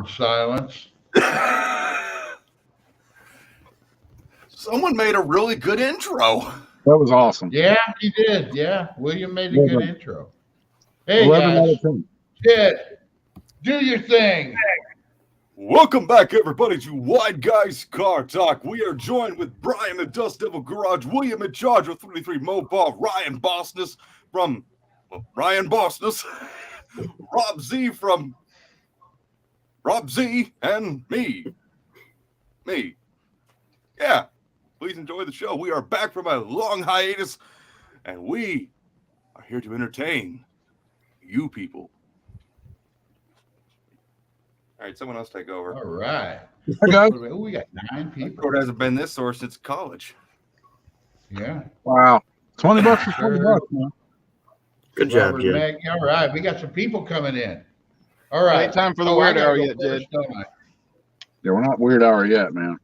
Awkward silence. Someone made a really good intro. That was awesome. Yeah, he did. Yeah, William made a Well good done. intro. Hey 11 out guys, of 10. Ted, do your thing. Welcome back, everybody, to Wide Guys Car Talk. We are joined with Brian the Dust Devil Garage, William in charge of 33 Mobile, Ryan Bosness from Ryan Bosness, Rob Z from Rob Z, and me. Yeah, please enjoy the show. We are back from a long hiatus, and we are here to entertain you people. All right, someone else take over. All right. Hi, guys. Oh, we got 9 people. Court hasn't been this source since college. Yeah. Wow. $20 for $20, man. Good job, Robert Jim. Mack. All right, we got some people coming in. All right. Ain't time for the I weird gotta hour go yet, first, Jed. don't I? Yeah, we're not weird hour yet, man.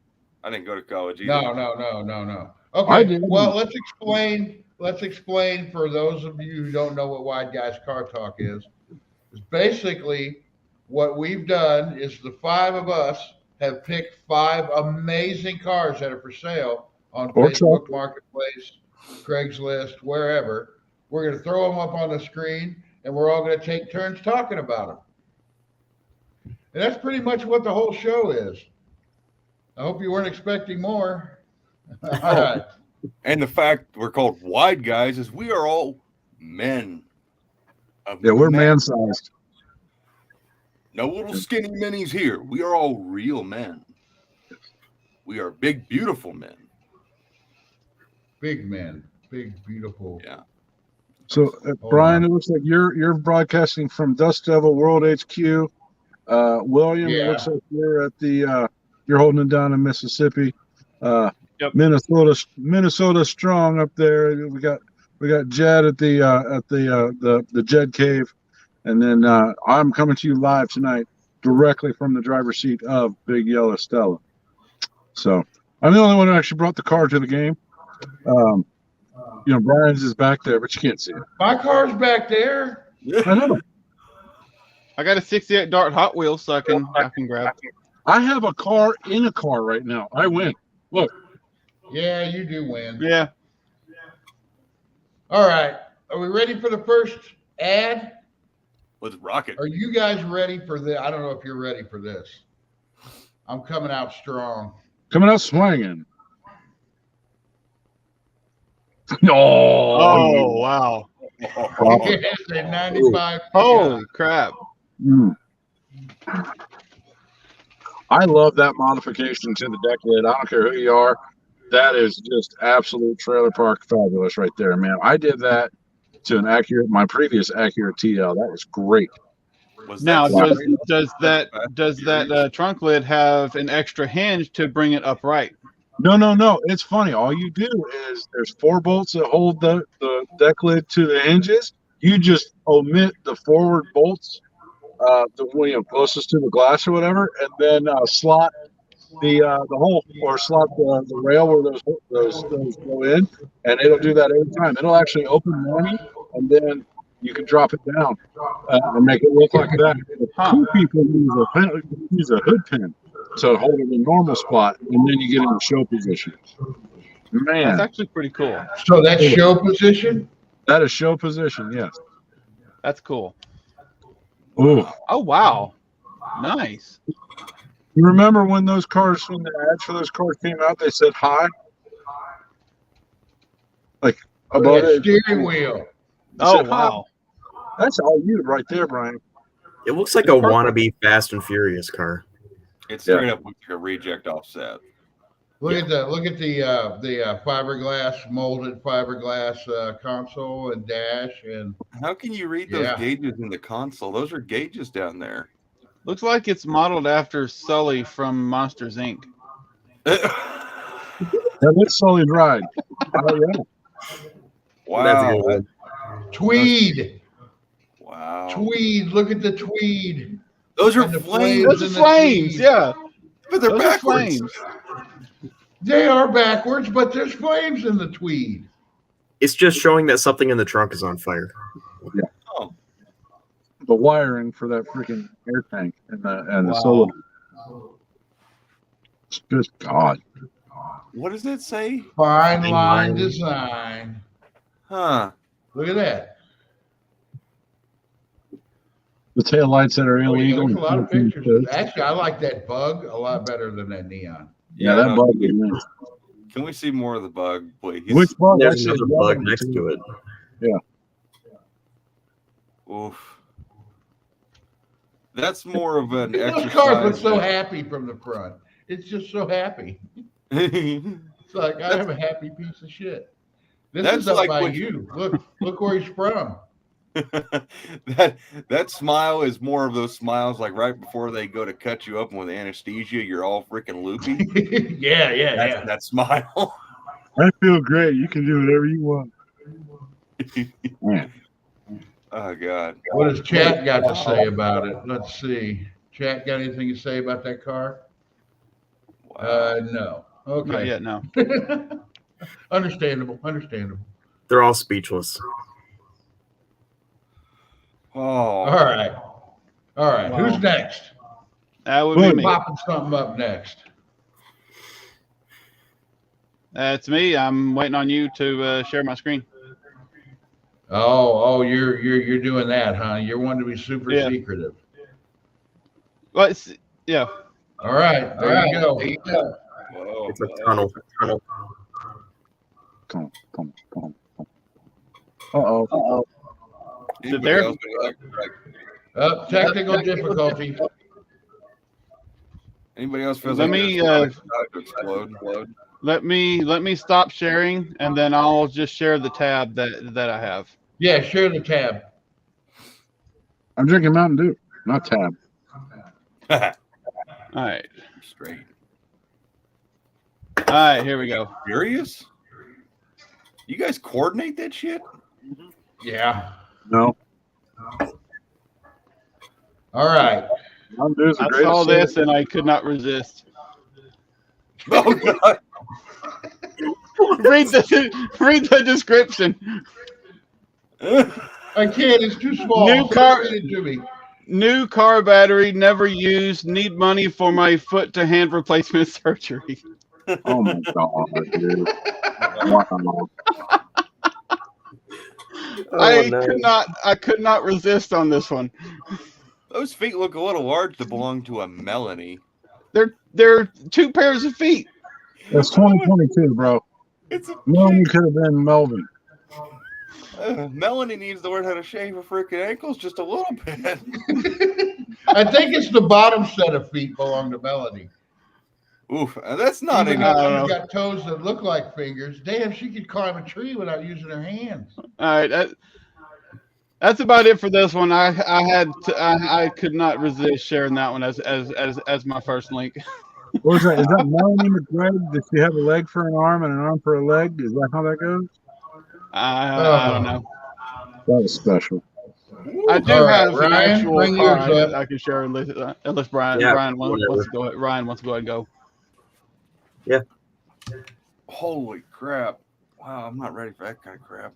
I didn't go to college either. No. I Okay. did. Well, let's explain for those of you who don't know what Wide Guys Car Talk is. It's basically what we've done is the 5 of us have picked 5 amazing cars that are for sale on Or Facebook Marketplace, Craigslist, wherever. We're going to throw them up on the screen, and we're all going to take turns talking about them. And that's pretty much what the whole show is. I hope you weren't expecting more. All right. And the fact we're called Wide Guys is we are all men. Yeah, we're man-sized. No little skinny minis here. We are all real men. We are big, beautiful men. Big men. Big, beautiful. Yeah. So, Brian, it looks like you're broadcasting from Dust Devil World HQ. William, it Yeah. looks like you're at the you're holding it down in Mississippi. Yep. Minnesota strong up there. We got Jed at the Jed Cave, and then I'm coming to you live tonight directly from the driver's seat of Big Yellow Stella. So I'm the only one who actually brought the car to the game. Brian's is back there, but you can't see it. My car's back there. I know. I got a 68 Dart Hot Wheels, so I can grab. I have a car in a car right now. I win. Look. Yeah, you do win. Yeah. All right. Are we ready for the first ad? Let's rock it. Are you guys ready for this? I don't know if you're ready for this. I'm coming out strong. Coming out swinging. Oh, wow. It's a 95. Holy crap. Mm. I love that modification to the deck lid. I don't care who you are. That is just absolute trailer park fabulous right there, man. I did that to my previous Acura TL. That was great. Now, does that trunk lid have an extra hinge to bring it upright? No. It's funny. All you do is there's 4 bolts that hold the deck lid to the hinges. You just omit the forward bolts, the closest to the glass or whatever, and then slot the hole or slot the rail where those go in, and it'll do that every time. It'll actually open money, and then you can drop it down and make it look like that. Two people use a hood pin to hold it in normal spot, and then you get in the show position. Man, That's actually pretty cool. So that's show position? that is show position. Yes. That's cool. Ooh. Oh, wow. Nice. You remember when the ads for those cars came out, they said hi? Like above That it. steering wheel. Oh, said, "Hi." wow. That's all you right there, Brian. It looks like a wannabe Fast and Furious car. It straight up looks like a reject offset. Look at the molded fiberglass console and dash, and How can you read those gauges in the console? Those are gauges down there. Looks like it's modeled after Sully from Monsters, Inc. That looks solid ride. Oh yeah. Wow. That's a good one. tweed. Wow. Tweed. Look at the tweed. Those are And the flames. Those are in the flames, tweed. yeah. But they're Those are backwards. flames. They are backwards, but there's flames in the tweed. It's just showing that something in the trunk is on fire. the wiring for that freaking air tank and the Wow. solar. Just God. What does that say? Fine Fine line line. design. Huh. Look at that. The taillights that are Oh, yeah, illegal. there's a lot of pictures. Actually, I like that bug a lot better than that neon. Yeah, that no, bug is nice. Can we see more of the bug, please? Which bug? There's Actually, another yeah, bug next to it. Oof. That's more of an Those exercise. cars look so happy from the front. It's just so happy. happy. It's like I am a happy piece of shit. This That's is up like by when- you. Look where he's from. that smile is more of those smiles like right before they go to cut you up with anesthesia. You're all freaking loopy. yeah. That smile. I feel great. You can do whatever you want. Man. Oh God. What has Chat got to say about it? Let's see. Chat got anything to say about that car? Wow. No. Not Okay. yet, no. Understandable. They're all speechless. Oh. All right. Wow. Who's next? That would be Boom. me. Popping something up next. That's me. I'm waiting on you to share my screen. Oh, you're doing that, huh? You're wanting to be super Yeah. secretive. Well, yeah. All right, there you go. Whoa. It's a tunnel. Come on. Uh-oh. Anybody there- else would like- Technical difficulty. Anybody else feels Let like me, they're about to explode? Let me stop sharing, and then I'll just share the tab that I have. Yeah, share the tab. I'm drinking Mountain Dew, not Tab. All right. Straight. All right, here we go. Serious? You guys coordinate that shit? Yeah. No. All right. Mountain Dew's the I greatest. saw soda. this and I could not resist. Oh God. read the description. I can't. It's too small. New car- Read it to me. New car battery, never used. Need money for my foot to hand replacement surgery. Oh my God, dude. Wow. I could not resist on this one. Those feet look a little large to belong to a Melanie. They're two pairs of feet. It's 2022, bro. It's a Melanie could have been Melvin. Melanie needs to learn how to shave her freaking ankles just a little bit. I think it's the bottom set of feet belong to Melanie. Oof, that's not Even enough. though she's got toes that look like fingers. Damn, she could climb a tree without using her hands. All right, that's about it for this one. I could not resist sharing that one as my first link. What was that? Is that Melanie McBride? Does she have a leg for an arm and an arm for a leg? Is that how that goes? I don't know. That was special. I do All right, have an Ryan, actual bring car yours up. I can share unless Brian Yeah, Brian wants whatever. to go ahead. Ryan wants to go ahead and go. Holy crap. Wow, I'm not ready for that kind of crap.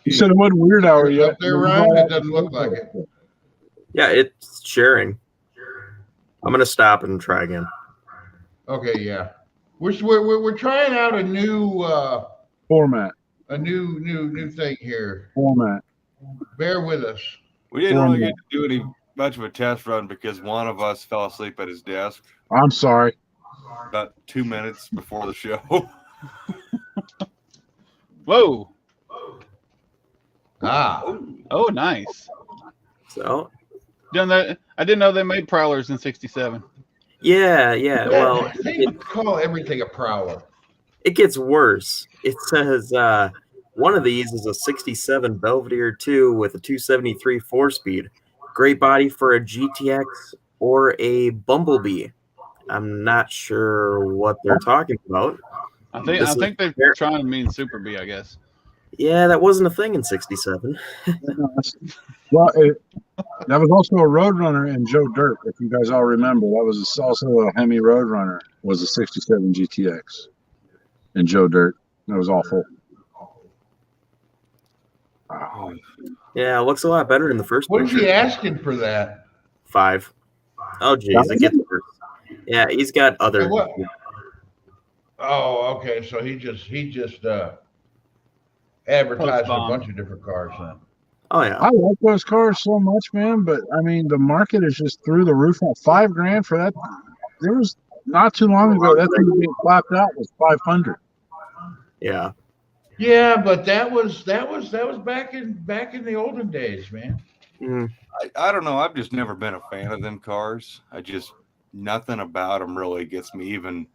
You said it wasn't Weird Hour It's yet. up there, Ryan? It doesn't look like it. Yeah, it's sharing. I'm gonna stop and try again. Okay, yeah. We're trying out a new Format. new thing here. Format. Bear with us. We didn't really get to do any much of a test run because one of us fell asleep at his desk I'm sorry. about 2 minutes before the show. Whoa! Ah, Oh, nice. So I didn't know they made prowlers in '67. yeah. Well, they call everything a prowler. it gets worse. It says one of these is a 67 Belvedere 2 with a 273 4-speed. Great body for a GTX or a Bumblebee. I'm not sure what they're talking about. I This is think they're fair. trying to mean Super B, I guess. Yeah, that wasn't a thing in 67. Well, that was also a Roadrunner in Joe Dirt, if you guys all remember. That was also a Hemi Roadrunner, was a 67 GTX in Joe Dirt. That was awful. Oh, Yeah, it looks a lot better in the first What is picture. he asking for that? 5. Oh, geez, it gets worse. Yeah, he's got other. And what? Oh, okay. So he just advertising a Post-bomb. bunch of different cars then. Oh yeah. I like those cars so much, man. But I mean, the market is just through the roof. At $5,000 for that, there was not too long ago that thing being clapped out was 500. Yeah. Yeah, but that was back in the olden days, man. Mm. I don't know. I've just never been a fan of them cars. Nothing about them really gets me even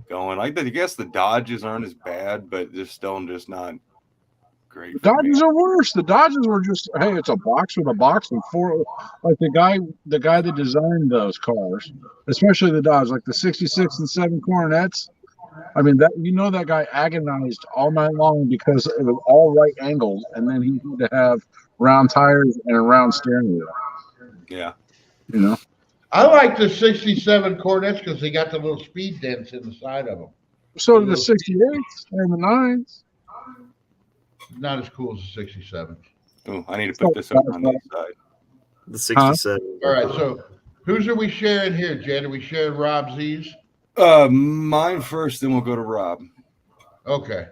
going. I guess the Dodges aren't as bad, but they're still just not great. The Dodges are worse. The Dodges were just, hey, it's a box with a box and 4. Like the guy that designed those cars, especially the Dodge, like the 66 and 7 Coronets. I mean, that guy agonized all night long because it was all right angles, and then he had to have round tires and a round steering wheel. Yeah. You know. I like the 67 Corvettes because they got the little speed dents in the side of them. So did the 68s and the 9s. Not as cool as the 67. Oh, I need to put this up on the side. The 67. All right, so whose are we sharing here, Jed? Are we sharing Rob Z's? Mine first, then we'll go to Rob. Okay.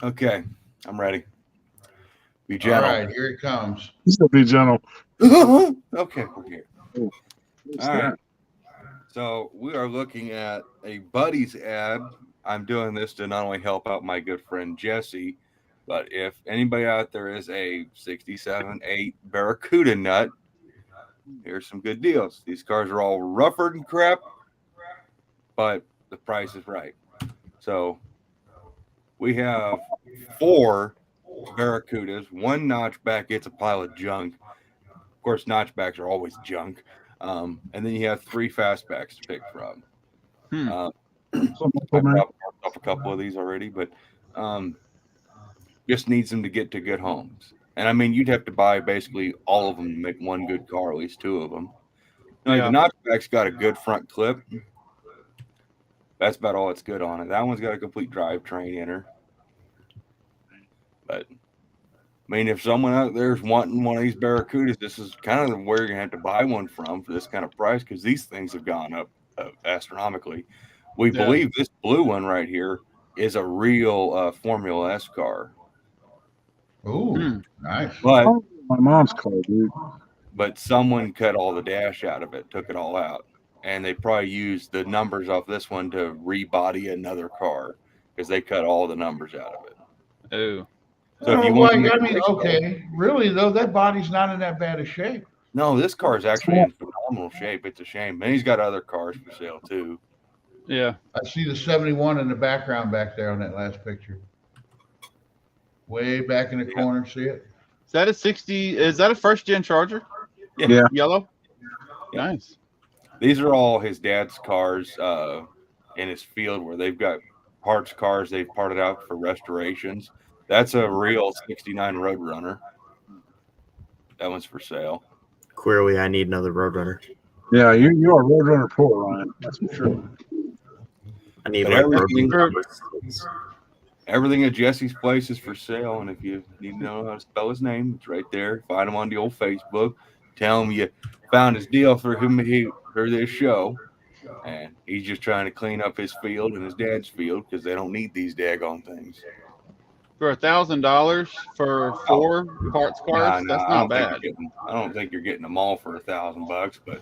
Okay, I'm ready. Be All gentle. right, here it comes. This will be gentle. Okay, we're here. What's All right. that? So we are looking at a Buddy's ad. I'm doing this to not only help out my good friend Jesse, but if anybody out there is a 67-8 Barracuda nut, here's some good deals. These cars are all rougher than crap, but the price is right. So we have 4 Barracudas, 1 notchback. It's a pile of junk. Of course, notchbacks are always junk. And then you have 3 fastbacks to pick from. I dropped off a couple of these already, but just needs them to get to good homes. And I mean, you'd have to buy basically all of them to make one good car, at least 2 of them. Now, Yeah. the notchback's got a good front clip. That's about all it's good on it. That one's got a complete drivetrain in her. But I mean, if someone out there is wanting one of these Barracudas, this is kind of where you're going to have to buy one from for this kind of price because these things have gone up astronomically. We believe this blue one right here is a real Formula S car. Ooh, nice. But My mom's car, dude. but someone cut all the dash out of it, took it all out. And they probably used the numbers off this one to rebody another car because they cut all the numbers out of it. Oh. So if you want to like, make I mean, okay, really though, that body's not in that bad a shape. No, this car is actually in phenomenal shape. It's a shame. And he's got other cars for sale too. Yeah. I see the 71 in the background back there on that last picture. Way back in the corner, see it? Is that a 60? Is that a first gen Charger? Yeah. Yellow? Yeah. Nice. These are all his dad's cars in his field where they've got parts cars they've parted out for restorations. That's a real 69 Roadrunner. That one's for sale. Clearly, I need another Roadrunner. Yeah, you are Roadrunner Pro, Ryan. That's for sure. I need But like everything- Roadrunner. Everything at Jesse's place is for sale. And if you need to know how to spell his name, it's right there. Find him on the old Facebook. Tell him you found his deal through this show. And he's just trying to clean up his field and his dad's field because they don't need these daggone things. For $1,000 for 4 parts cars, Nah, that's I not don't think bad. you're I don't think you're getting them all for $1,000, but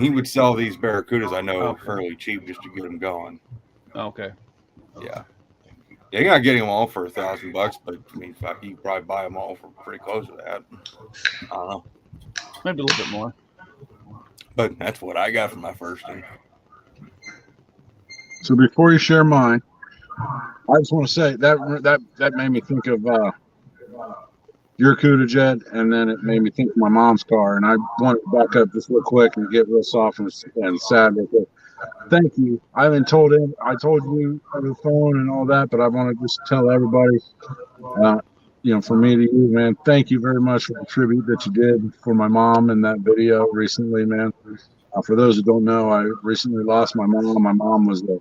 he would sell these Barracudas, I know, fairly cheap just to get them going. Okay. Yeah, you're not getting them all for $1,000, but I mean, fuck, you could probably buy them all for pretty close to that. I don't know, Maybe a little bit more. but that's what I got for my first one. So before you share mine, I just want to say that made me think of your Cuda, Jed, and then it made me think of my mom's car. And I want to back up just real quick and get real soft and sad real quick. Thank you. I told you over the phone and all that, but I want to just tell everybody, from me to you, man, thank you very much for the tribute that you did for my mom in that video recently, man. For those who don't know, I recently lost my mom. My mom was the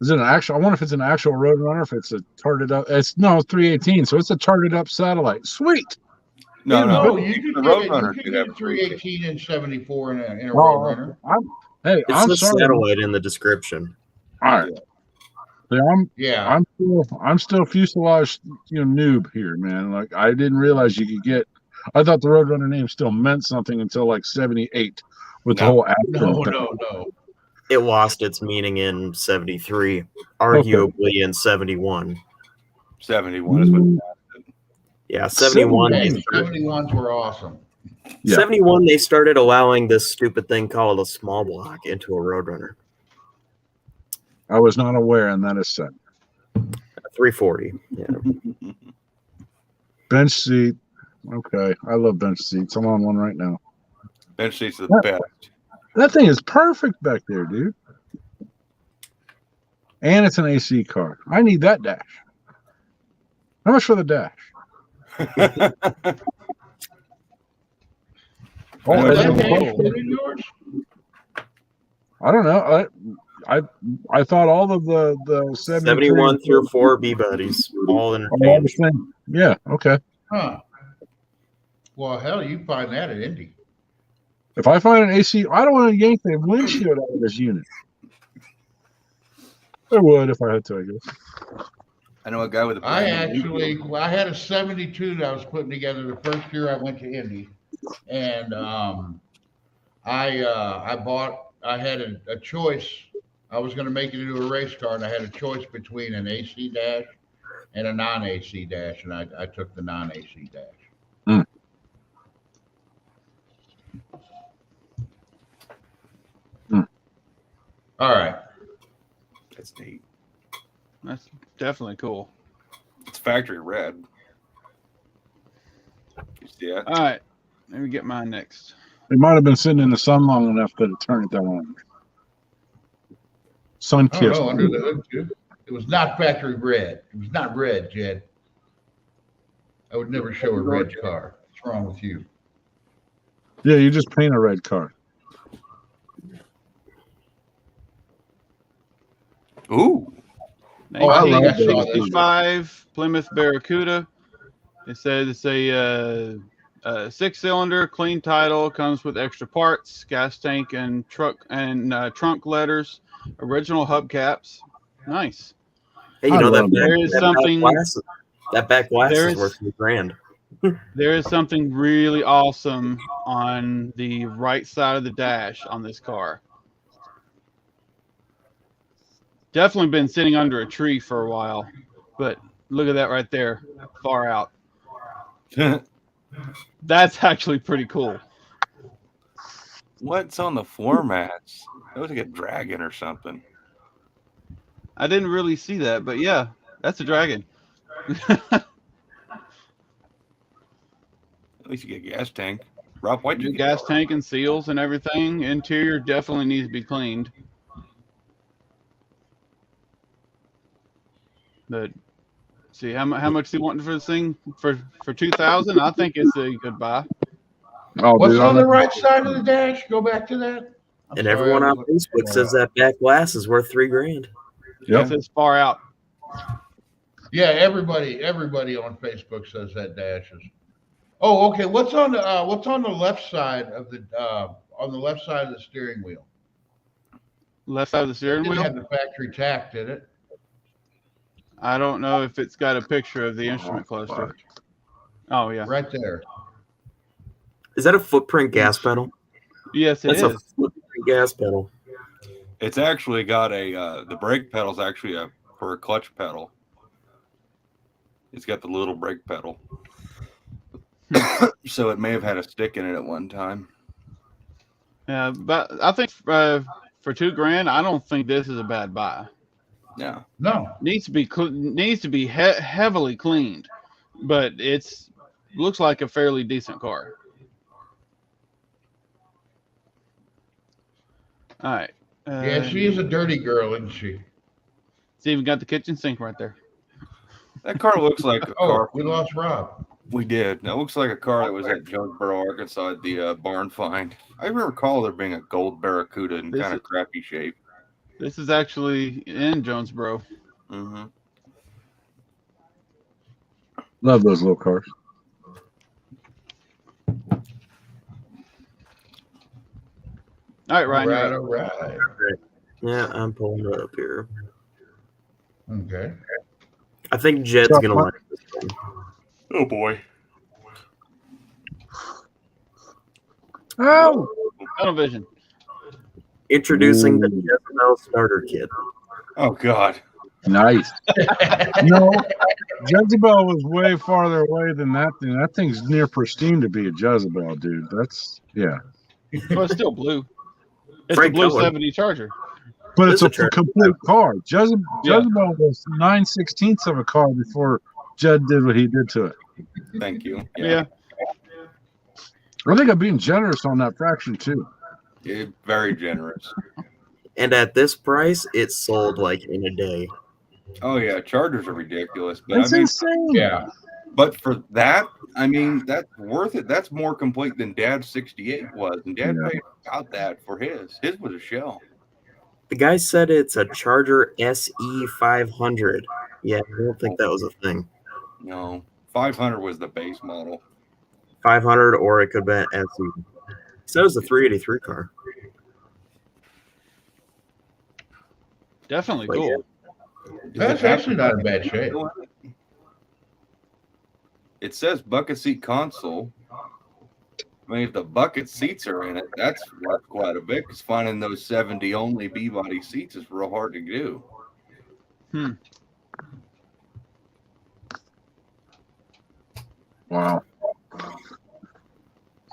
Is it an actual? I wonder if it's an actual Roadrunner. If it's a charted up. It's no 318. So it's a charted up satellite. Sweet. No, No, no. you could The get it. Roadrunner You do could have get a 318 and 74 in a Oh, Roadrunner. hey, It I'm says sorry. satellite in the description. All right. Yeah. I'm still fuselage, noob here, man. Like I didn't realize you could get. I thought the Roadrunner name still meant something until like 78 with the No. whole Aspen thing. No. It lost its meaning in 73, arguably in 71. 71 is what. Yeah, 71. Hey, They started, 71s were awesome. Yeah. 71. They started allowing this stupid thing called a small block into a Roadrunner. I was not aware, and that is said. 340. Yeah. Bench seat. Okay, I love bench seats. I'm on one right now. Bench seats are the best. That thing is perfect back there, dude. And it's an AC car. I need that dash. How much for the dash? Oh, Was it's that a dash quote. fit in yours? I don't know. I thought all of the 71 through 4 B buddies, all all the interchanged. same. Yeah. Okay. Huh. Well, hell, you find that at Indy. If I find an AC, I don't want to yank the windshield out of this unit. I would if I had to, I guess. I know a guy with a. I had a 72 that I was putting together the first year I went to Indy, and I had a choice. I was going to make it into a race car, and I had a choice between an AC dash and a non-AC dash, and I took the non-AC dash. All right. That's neat. That's definitely cool. It's factory red. You see that? All right, let me get mine next. It might have been sitting in the sun long enough that it turned it that long. Sun I don't kissed. know, under the hood too. It was not factory red. It was not red, Jed. I would never show a red car. What's wrong with you? Yeah, you just paint a red car. Ooh. Oh, I think I saw this one. 1965 Plymouth Barracuda. It says it's a 6-cylinder, clean title, comes with extra parts, gas tank and truck and trunk letters, original hubcaps. Nice. Hey, you know that There is something. back glass there is is- worth $3,000. There is something really awesome on the right side of the dash on this car. Definitely been sitting under a tree for a while, but look at that right there, far out. That's actually pretty cool. What's on the floor mats? That was like a dragon or something. I didn't really see that, but yeah, that's a dragon. At least you get a gas tank. Rob, why'd you New get gas tank and seals and everything. Interior definitely needs to be cleaned. But see how much they wanting for this thing for 2,000. I think it's a good buy. Oh, What's dude, on the right side of the dash? Go back to that. I'm And sorry, everyone I on was looking Facebook for says that back glass is worth $3,000. Yep. It says far out. Yeah, everybody on Facebook says that dash is. Oh, okay. What's on the left side of the steering wheel? Left side of the steering Didn't wheel. have the factory tack, did it? I don't know if it's got a picture of the instrument cluster. Oh yeah. Right there. Is that a footprint gas pedal? Yes, it That's a is. footprint gas pedal. It's actually got the brake pedal's actually for a clutch pedal. It's got the little brake pedal. So it may have had a stick in it at one time. Yeah, but I think for $2,000, I don't think this is a bad buy. Yeah. No. Needs to be heavily cleaned, but looks like a fairly decent car. All right. Yeah, she is a dirty girl, isn't she? It's even got the kitchen sink right there. That car looks like a Oh, car. we lost Rob. We did. That looks like a car that was at Jonesboro, Arkansas, at the barn find. I recall there being a gold Barracuda in This kind is- of crappy shape. This is actually in Jonesboro. Mm-hmm. Love those little cars. All right, Ryan. Right, you're all up. right. Yeah, I'm pulling it up here. Okay. I think Jed's gonna like this one. Oh boy. Oh, Tunnel vision. Introducing the Ooh. Jezebel starter kit. Oh God. nice. No, Jezebel was way farther away than that thing. That thing's near pristine to be a Jezebel, dude. That's yeah. But it's still blue. It's Frank a blue Keller. 70 Charger. But This it's is a a Charger. complete car. Yeah. Jezebel was 9/16 of a car before Jed did what he did to it. Thank you. Yeah. I think I'm being generous on that fraction too. Very generous. And at this price, it sold like in a day. Oh yeah, Chargers are ridiculous, but That's I mean, insane. Yeah. but for that, I mean, that's worth it. That's more complete than Dad's 68 was, and Dad Yeah. paid about that for his. His was a shell. The guy said it's a Charger SE 500. Yeah, I don't think that was a thing. No, 500 was the base model. 500, or it could be SE. So it was a 383 car. Definitely But cool. yeah. That's actually not in bad shape. It says bucket seat console. I mean, if the bucket seats are in it, that's worth quite a bit. Because finding those 70 only B-body seats is real hard to do. Wow.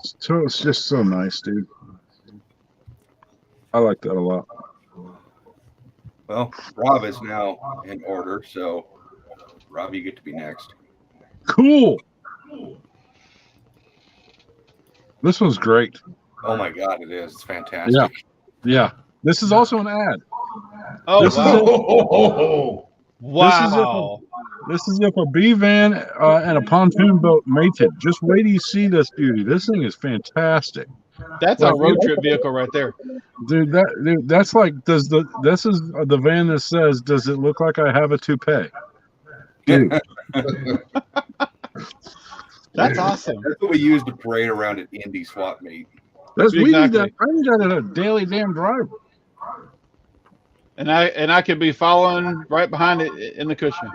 It's just so nice, dude. I like that a lot. Well, Rob is now in order, so Rob, you get to be next. Cool. This one's great. Oh my God, it is. It's fantastic. Yeah. This is also an ad. Oh, This is wow. Oh, Wow. This is if a B van and a pontoon boat mated. Just wait till you see this beauty. This thing is fantastic, That's a road trip vehicle right there. dude. That's like this is the van that says, "Does it look like I have a toupee?" Dude, That's awesome. That's what we use to parade around at Indy Swap Meet. we need that. Exactly. I need that at a daily damn driver. And I could be following right behind it in the cushion.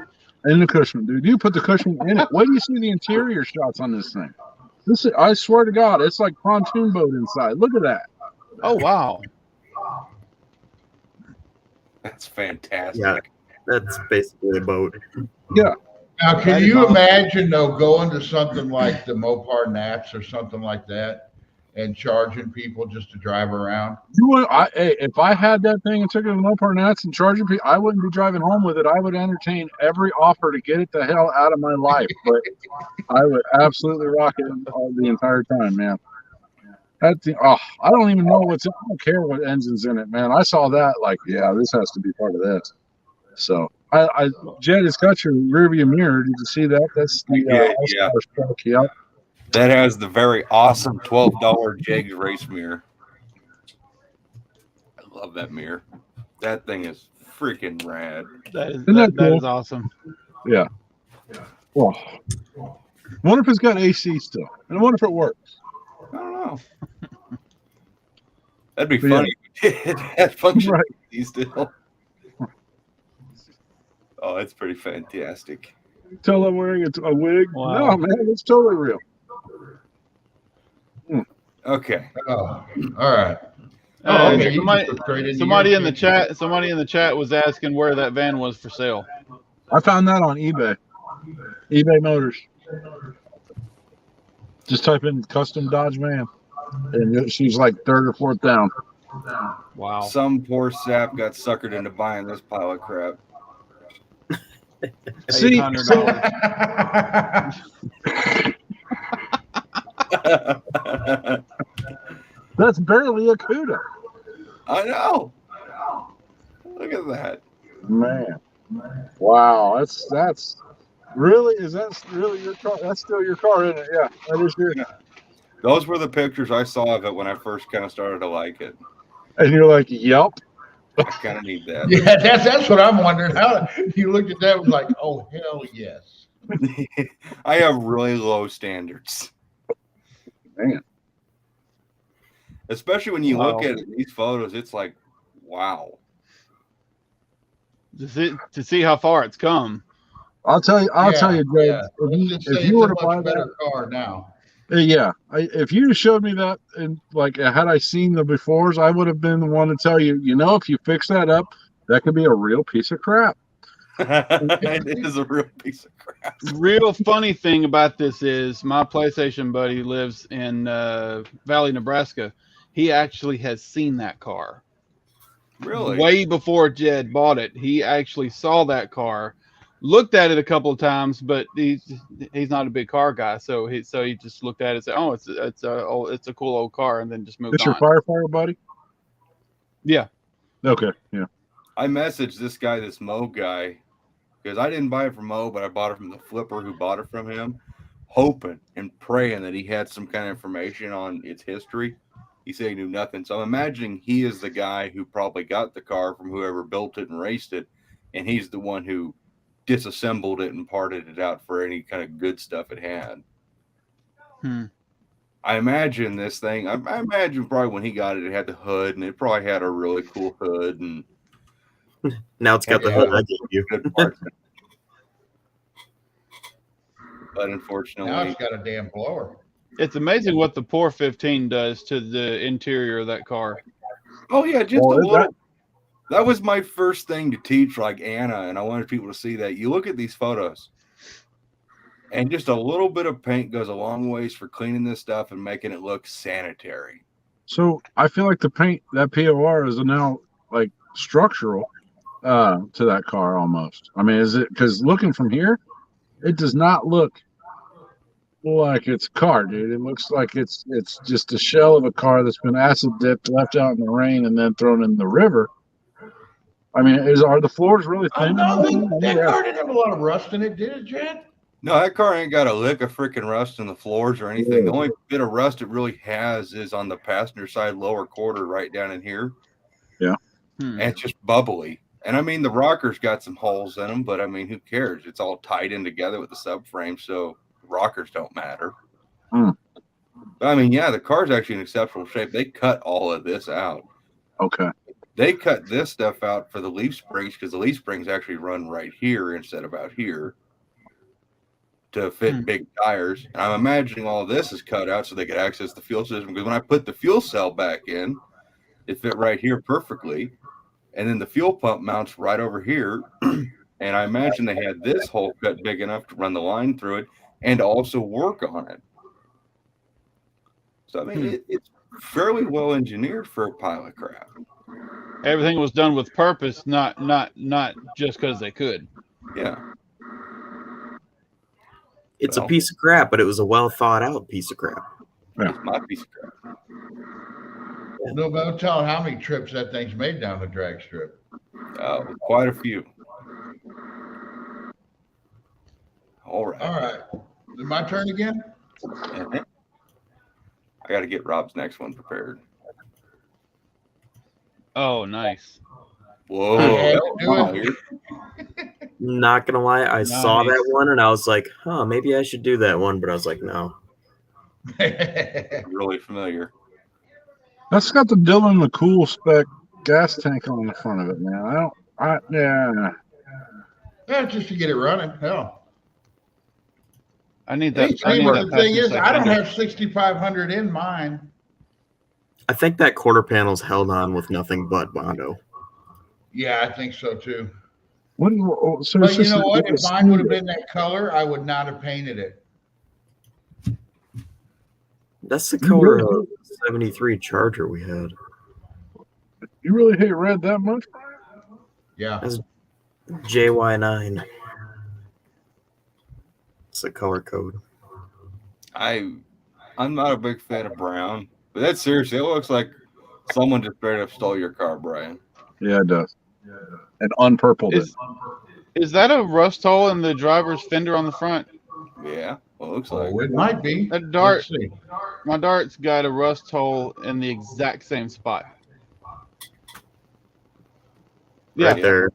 In the cushion, dude. You put the cushion in it. Wait till you see the interior shots on this thing. I swear to God, it's like pontoon boat inside. Look at that. Oh, wow. That's fantastic. Yeah. That's basically a boat. Yeah. now can That is you awesome. imagine though going to something like the Mopar Nats or something like that and charging people just to drive around? If I had that thing and took it to Mopar Nats and charging people, I wouldn't be driving home with it. I would entertain every offer to get it the hell out of my life. But I would absolutely rock it all the entire time, man. That thing, I don't even know I don't care what engine's in it, man. I saw that, like, yeah, this has to be part of this. So, Jed, it's got your rearview mirror. Did you see that? That's the Yeah. All-Star truck. Yep. That has the very awesome $12 Jegs race mirror. I love that mirror. That thing is freaking rad. That that cool? is awesome. Yeah. Well, wonder if it's got AC still, and I wonder if it works. I don't know. That'd be But funny if it had function Right. still. Oh, that's pretty fantastic. Tell I'm wearing a wig. Wow. No, man, it's totally real. Okay. Oh, all right. Oh, okay. You Somebody, just go straight into somebody your in the picture. chat. Somebody in the chat was asking where that van was for sale. I found that on eBay. eBay Motors. Just type in custom Dodge van, and she's like third or fourth down. Wow. Some poor sap got suckered into buying this pile of crap. See, $800. that's barely a CUDA, I know. Look at that. man. Wow, that's really really your car? That's still your car, isn't it? Yeah, that is your. Those were the pictures I saw of it when I first kind of started to like it. And you're like, yep. I kind of need that. Yeah, that's what I'm wondering. How you looked at that and was like, oh hell yes. I have really low standards. Man. Especially when you look Wow. at these photos, it's like, wow. To see how far it's come. I'll tell you, Jay. Yeah. Let's just say If it's you were a to buy much that, better car now. if you showed me that and like had I seen the befores, I would have been the one to tell you. If you fix that up, that could be a real piece of crap. It is a real piece of crap. Real funny thing about this is my PlayStation buddy lives in Valley, Nebraska. He actually has seen that car. Really? Way before Jed bought it, he actually saw that car, looked at it a couple of times, but he's not a big car guy, so he just looked at it and said, "Oh, it's a cool old car," and then just moved It's on. your firefighter buddy. Yeah. Okay. Yeah. I messaged this guy, this Mo guy, because I didn't buy it from Mo, but I bought it from the flipper who bought it from him, hoping and praying that he had some kind of information on its history. He said he knew nothing. So I'm imagining he is the guy who probably got the car from whoever built it and raced it, and he's the one who disassembled it and parted it out for any kind of good stuff it had. I imagine this thing, I imagine probably when he got it, it had the hood, and it probably had a really cool hood, and Now it's got the hood I gave you. good parts. But Now unfortunately, it's got a damn blower. It's amazing what the Poor 15 does to the interior of that car. oh yeah, just Well, a little. That was my first thing to teach, like Anna, and I wanted people to see that. You look at these photos, and just a little bit of paint goes a long ways for cleaning this stuff and making it look sanitary. So I feel like the paint, that POR is now like structural to that car almost. I mean, is it because looking from here, it does not look like it's a car, dude. It looks like it's just a shell of a car that's been acid dipped, left out in the rain, and then thrown in the river. I mean, are the floors really Oh, thin? no, that car didn't have a lot of rust in it, did it, Jen? No, that car ain't got a lick of freaking rust in the floors or anything. The only bit of rust it really has is on the passenger side lower quarter right down in here. Yeah. And it's just bubbly. And I mean, the rockers got some holes in them, but I mean, who cares? It's all tied in together with the subframe, so rockers don't matter. But I mean, yeah, the car's actually in exceptional shape. They cut all of this out. Okay. They cut this stuff out for the leaf springs because the leaf springs actually run right here instead of out here to fit big tires. And I'm imagining all of this is cut out so they could access the fuel system, because when I put the fuel cell back in, it fit right here perfectly. And then the fuel pump mounts right over here. And I imagine they had this hole cut big enough to run the line through it and also work on it. So, I mean, it's fairly well engineered for a pilot craft. Everything was done with purpose, not just because they could. Yeah. It's a piece of crap, but it was a well thought out piece of crap. It's my piece of crap. No telling how many trips that thing's made down the drag strip. Quite a few. All right. All right. Is it my turn again? I got to get Rob's next one prepared. Oh, nice. Whoa. Yeah, that do was Not gonna lie, I saw Nice. that one and I was like, huh, maybe I should do that one, but I was like, no. really familiar. That's got the Dylan McCool spec gas tank on the front of it, man. Yeah, just to get it running. Hell. I need Hey, that. see, but the thing is, I don't have. have 6,500 in mine. I think that quarter panel's held on with nothing but Bondo. Yeah, I think so too. So But it's you just know what? a If mine would have been that color, I would not have painted it. That's the color of the 73 Charger we had. You really hate red that much? Yeah. That's JY9. It's the color code. I'm not a big fan of brown, but that's seriously, it looks like someone just straight up stole your car, Brian. Yeah, it does. And unpurpled it. Is that a rust hole in the driver's fender on the front? Yeah, well, it looks like. Oh, it might be. That dart, Let's see. my dart's got a rust hole in the exact same spot. Yeah, right there.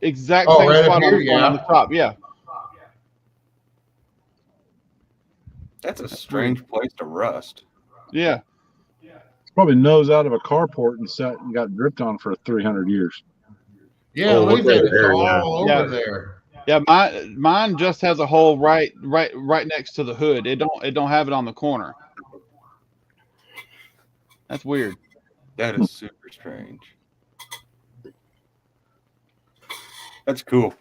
exact Oh, same right up spot here, on yeah. the top. Yeah, That's a strange place to rust. yeah. Probably nose out of a carport and sat and got dripped on for 300 years. Yeah, Oh, look at look right that. It's there, all yeah. over there. Yeah, mine just has a hole right next to the hood. It don't have it on the corner. That's weird. That is super strange. That's cool.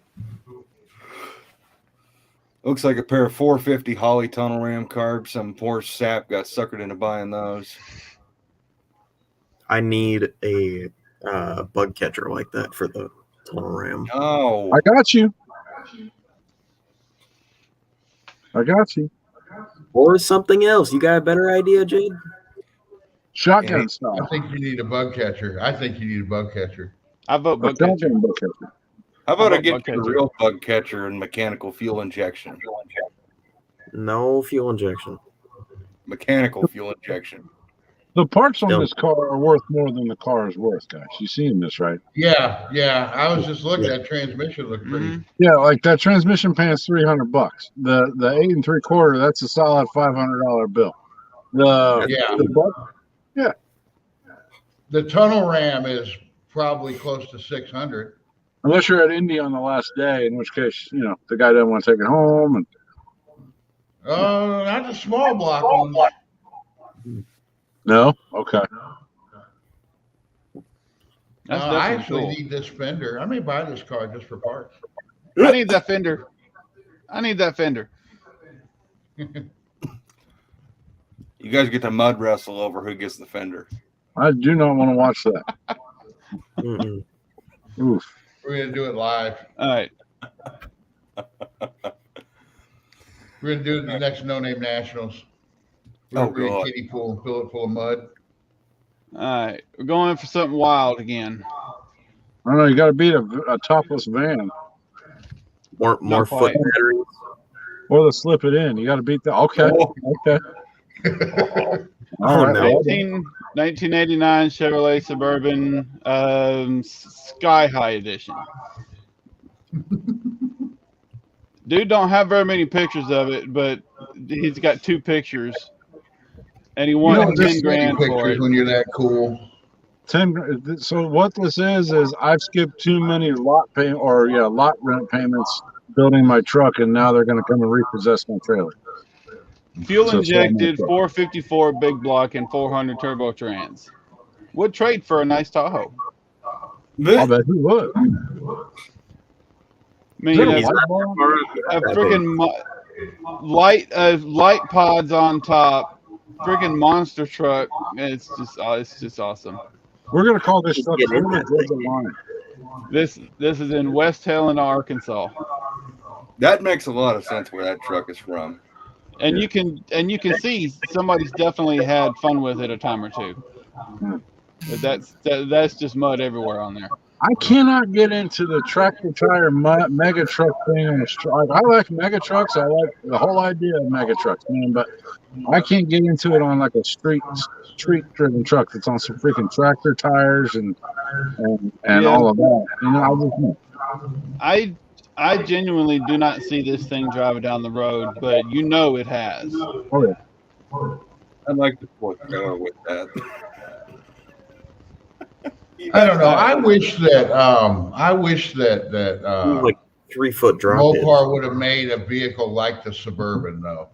Looks like a pair of 450 Holly tunnel ram carbs. Some poor sap got suckered into buying those. I need a bug catcher like that for the tunnel ram. Oh, I got you. I got you. Or something else. You got a better idea, Jade? Shotgun Yeah, I style. think you need a bug catcher. I think you need a bug catcher. I vote A bug catcher. shotgun bug catcher. how about I about get bug you a catcher? real bug catcher and mechanical fuel injection? No fuel injection. Mechanical fuel injection. The parts on Still. this car are worth more than the car is worth, guys. You seen this, right? Yeah, yeah. I was just looking. That transmission looked pretty. Mhm. Yeah, like that transmission pan is $300. The 8 3/4, that's a solid $500 bill. The Yeah. the buck, The tunnel ram is probably close to 600. unless you're at Indy on the last day, in which case, the guy doesn't want to take it home. And Oh, not the small block ones. no, okay. That's I definitely actually cool. need this fender. I may buy this car just for parts. I need that fender. I need that fender. You guys get to mud wrestle over who gets the fender. I do not want to watch that. Mm-mm. Oof. We're gonna do it live. All right. We're gonna do it in the next No Name Nationals. We're Oh, gonna bring a God. kiddie pool and fill it full of mud. All right. We're going in for something wild again. I don't know. You got to beat a topless van More Not foot quite. batteries. or to slip it in. You got to beat the. Okay. Oh. Okay. Oh, right, no. well, 1989 Chevrolet Suburban Sky High Edition. Dude don't have very many pictures of it, but he's got 2 pictures. And he You won don't 10 just grand take for pictures it. when you're that cool. 10. So what this is I've skipped too many lot rent payments building my truck, and now they're going to come and repossess my trailer. Fuel So it's all injected, my truck. 454 big block, and 400 turbo trans. Would trade for a nice Tahoe. I bet he would. I mean, Is there a He's light not bar? a freaking light pods on top, freaking monster truck. It's just awesome. We're going to call this truck Get in Florida that Georgia Line. This is in West Helena, Arkansas, That makes a lot of sense where that truck is from. and you can see somebody's definitely had fun with it a time or two. But that's just mud everywhere on there. I cannot get into the tractor tire mega truck thing on the street. I like mega trucks. I like the whole idea of mega trucks, man. But I can't get into it on like a street driven truck that's on some freaking tractor tires and Yeah. all of that. I just know. I genuinely do not see this thing driving down the road, but it has. Oh yeah. I'd like to put trailer with that. I don't know. I wish that Like 3-foot drop in. Mopar would have made a vehicle like the Suburban, though.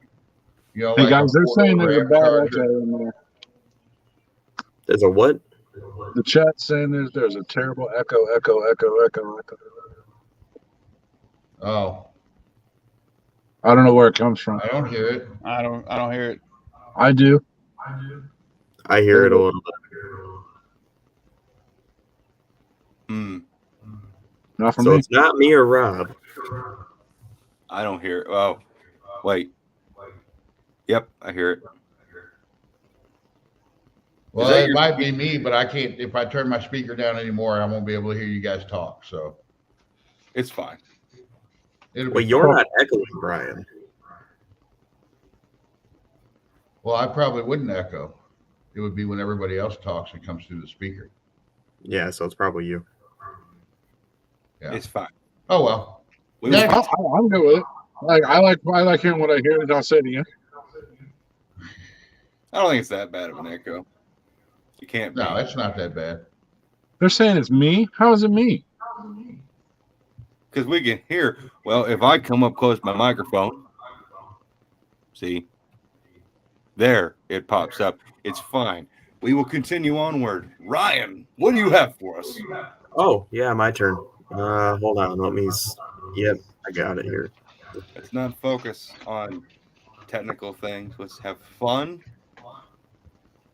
Hey like guys, they're saying there's a Ram bad Charger. echo in there. There's a what? The chat's saying there's a terrible echo. Oh, I don't know where it comes from. I don't hear it. I don't hear it. I do. I hear it a little bit. Hmm. Not from So me. it's not me or Rob. I don't hear it. Oh, wait. Yep, I hear it. Well, that it your might be me, but I can't. If I turn my speaker down anymore, I won't be able to hear you guys talk. So It's fine. it'll Well, be. you're not echoing, Brian. Well, I probably wouldn't echo. It would be when everybody else talks and comes through the speaker. Yeah, so it's probably you. Yeah. It's fine. Oh well. We Next. I'm good with it. I like hearing what I hear, and I'll say it again. I don't think it's that bad of an echo. You can't. No, be. it's not that bad. They're saying it's me. How is it me? Because we can hear. Well, if I come up close to my microphone, see, there it pops up. It's fine. We will continue onward. Ryan, what do you have for us? Oh, yeah, my turn. Hold on. Let me. Yep, I got it here. Let's not focus on technical things. Let's have fun.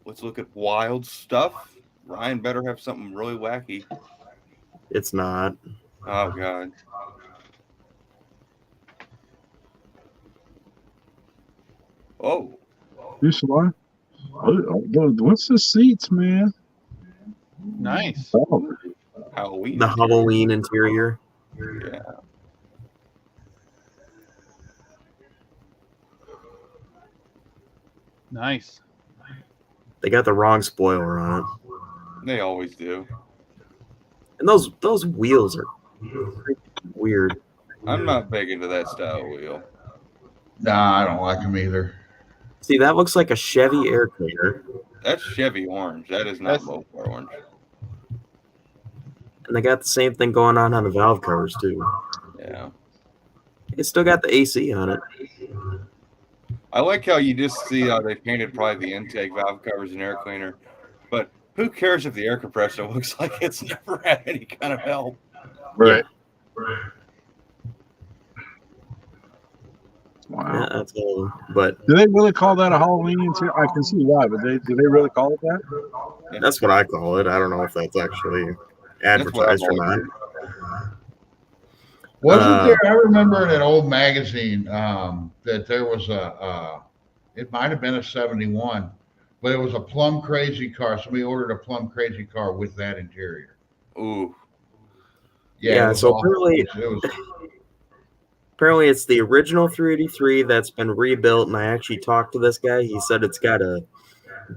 Let's look at wild stuff. Ryan better have something really wacky. It's not. Oh, God. Oh, You saw? What's the seats, man? Nice. Oh, Halloween. The Halloween interior. Yeah. Nice. They got the wrong spoiler on it. They always do. And those wheels are weird. I'm not big into that style wheel. Nah, I don't like them either. See, that looks like a Chevy air cleaner. That's Chevy orange. That is not Mopar orange. And they got the same thing going on the valve covers, too. Yeah. It's still got the AC on it. I like how you just see how they painted probably the intake valve covers and air cleaner. But who cares if the air compressor looks like it's never had any kind of help? right. Yeah, Wow. that's all. But Do they really call that a Halloween interior? I can see why, but do they really call it that? that's what I call it. I don't know if that's actually advertised or not. Wasn't there? I remember in an old magazine that there was it might have been a 71, but it was a plum crazy car. Somebody ordered a plum crazy car with that interior. Ooh. Yeah, it was so awful. apparently- It was Apparently, it's the original 383 that's been rebuilt, and I actually talked to this guy. He said it's got a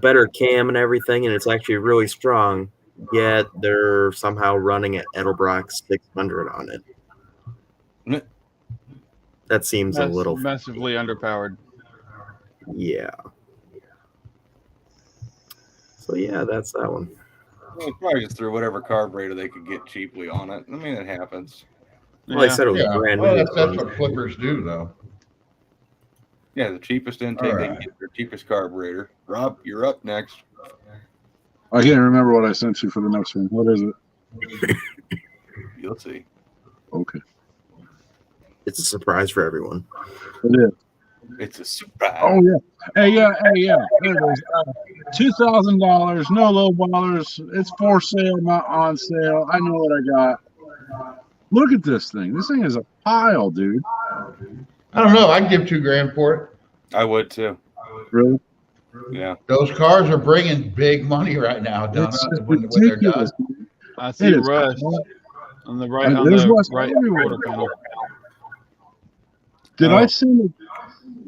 better cam and everything, and it's actually really strong, yet they're somehow running at Edelbrock 600 on it. Meh. That seems a little... Massively underpowered. Yeah. So, yeah, that's that one. They probably just threw whatever carburetor they could get cheaply on it. I mean, it happens. Well, they said it was yeah. brand Well, new. that's what flippers do, though. Yeah, the cheapest intake All they right. can get, their cheapest carburetor. Rob, you're up next. I can't remember what I sent you for the next one. What is it? You'll see. Okay. It's a surprise for everyone. It is. It's a surprise. Oh, yeah. Hey, yeah. There it is. $2,000. No low ballers. It's for sale, not on sale. I know what I got. Look at this thing. This thing is a pile, dude. I don't know. I'd give $2,000 for it. I would too. Really? Yeah. Those cars are bringing big money right now, Donna, It's when they're done. ridiculous. I see It is. rust on the right And on there's the rust right everywhere. quarter panel. Did Oh. I send it?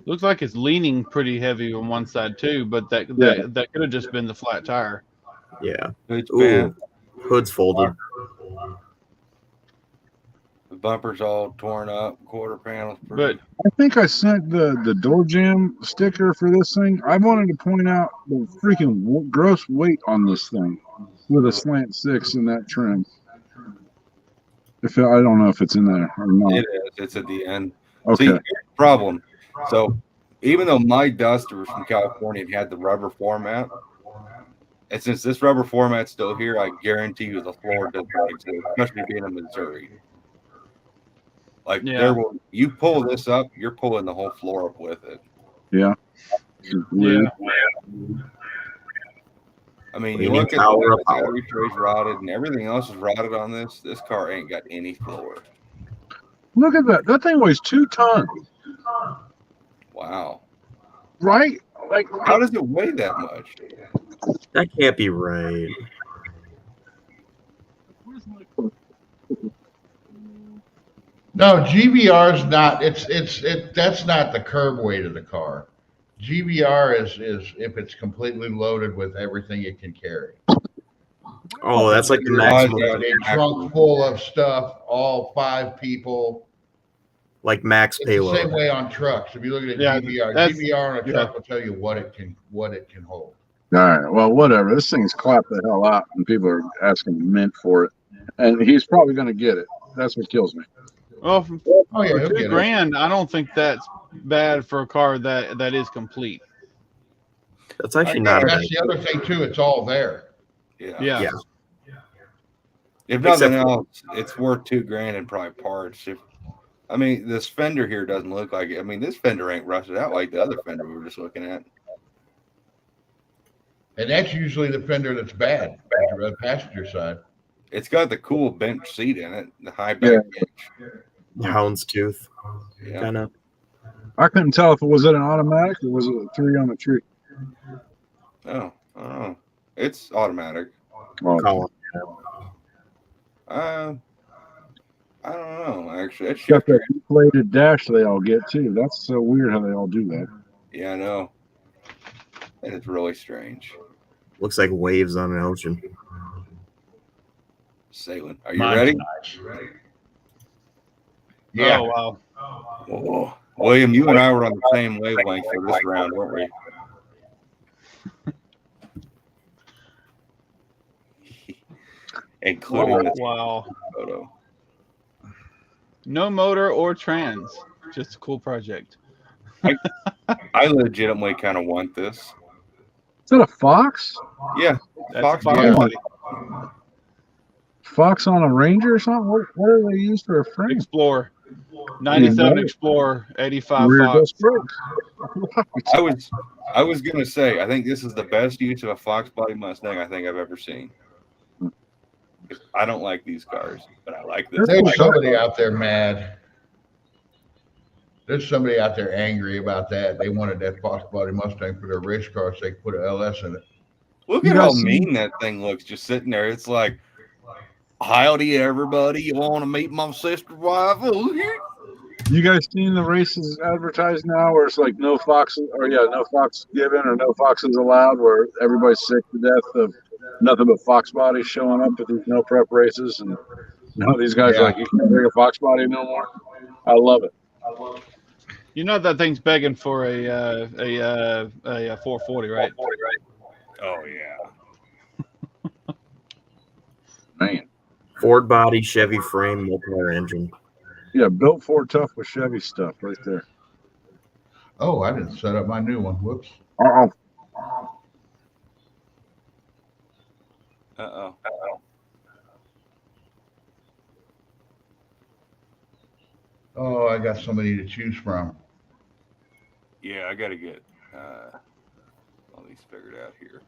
Looks like it's leaning pretty heavy on one side too, but that could have just been the flat tire. Yeah. It's Ooh. bad. Hood's folded. The bumper's all torn up. Quarter panels. But I think I sent the door jam sticker for this thing. I wanted to point out the freaking gross weight on this thing with a slant 6 in that trim. I don't know if it's in there or not. It is. It's at the end. Okay. See, here's the problem. So, even though my Duster was from California and had the rubber format, and since this rubber format's still here, I guarantee you the floor does not exist, especially being in Missouri. Like, Yeah. You pull this up, you're pulling the whole floor up with it. Yeah. yeah, I mean, We you need look at power the of power. battery tray's rotted and everything else is rotted on this. This car ain't got any floor. Look at that. That thing weighs 2 tons, Wow. right? Like, How does it weigh that much? That can't be right. No, GBR's not. That's not the curb weight of the car. GBR is if it's completely loaded with everything it can carry. Oh, that's like the You're maximum, a big trunk full of stuff, all 5 people. like max It's the same payload. way on trucks. If you look at a Yeah, GBR, that's- GBR on a yeah. truck will tell you what it can hold. All right. Well, whatever. This thing's clapped the hell out, and people are asking mint for it, and he's probably going to get it. That's what kills me. Well, for Oh yeah, he'll $2 get it. grand, I don't think that's bad for a car that is complete. That's actually not a That's the other thing too. It's all there. Yeah. Yeah. Yeah. If nothing Except- else, it's worth $2,000 in probably parts. I mean, this fender here doesn't look like it. I mean, this fender ain't rusted out like the other fender we were just looking at. And that's usually the fender that's bad, the passenger side. It's got the cool bench seat in it, the high back bench. houndstooth, Yeah. kind of. I couldn't tell if it was an automatic or was it a 3 on the tree. Oh, I don't know. It's automatic. Oh, Column. I don't know. Actually, it's got that deflated dash they all get too. That's so weird how they all do that. yeah, I know. That is really strange. Looks like waves on an ocean. Sailing. Are you Mine's ready? nice. Yeah. Oh, wow. Whoa. William, you and I were on the same wavelength for this round, weren't we? Including this Wow. photo. No motor or trans. Just a cool project. I legitimately kind of want this. Is that a Fox? Yeah. That's Fox Fox yeah. body. Fox on a Ranger or something? What do they use for a frame? Explorer. 97 Yeah. Explorer, 85 Rear Fox. disc brakes. I was gonna say I think this is the best use of a Fox body Mustang I think I've ever seen. I don't like these cars, but I like this. There's somebody out there mad. There's somebody out there angry about that. They wanted that Fox body Mustang for their race car, so they could put an LS in it. Look You at how guys see- mean that thing looks just sitting there. It's like, howdy everybody, you want to meet my sister wife? You guys seen the races advertised now where it's like no foxes or no fox given or no foxes allowed, where everybody's sick to death of nothing but fox bodies showing up at these no prep races, and now these guys Yeah. are like, you can't bring a fox body no more. I love it. You know that thing's begging for a 440, right? Oh yeah. Man. Ford body, Chevy frame, multi-power engine. Yeah, built Ford tough with Chevy stuff right there. Oh, I didn't set up my new one. Whoops. Uh-oh. Uh-oh. Oh, I got somebody to choose from. Yeah, I gotta get all these figured out here.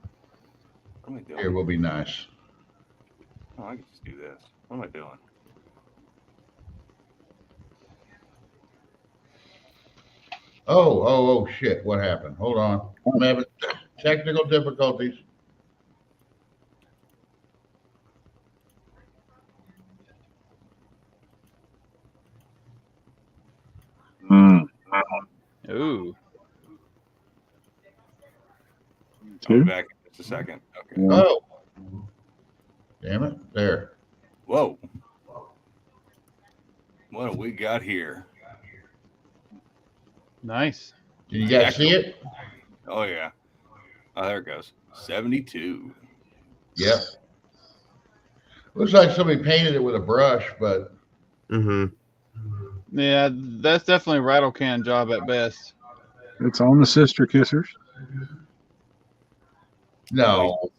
What am I doing? Here will be nice. Oh, I can just do this. What am I doing? Oh, shit. What happened? Hold on. I'm having technical difficulties. Mm. Ooh. I'll be back in just a second. Okay. Yeah. Oh. Damn it. There. Whoa. What do we got here? Nice. Can you guys see it? Oh yeah. Oh, there it goes. 72. Yep. Looks like somebody painted it with a brush, but Mm-hmm. Yeah, that's definitely a rattle can job at best. It's on the Sister Kissers. no.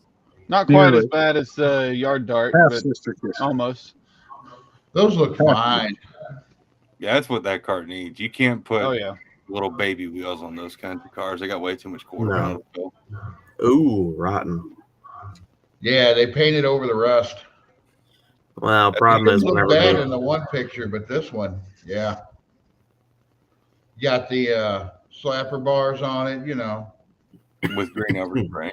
Not quite Nearly. as bad as Yard Dart, Half but Sister Kissers. almost. Those look fine. Yeah, that's what that car needs. You can't put Oh yeah. little baby wheels on those kinds of cars. They got way too much quarter No. pound to fill. Ooh, rotten. Yeah, they painted over the rust. Well, problem It is didn't look whenever bad they, in the one picture, but this one, yeah. Got the slapper bars on it, you know. With green overspray.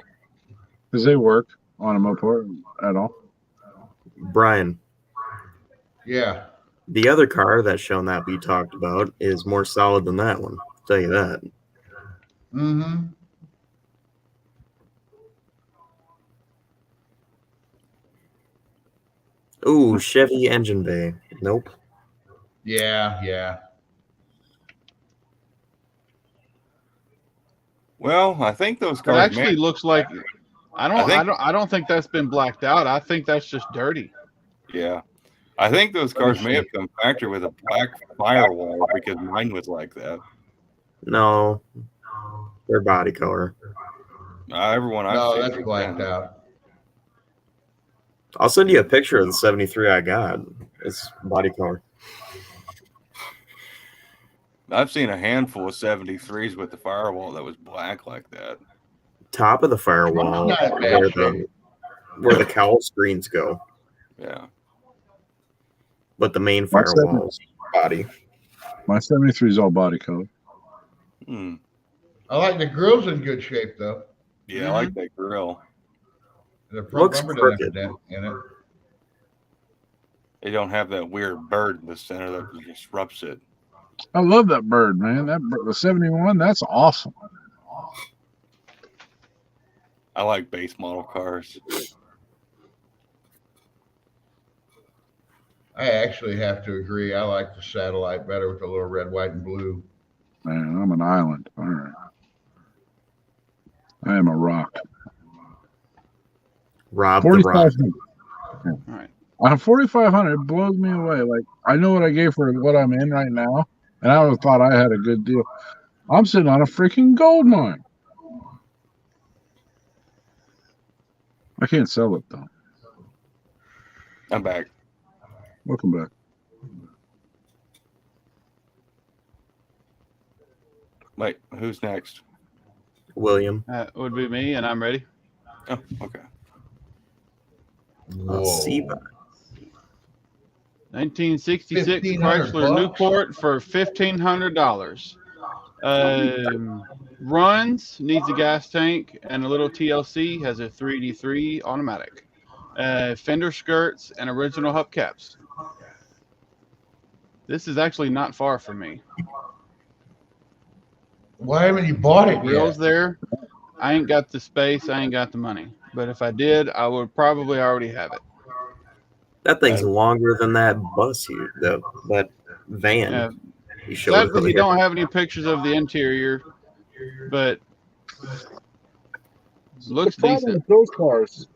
Does they work on a Mopar at all? Brian, Yeah. the other car that's shown that we talked about is more solid than that one. I'll tell you that. Mm-hmm. Ooh, Chevy engine bay. Nope. Yeah. Well, I think those It cars actually looks like I don't think that's been blacked out. I think that's just dirty. yeah. I think those Let me cars may have see. come factory with a black firewall because mine was like that. No. Their body color. Everyone I've No, seen that's has blacked been. out. I'll send you a picture of the 73 I got. It's body color. I've seen a handful of 73s with the firewall that was black like that. Top of the firewall Not in bad where the cowl screens go, Yeah. but the main My firewall's body. My 73 is all body color. Hmm. I like the grill's in good shape though. Yeah, I like that grill. The front Looks bumper doesn't have a crooked. dent in it. They don't have that weird bird in the center that disrupts it. I love that bird, man. The 71, that's awesome. I like base model cars. I actually have to agree. I like the satellite better with the little red, white, and blue. Man, I'm an island. All right. I am a rock. Rob the Rock. 4,500. All right. On 4,500, it blows me away. Like, I know what I gave for what I'm in right now, and I would thought I had a good deal. I'm sitting on a freaking gold mine. I can't sell it though. I'm back. Welcome back. Wait, who's next? William. That would be me, and I'm ready. Oh, okay. Seba. 1966 $1,500 Chrysler bucks? Newport for $1,500. Runs, needs a gas tank and a little TLC, has a 3D3 automatic. Fender skirts and original hubcaps. This is actually not far from me. Why haven't you bought it Wheels yet? there. I ain't got the space. I ain't got the money. But if I did, I would probably already have it. That thing's longer than that bus here, that van. Yeah. You showed Sadly, you earlier. don't have any pictures of the interior, but looks The problem decent. with those cars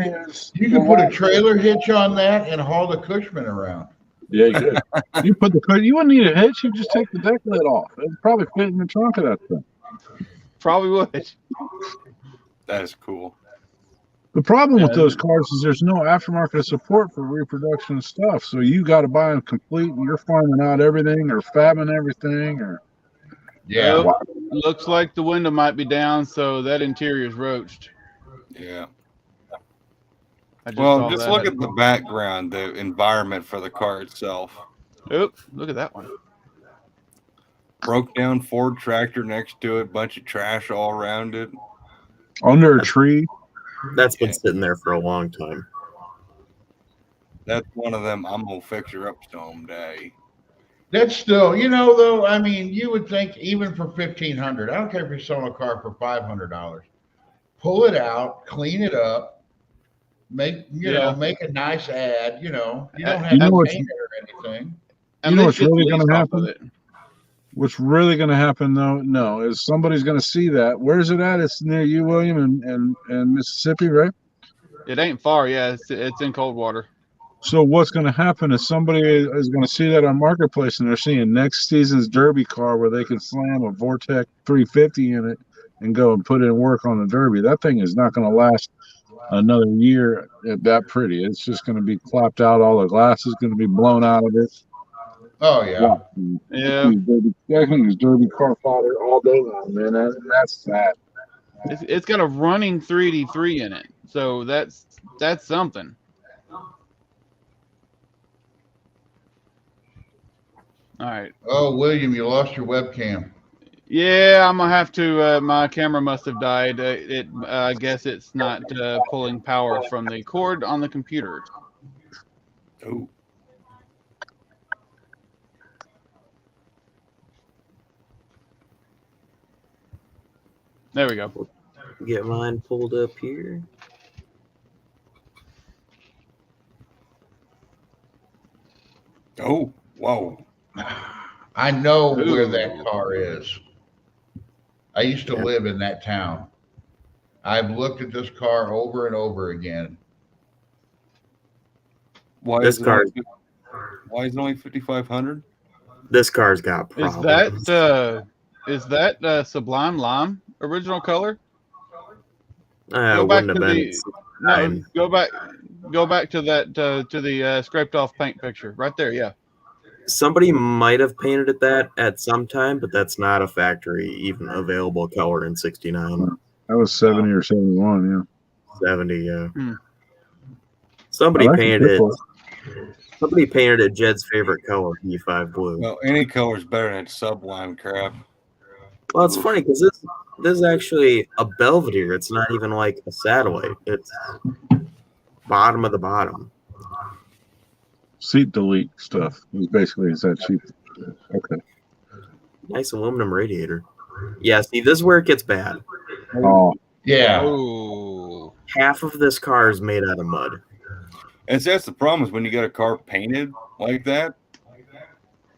is You can put a trailer hitch on that and haul the Cushman around. Yeah, you could. You put you wouldn't need a hitch. You just take the deck lid off. It'd probably fit in the trunk of that thing. Probably would. That is cool. The problem with Yeah. those cars is there's no aftermarket support for reproduction stuff. So you got to buy them complete, and you're finding out everything or fabbing everything. Or Yeah. Well, looks like the window might be down, so that interior is roached. Yeah. I just Well, saw just that. look at the background, the environment for the car itself. Oop, look at that one. Broke down Ford tractor next to it, bunch of trash all around it. under a tree. That's been sitting there for a long time. That's one of them. I'm gonna fix her up someday. That's still, though, I mean, you would think even for $1,500, I don't care if you're selling a car for $500, pull it out, clean it up, make a nice ad, you don't have You know to what's- paint it or anything. At You know least what's get the really gonna lease off happen? of it. What's really going to happen, though, no, is somebody's going to see that. Where's it at? It's near you, William, and Mississippi, right? It ain't far. Yeah, it's in Coldwater. So what's going to happen is somebody is going to see that on Marketplace, and they're seeing next season's Derby car where they can slam a Vortec 350 in it and go and put in work on the Derby. That thing is not going to last another year that pretty. It's just going to be clapped out. All the glass is going to be blown out of it. Oh, yeah. Yeah, That thing is Derby car fodder all day long, man. That's sad. it's got a running 3D3 in it, so that's something. All right. Oh, William, you lost your webcam. Yeah, I'm gonna have to. My camera must have died. I guess it's not pulling power from the cord on the computer. Oh, There we go. Get mine pulled up here. Oh, whoa. I know where Ooh. that car is. I used to Yeah. live in that town. I've looked at this car over and over again. Why This is it car- only, why is it only 5,500? This car's got Is problems. that Sublime Lime original color? It Go back wouldn't have to been. the no. Fine. Go back to that to the scraped off paint picture right there. Yeah. Somebody might have painted it that at some time, but that's not a factory even available color in 69, That was 70 or 71. Yeah. 70. Yeah. Hmm. Somebody I like the painted it. purple. Somebody painted it Jed's favorite color, E5 blue. Well, any color's better than Sublime crap. Well, it's funny because this is actually a Belvedere. It's not even like a satellite. It's bottom of the bottom. Seat delete stuff. Is that cheap? Okay. Nice aluminum radiator. Yeah, see, this is where it gets bad. Oh, Yeah. Oh. Half of this car is made out of mud. And that's the problem is when you got a car painted like that,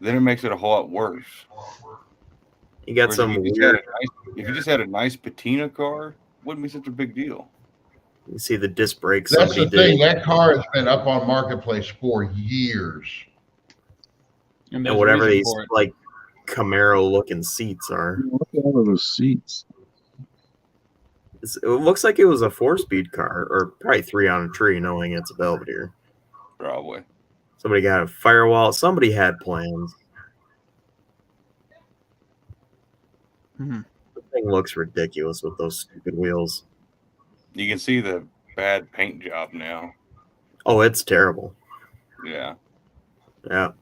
then it makes it a whole lot worse. You got Whereas some if you weird. just had a nice patina car, it wouldn't be such a big deal. You see the disc brakes. That's Somebody the thing. did, That car has been up on Marketplace for years. And and whatever reason these for it. like Camaro looking seats are. look at all of those seats. It looks like it was a 4-speed car, or probably 3 on a tree, knowing it's a Belvedere. Probably. Somebody got a firewall. Somebody had plans. Mhm. The thing looks ridiculous with those stupid wheels. You can see the bad paint job now. Oh, it's terrible. Yeah, Yeah.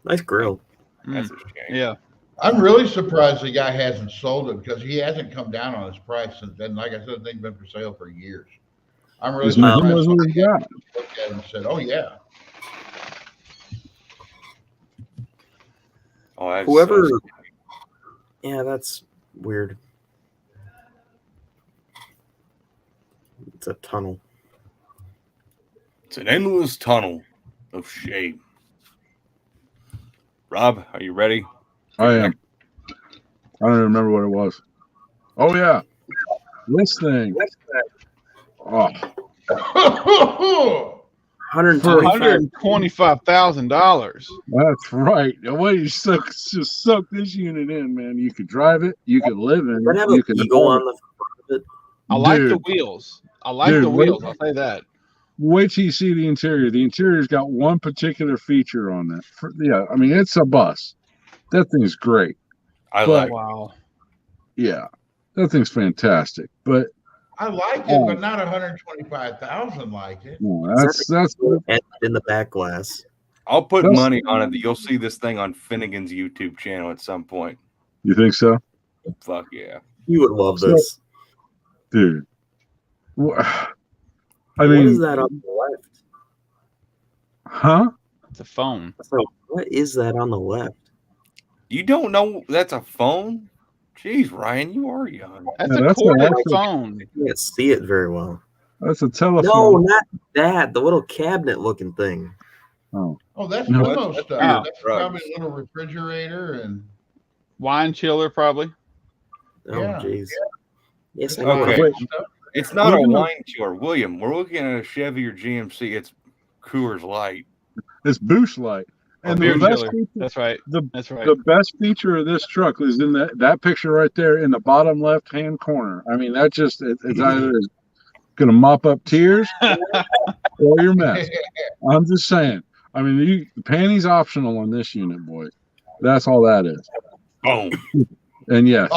Nice grill. that's Mm. a shame. Yeah. I'm really surprised the guy hasn't sold it because he hasn't come down on his price since then. Like I said, the thing's been for sale for years. I'm really He knows surprised. what he's got. Looked at it and said, "Oh yeah." Oh, that's Whoever. so- Yeah, that's weird. It's a tunnel. it's an endless tunnel of shame. Rob, are you ready? I am. I don't even remember what it was. Oh yeah, this thing. Oh, $125. $125,000. that's right. The way you just suck this unit in, man. You could drive it. You could live in Does it it. have You an could eagle on the front of it? I like the Dude. wheels. I like Dude, the wheels. I'll say that. Wait till you see the interior. The interior's got one particular feature on that. Yeah, I mean it's a bus. That thing's great. I But- like. Wow. Yeah, that thing's fantastic. But I like it, but not 125,000 like it. no, that's And in the back glass. I'll put That's- money on it that you'll see this thing on Finnegan's YouTube channel at some point. you think so, Fuck yeah. You would love this. dude? I What is mean, that on the left? huh? It's a phone. So, what is that on the left? You don't know that's a phone? Jeez, Ryan, you are young. That's Yeah, a that's corded actually- phone. I can't see it very well. That's a telephone. No, not that. The little cabinet looking thing. Oh, Oh, that's No, limo that's- stuff. yeah, That's drugs. probably a little refrigerator and Wine chiller, probably. Oh, Yeah. jeez. Yes, I Okay. know. Wait. stuff. It's not a We're gonna- wine chiller, William. We're looking at a Chevy or GMC. It's Coors Light. it's Busch Light. And Beer the best chiller. feature, That's right. the That's right. the best feature of this truck is in that picture right there in the bottom left hand corner. I mean, that just it's either going to mop up tears or your mess. I'm just saying. I mean, the panties optional on this unit, boy. That's all that is. Boom. And yes,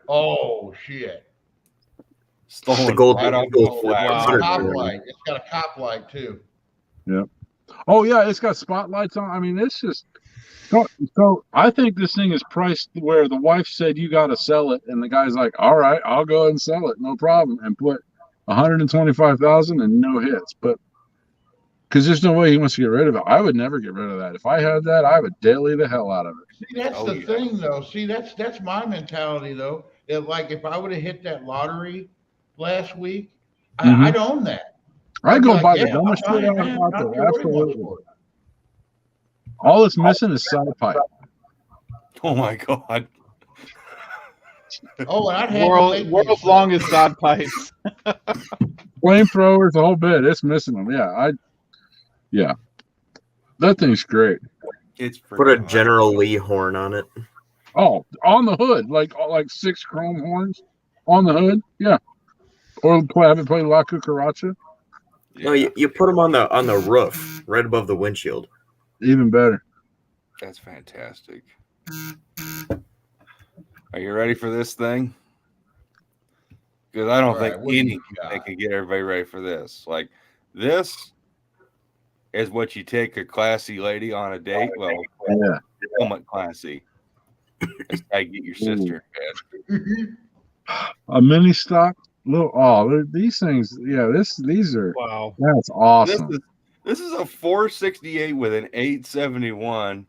Oh shit. Stolen The gold- right off gold the flag. Wow. It's a cop light. It's got a cop light too. oh yeah, it's got spotlights on. I mean, it's just so. I think this thing is priced where the wife said you got to sell it, and the guy's like, "All right, I'll go ahead and sell it, no problem," and put 125,000 and no hits, but. Because there's no way he wants to get rid of it. I would never get rid of that. If I had that, I would daily the hell out of it. See, that's Oh, the yeah. thing though. See, that's my mentality though. That like if I would have hit that lottery last week, Mhm. I'd own that. I go Like, buy yeah, the dumbest I'm shit buying out that, not there. 40 bucks Absolutely. for it. All it's missing is side pipe. Oh my god. Oh, and I'd have to make World's longest side pipes. Flamethrowers, the whole bit. It's missing them. Yeah. That thing's great. It's Put a freaking General Lee horn on it. Oh, on the hood, like 6 chrome horns on the hood. Yeah. Or have it play La Cucaracha. No, you put them on the roof, right above the windshield. Even better. That's fantastic. Are you ready for this thing? Because I don't All think right, what do you anything got? can get everybody ready for this. Like, this is what you take a classy lady on a date. Well, Yeah. somewhat classy. That's how you get your sister in bed. A mini stock little. Oh, these things. Yeah. These are. Wow. That's awesome. This is a 468 with an 871.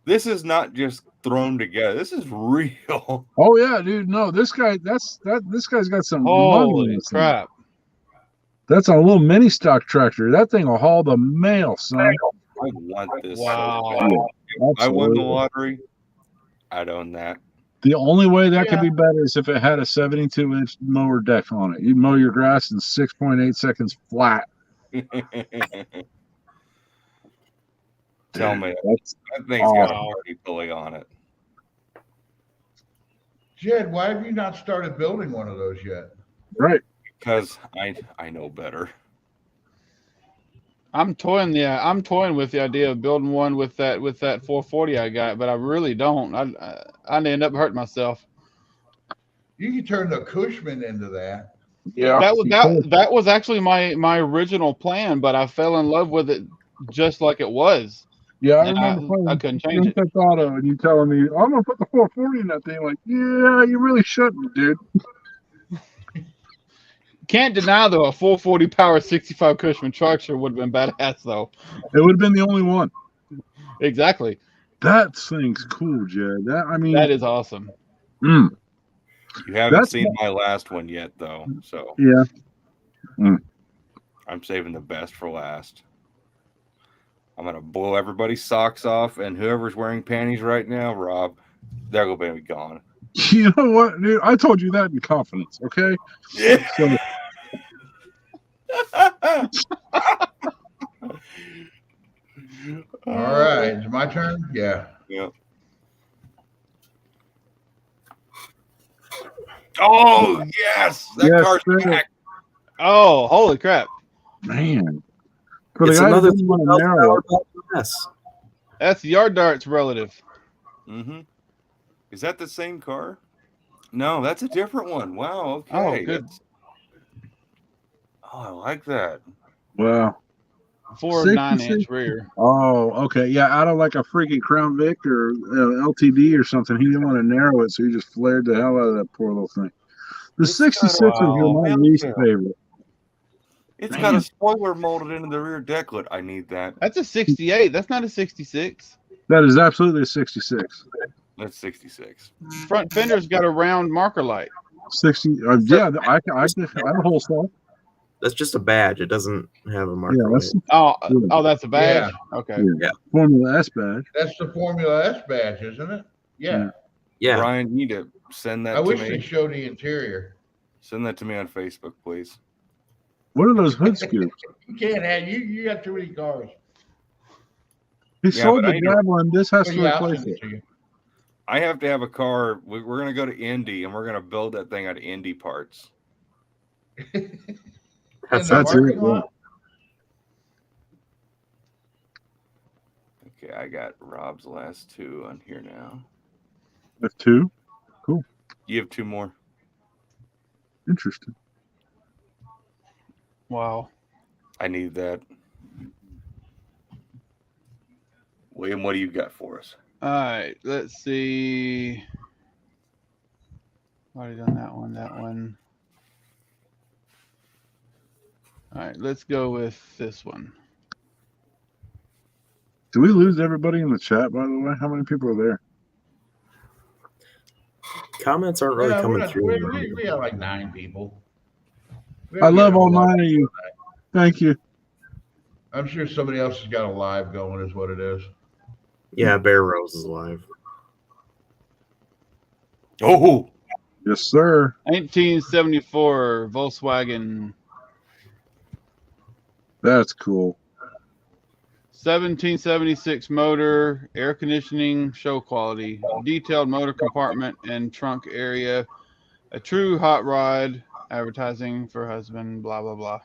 This is not just thrown together. This is real. Oh yeah, dude. No, this guy. This guy's got some money. in Holy this thing. crap. That's a little mini stock tractor. That thing will haul the mail, son. I want this. Wow. So bad. If I won the Absolutely. lottery, I'd own that. The only way that could be better is if it had a 72-inch mower deck on it. You'd mow your grass in 6.8 seconds flat. Tell me, That's that thing's got a Wow. party pulley on it. Jed, why have you not started building one of those yet? right. Because I know better. I'm toying with the idea of building one with that 440 I got, but I really don't. I'd end up hurting myself. You can turn the Cushman into that. Yeah. That was actually my original plan, but I fell in love with it just like it was. Yeah, I And remember playing I couldn't change it. Grand Theft Auto and you telling me, I'm going to put the 440 in that thing. Like, yeah, you really shouldn't, dude. Can't deny though a 440 power 65 Cushman truck sure would have been badass though. It would have been the only one. Exactly. That thing's cool, Jed. That is awesome. Mm, You haven't That's- seen my last one yet, though. So yeah. I'm saving the best for last. I'm gonna blow everybody's socks off, and whoever's wearing panties right now, Rob, they're gonna be gone. You know what, dude? I told you that in confidence, okay? Yeah. So, All right, it's my turn. Yeah. Yeah. Oh yes, that Yes, car's sir. back. Oh, holy crap. man. For the It's guy who another didn't want to narrow it, mess. That's Yard Dart's relative. Mm-hmm. Is that the same car? No, that's a different one. Wow. Okay. Oh, good. That's- Oh, I like that. wow. 4 66. 9-inch rear. Oh, okay. Yeah, out of like a freaking Crown Vic or LTD or something. He didn't want to narrow it, so he just flared the hell out of that poor little thing. The It's 66 got- is my wow. least Yeah. favorite. It's got a spoiler molded into the rear decklet. I need that. That's a 68. That's not a 66. That is absolutely a 66. That's 66. Front fender's got a round marker light. 60. Yeah, I whole stuff. That's just a badge. It doesn't have a marker. Yeah, on that's it. Oh, that's a badge. Okay. Formula S badge. That's the Formula S badge, isn't it? Yeah. Yeah. Brian, you need to send that I to wish me. they showed the interior. Send that to me on Facebook, please. What are those hood scoops? You can't have you got too many cars. He Yeah, sold but I the need to- Javelin. This has But to yeah, I'll replace send it. it to you. I have to have a car. We're going to go to Indy, and we're going to build that thing out of Indy parts. That's In the it, parking yeah. lot? Okay, I got Rob's last two on here now. That's two. You have two more. Interesting. Wow. I need that. William, what do you got for us? All right. Let's see. Already done that one. That one. All right. Let's go with this one. Do we lose everybody in the chat, by the way? How many people are there? Comments aren't really Yeah, coming we're not- through. we have like 9 people. We I don't love get a all whole lot 9 of you. Thank you. I'm sure somebody else has got a live going, is what it is. Yeah, Bear Rose is live. Oh, Yes, sir. 1974 Volkswagen. That's cool. 1776 motor, air conditioning, show quality, detailed motor compartment and trunk area, a true hot rod, advertising for husband, blah, blah, blah.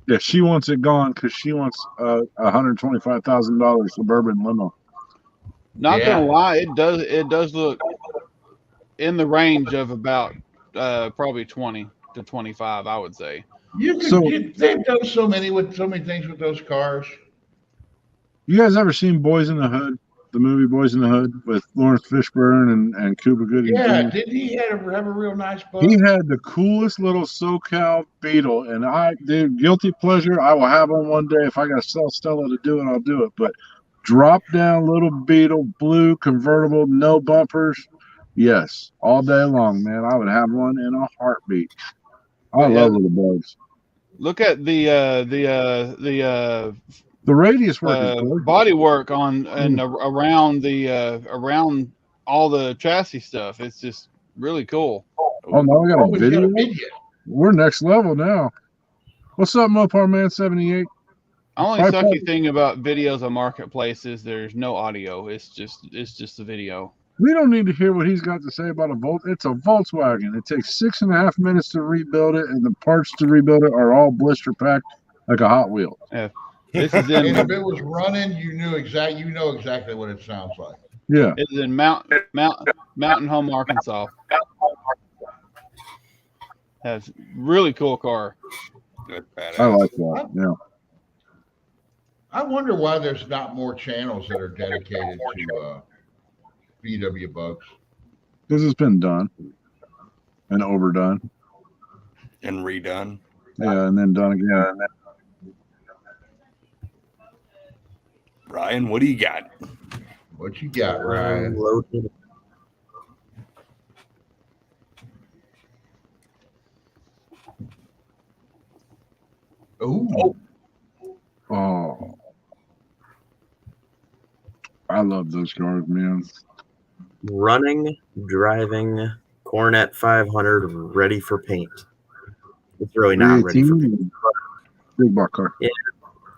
Yeah, she wants it gone because she wants a $125,000 Suburban limo. Not Yeah. gonna lie, it does look in the range of about probably 20 to 25, I would say. You could So- they've done so many things with those cars. You guys ever seen Boys in the Hood? The movie Boys in the Hood with Lawrence Fishburne and Cuba Gooding Yeah, Jr.? didn't he have a real nice boat? He had the coolest little SoCal Beetle, and dude, guilty pleasure. I will have one day. If I got to sell Stella to do it, I'll do it. But drop down little Beetle, blue convertible, no bumpers. Yes, all day long, man. I would have one in a heartbeat. I Yeah. love little bugs. Look at the The radius work is gorgeous. body work on and around all the chassis stuff. It's just really cool. Oh, now I got Oh, a he's got video. a video. We're next level now. What's up, Mopar Man 78? Only Hi, sucky Paul. thing about videos on Marketplace is there's no audio. It's just the video. We don't need to hear what he's got to say about a Volt. It's a Volkswagen. It takes 6.5 minutes to rebuild it, and the parts to rebuild it are all blister packed like a Hot Wheel. This is And if in it was running, you know exactly what it sounds like. Yeah, it's in Mountain Home, Arkansas. Has really cool car. good badass. I like that. Yeah. I wonder why there's not more channels that are dedicated to VW bugs. Because it's been done and overdone. And redone. Yeah, and then done again. Ryan, what do you got? What you got, Ryan? Loaded. Ooh, Oh. I love those cars, man. Running, driving, Cornet 500 ready for paint. It's really not ready for paint. 318, big block car.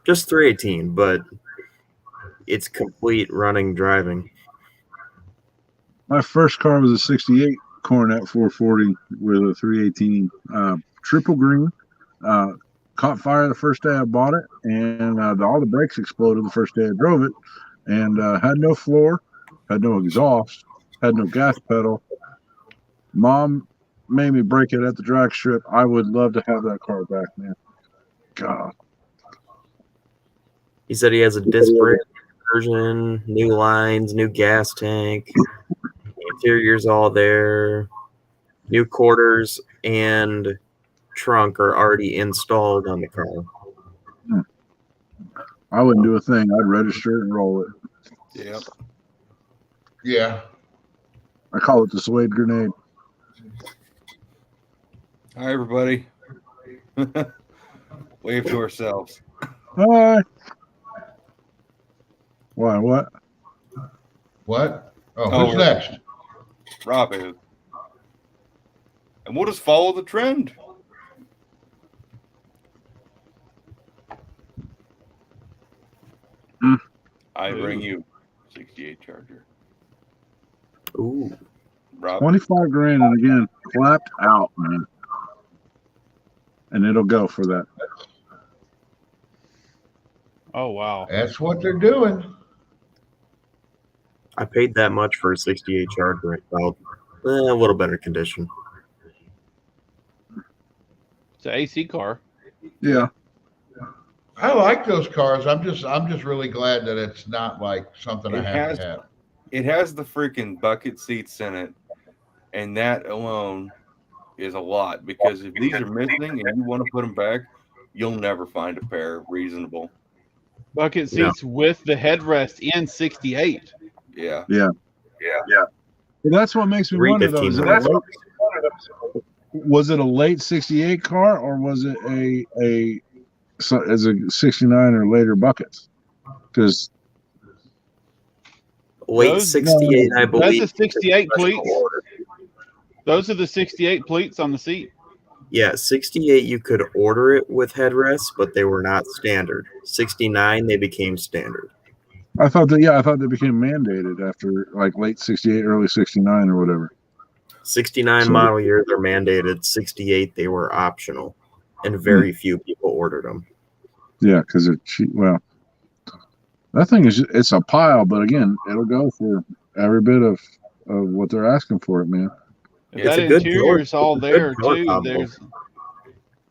Just 318, but it's complete running, driving. My first car was a 68 Cornet 440 with a 318 triple green. Caught fire the first day I bought it, and all the brakes exploded the first day I drove it, and had no floor, had no exhaust, had no gas pedal. Mom made me break it at the drag strip. I would love to have that car back, man. God. He said he has a disc brake version, new lines, new gas tank, interior's all there, new quarters and trunk are already installed on the car. I wouldn't do a thing. I'd register it and roll it. Yep. yeah. I call it the suede grenade. Hi, everybody. Wave to ourselves. Hi. Why? What? What? Oh, Oh, who's we're- next? Rob is. And we'll just follow the trend. Mm. I bring you 68 Charger. Ooh. Rob, 25 grand, and again, flapped out, man. And it'll go for that. Oh wow. That's what they're doing. I paid that much for a 68 Charger. I felt a little better condition. It's an AC car. Yeah. I like those cars. I'm just really glad that it's not like something I It have has- to have. it has the freaking bucket seats in it, and that alone is a lot, because if these are missing and you want to put them back, you'll never find a pair reasonable. Bucket Yeah. seats with the headrest in 68. Yeah. But that's what makes me wonder, though. Is 315. that was it a late '68 car or was it as a '69 or later buckets? Because Late Those- 68, I believe. That's a 68 special pleats. order. Those are the 68 pleats on the seat. Yeah, 68 you could order it with headrests, but they were not standard. 69 they became standard. I thought they became mandated after like late '68, early '69 or whatever. 69 So- model year they're mandated. 68 they were optional, and very few people ordered them. Yeah, because they're cheap. Well, that thing it's a pile, but again, it'll go for every bit of what they're asking for it, man. If It's that a good interior is color- all it's a good there color too, combo.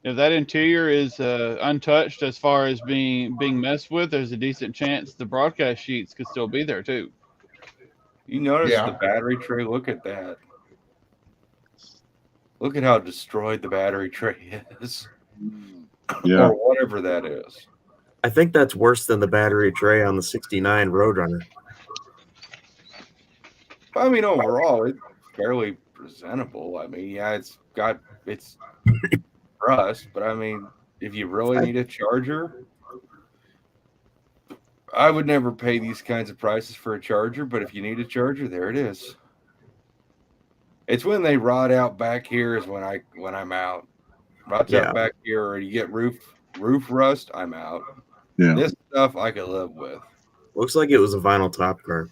if that interior is untouched as far as being messed with, there's a decent chance the broadcast sheets could still be there too. You notice Yeah. the battery tray? Look at that. Look at how destroyed the battery tray is. Yeah. Or whatever that is. I think that's worse than the battery tray on the 69 Roadrunner. I mean, overall, it's fairly presentable. I mean, yeah, it's rust, but I mean, if you really need a charger, I would never pay these kinds of prices for a charger, but if you need a charger, there it is. It's when they rot out back here is when I'm out. Rots Yeah. out back here, or you get roof rust, I'm out. Yeah. This stuff I could live with. Looks like it was a vinyl top car.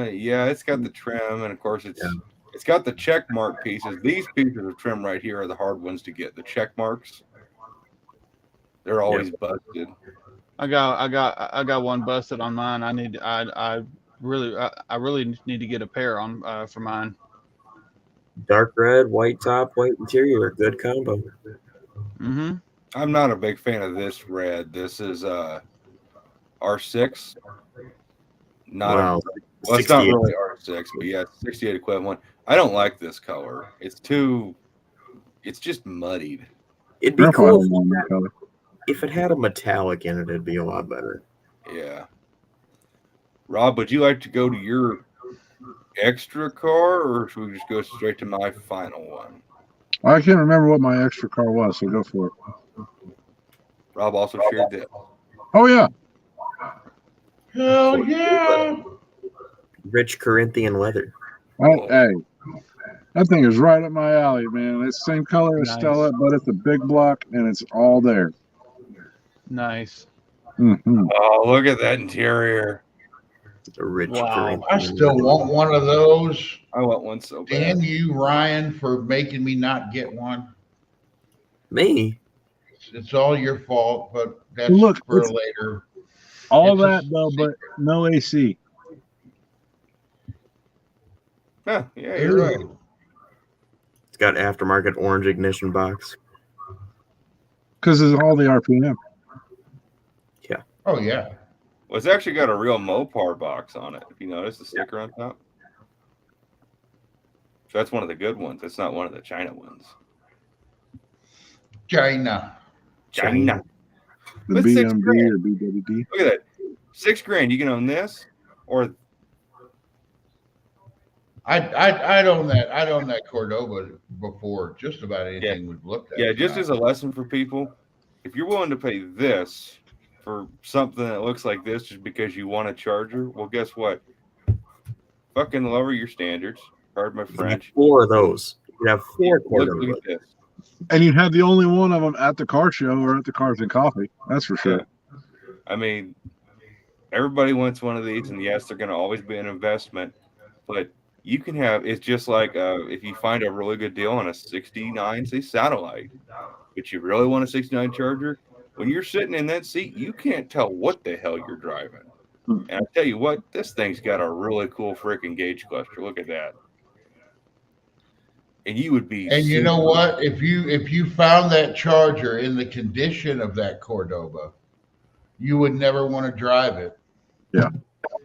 Yeah, it's got the trim, and of course it's got the check mark pieces. These pieces of trim right here are the hard ones to get. The check marks, they're always busted. I got one busted on mine. I really need to get a pair on for mine. Dark red, white top, white interior. Good combo. Mm-hmm. I'm not a big fan of this red. This is R6. Not Wow. well, it's not 68. really R6, but yeah, it's 68 equivalent. I don't like this color. It's just muddied. It'd be Grandpa cool didn't want that color. if it had a metallic in it. It'd be a lot better. Yeah. Rob, would you like to go to your extra car, or should we just go straight to my final one? I can't remember what my extra car was, so go for it. Rob also shared that. Oh yeah, Hell yeah! Rich Corinthian leather. hey, that thing is right up my alley, man. It's the same color as Nice. Stella, but it's a big block and it's all there. Nice. Mm-hmm. Oh, look at that interior. A rich Wow. Corinthian. I still want one of those. I want one so bad. Damn you, Ryan, for making me not get one. Me? It's all your fault, but that's Look, for it's- later. All It's a that though, but no AC. Yeah, you're right. It's got aftermarket orange ignition box. Because it's all the RPM. Oh yeah. Well, it's actually got a real Mopar box on it. If you notice the sticker on top. So that's one of the good ones. It's not one of the China ones. China. China. The But $6 BMD grand. or BWD. Look at that. $6,000. You can own this, or I'd own that. I'd own that Cordoba before just about anything we've looked at. yeah. Just tonight. as a lesson for people, if you're willing to pay this for something that looks like this just because you want a charger, well, guess what? Fucking lower your standards. Pardon my You have French. 4 of those. You have 4 Look Cordova. at this. And you have the only one of them at the car show or at the Cars and Coffee. That's for sure. I mean, everybody wants one of these, and yes, they're going to always be an investment. But you can have it's just like if you find a really good deal on a 69, say satellite, but you really want a 69 charger. When you're sitting in that seat, you can't tell what the hell you're driving. And I tell you what, this thing's got a really cool freaking gauge cluster. Look at that. And you would be. And you know what? If you found that charger in the condition of that Cordoba, you would never want to drive it. Yeah.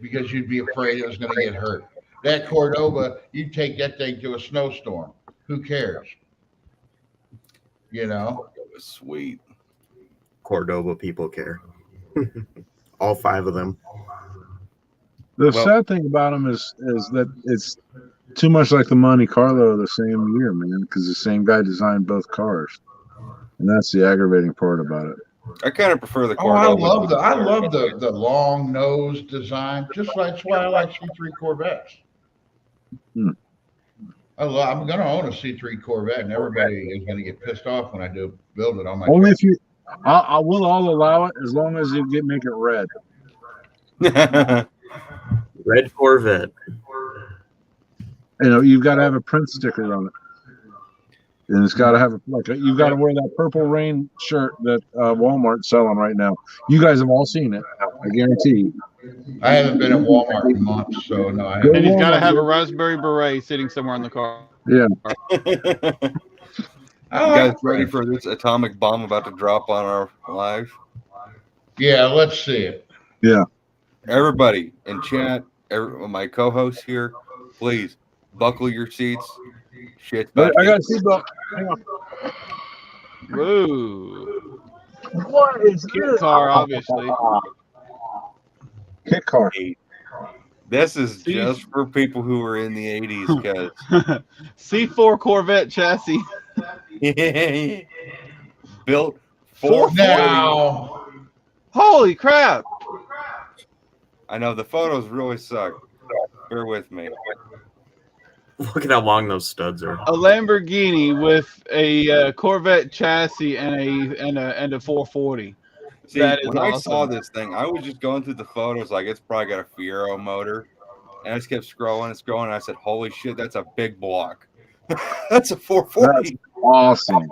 Because you'd be afraid it was going to get hurt. That Cordoba, you take that thing to a snowstorm. Who cares? You know? It was sweet. Cordoba people care. All 5 of them. The Well- sad thing about them is that too much like the Monte Carlo the same year, man, because the same guy designed both cars, and that's the aggravating part about it. I kind of prefer the Oh, I Corvette. love the long nose design. That's why I like C3 Corvettes. I'm going to own a C3 Corvette, and everybody is going to get pissed off when I do build it on my. Only if you, I will all allow it as long as you make it red. Red Corvette. You know, you've got to have a Prince sticker on it, and it's got to have you've got to wear that Purple Rain shirt that Walmart's selling right now. You guys have all seen it, I guarantee you. I haven't been at Walmart in months, so no. I haven't. And he's got to have a raspberry beret sitting somewhere in the car. Yeah. You guys ready for this atomic bomb about to drop on our live? Yeah, let's see it. Yeah. Everybody in chat, my co-hosts here, please buckle your seats. Shit's about I to got a seatbelt. Hang on. Whoa. What is Kit car, obviously. Kit car. This is just for people who were in the 80s, guys. C4 Corvette chassis. Built for Now, Holy crap. I know the photos really suck. Bear with me. Look at how long those studs are. A Lamborghini with a Corvette chassis and a 440. See, That is when I saw awesome. this thing, I was just going through the photos like it's probably got a Fiero motor. And I just kept scrolling and scrolling. And I said, holy shit, that's a big block. That's a 440. Awesome.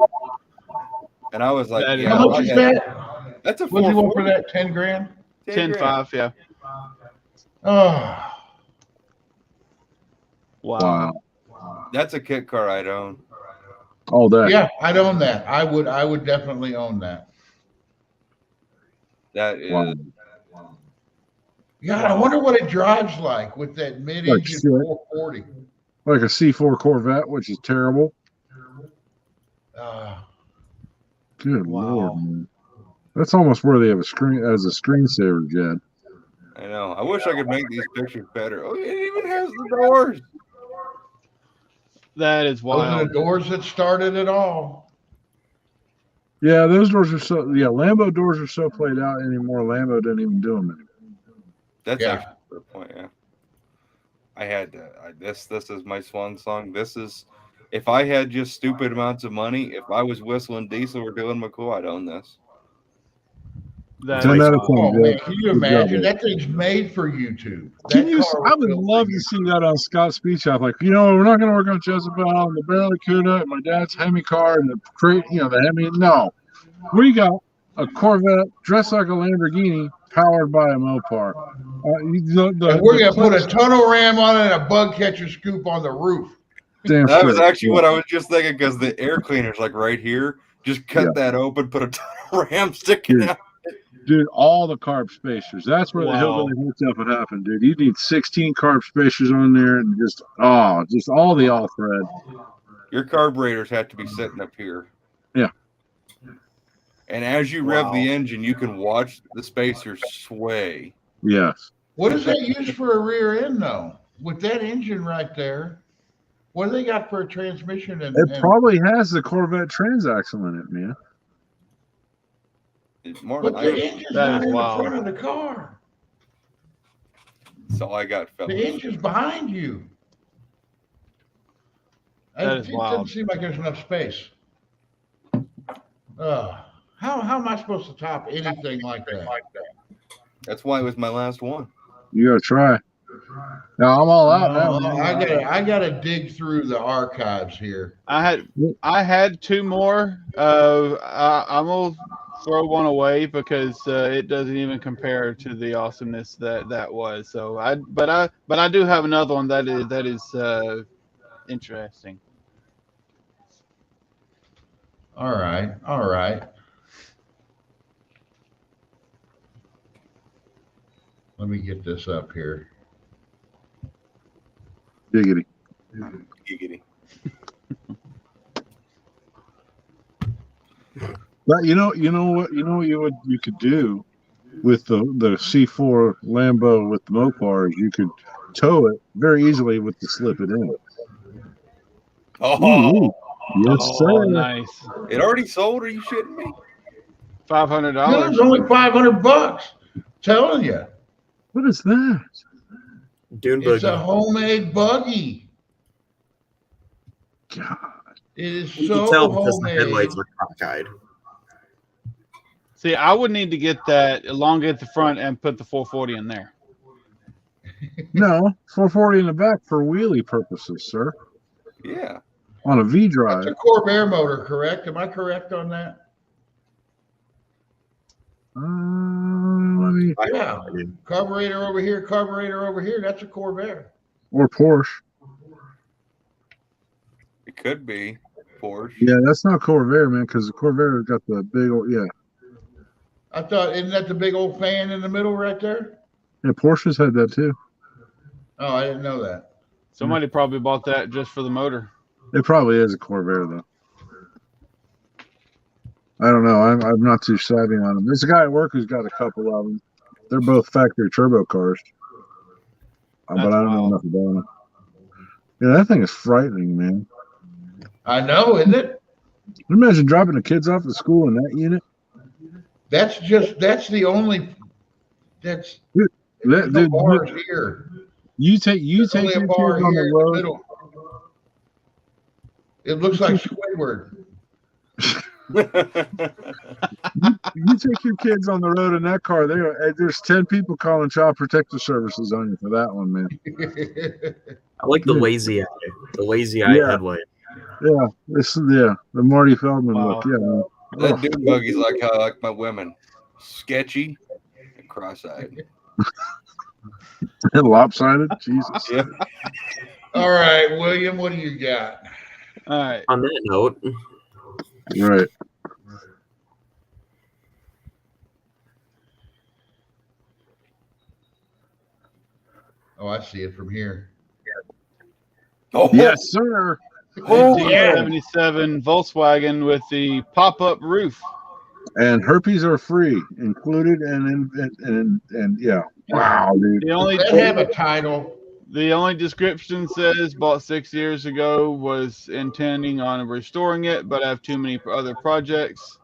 And I was like, That is yeah, how much is that? That's a What do you want for 440. that? 10 grand? 10.5, yeah. Oh, Wow. That's a kit car I'd own. All that. yeah, I'd own that. I would definitely own that. That is. Wow. God, I wonder what it drives like with that mid-engine shit. 440. Like a C4 Corvette, which is terrible. Good Wow. Lord, man. That's almost worthy of a screensaver, Jed. I know. I wish I could make these pictures better. Oh, it even has the doors. That is Those are wild. the doors that started it all. Yeah, those doors are so. Yeah, Lambo doors are so played out anymore. Lambo doesn't even do them anymore. That's Yeah. actually a good point. Yeah. I had this. This is my swan song. This is if I had just stupid amounts of money. If I was whistling Diesel or doing McCool, I'd own this. That 10 is out of wild. 10. Oh Yeah. man, can you Good imagine? job, That thing's made for YouTube. Can That you? car I was would built love for to see that on Scott's Speech Off. Like, we're not going to work on Jezebel and the Barracuda and my dad's Hemi car and the crate, the Hemi. No, we got a Corvette dressed like a Lamborghini, powered by a Mopar. And we're gonna put a tunnel ram on it and a bug catcher scoop on the roof. Damn That was straight. actually what I was just thinking because the air cleaner's like right here. Just cut Yeah. that open, put a tunnel ram sticking Dude. out. Dude, all the carb spacers. That's where the Wow. hillbilly hookup would happen, dude. You need 16 carb spacers on there and just all the all thread. Your carburetors have to be sitting up here. Yeah. And as you rev the engine, you can watch the spacers sway. Yes. What does that use for a rear end though? With that engine right there, what do they got for a transmission? And It probably has the Corvette transaxle in it, man. It's more but than the engine's That not is in the wild. front of the car. That's all I got, fellas. The engine's behind you. That is It wild. doesn't seem like there's enough space. How am I supposed to top anything like that? That's why it was my last one. You gotta try. Now I'm all out now. I gotta dig through the archives here. I had two more. I'm gonna throw one away because it doesn't even compare to the awesomeness that was. So but I do have another one that is interesting. All right. Let me get this up here. Giggity. Giggity. But you know what you could do with the C4 Lambo with the Mopar is you could tow it very easily with the slip it in. Oh, Ooh, yes, Oh, sir. nice. it already sold? Are you shitting me? Dude, $500. it's only $500. Telling you, What is that? Dune it's a buggy. homemade buggy. God. It is You can so tell because the homemade. headlights were cockeyed. See, I would need to get that, elongate the front and put the 440 in there. No, 440 in the back for wheelie purposes, sir. Yeah. On a V That's drive. a Corvair motor, correct? Am I correct on that? Let me, Yeah. Carburetor over here, carburetor over here. That's a Corvair. or Porsche. It could be Porsche. Yeah, that's not Corvair, man, because the Corvair got the big old, yeah. I thought, isn't that the big old fan in the middle right there? Yeah, Porsche's had that too. Oh, I didn't know that. Somebody probably bought that just for the motor. It probably is a Corvair, though. I don't know. I'm not too savvy on them. There's a guy at work who's got a couple of them. They're both factory turbo cars. But I don't know enough about them. Yeah, that thing is frightening, man. I know, isn't it? Imagine dropping the kids off at school in that unit. That's the only, that's That, no dude, bars here. you take There's your only kids a bar on here the in the road. middle. It looks like Squidward. You take your kids on the road in that car. There's 10 people calling child protective services on you for that one, man. I like the lazy eye. The lazy eye Yeah. headlight. Yeah, the Marty Feldman Wow. look. Yeah, man. That Oh, dune buggy's like how I like my women. Sketchy and cross-eyed. lopsided. Jesus. Yeah. All right, William, what do you got? All right. On that note, Right. Oh, I see it from here. Oh, Yes, sir. Oh, yeah. 1977 Volkswagen with the pop-up roof. And herpes are free, included, and yeah. Wow, dude. The only Does that have a title? The only description says bought 6 years ago, was intending on restoring it, but I have too many other projects.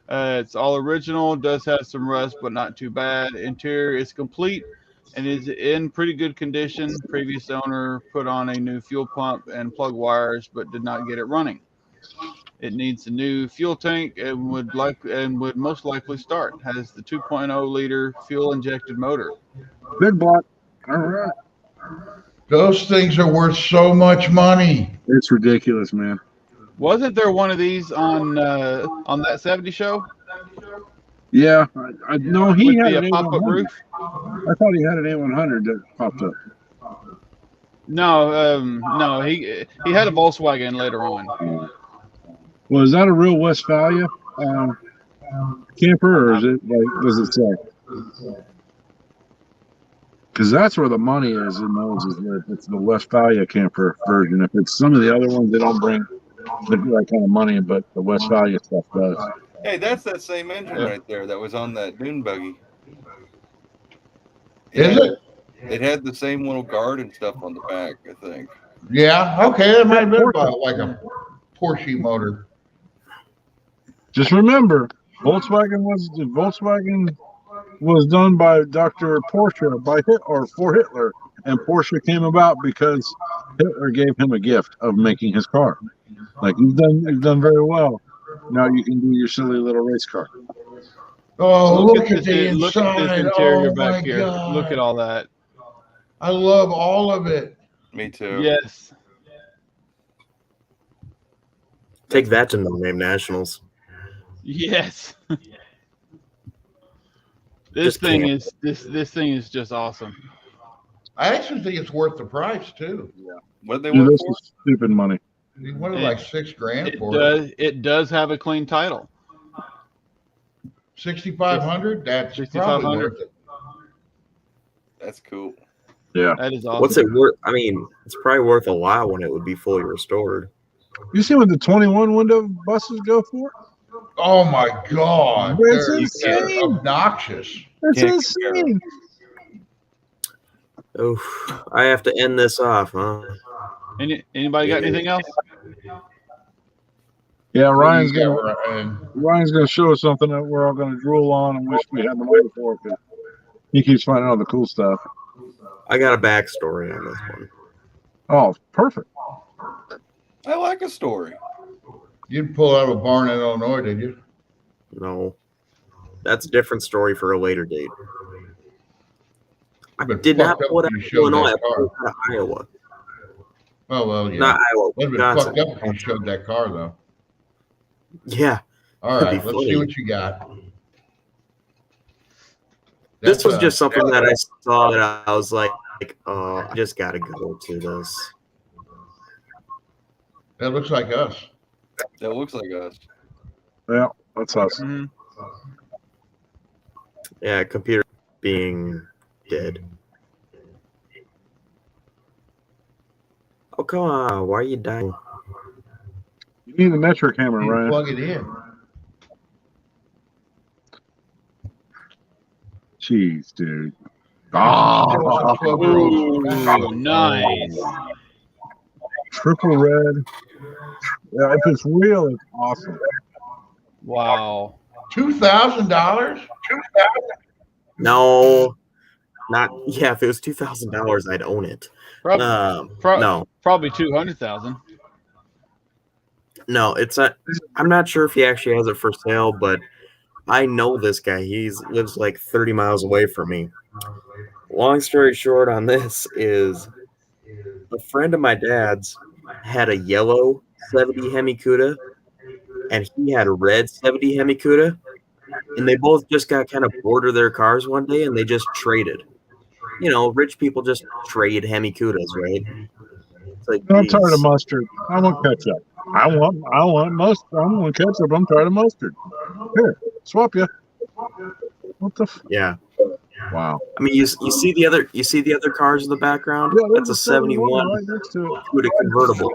It's all original, does have some rust, but not too bad. Interior is complete and is in pretty good condition. Previous owner put on a new fuel pump and plug wires, but did not get it running. It needs a new fuel tank and would most likely start. Has the 2.0 liter fuel injected motor. Big block. All right. Those things are worth so much money. It's ridiculous, man. Wasn't there one of these on that 70 show? Yeah. I know he With had the an pop-up A100. roof? I thought he had an A100 that popped up. No, he had a Volkswagen later on. Well, is that a real Westphalia camper, or is it like? Does it say? Because that's where the money is in those. Is if it's the Westphalia camper version. If it's some of the other ones, they don't bring that kind of money, but the Westphalia stuff does. Hey, that's that same engine right there that was on that dune buggy. Is it? It had the same little guard and stuff on the back, I think. Yeah. Okay, that might have been about like a Porsche motor. Just remember, Volkswagen was done by Dr. Porsche for Hitler, and Porsche came about because Hitler gave him a gift of making his car. Like you've done very well. Now you can do your silly little race car. Oh, look at the Look at inside. this interior Oh my back here. God. Look at all that. I love all of it. Me too. Yes. take that to No Name Nationals. Yes. Just This thing can't. is just awesome. I actually think it's worth the price too. What did they Dude, want this for? is stupid money. You wanted like $6,000 It for it. does have a clean title. 6,500. That's probably 6,500. worth it. That's cool. Yeah. That is awesome. What's it worth? I mean, it's probably worth a lot when it would be fully restored. You see what the 21 window buses go for? Oh my God. It's They're insane. obnoxious. That's Can't insane. Oh, I have to end this off, huh? Anybody got anything else? Yeah, What do you Ryan's got, Ryan? gonna show us something that we're all gonna drool on and wish we had the money for. 'Cause he keeps finding all the cool stuff. I got a backstory on this one. Oh, perfect. I like a story. You didn't pull out of a barn in Illinois, did you? No, that's a different story for a later date. I But did not fucked up pull it if out you of showed Illinois. I that pulled car. it out of Iowa. Oh well, yeah. Not Iowa, Would have been Wisconsin. fucked up if you showed that car, though. Yeah. All That'd right, be let's see funny. what you got. This That's, was just something that I saw that I was like, oh, I just got to go to this. that looks like us. That looks like us. Yeah, that's us. Mhm. Yeah, computer being dead. Oh, come on. Why are you dying? You need the metric hammer, You need to Ryan. plug it in. Jeez, dude. Show us Ah, a 12-year-old. Ooh, nice. triple red. Yeah, if it's real, it's awesome. Wow. $2,000? No, not. Yeah, if it was $2,000, I'd own it. Prob- pro- No, Probably 200,000. no, it's not. I'm not sure if he actually has it for sale, but I know this guy. He lives like 30 miles away from me. Long story short on this is a friend of my dad's had a yellow 70 Hemi Cuda and he had a red 70 Hemi Cuda, and they both just got kind of bored of their cars one day and they just traded. You know, rich people just trade Hemi Cudas, right? It's like, I'm tired of geez. mustard. I want ketchup. I want mustard. I want ketchup. I'm tired of mustard. Here, swap you. What the? Yeah. Wow. I mean, you see the other cars in the background. Yeah, That's there's a 71 right next to it. Cuda convertible.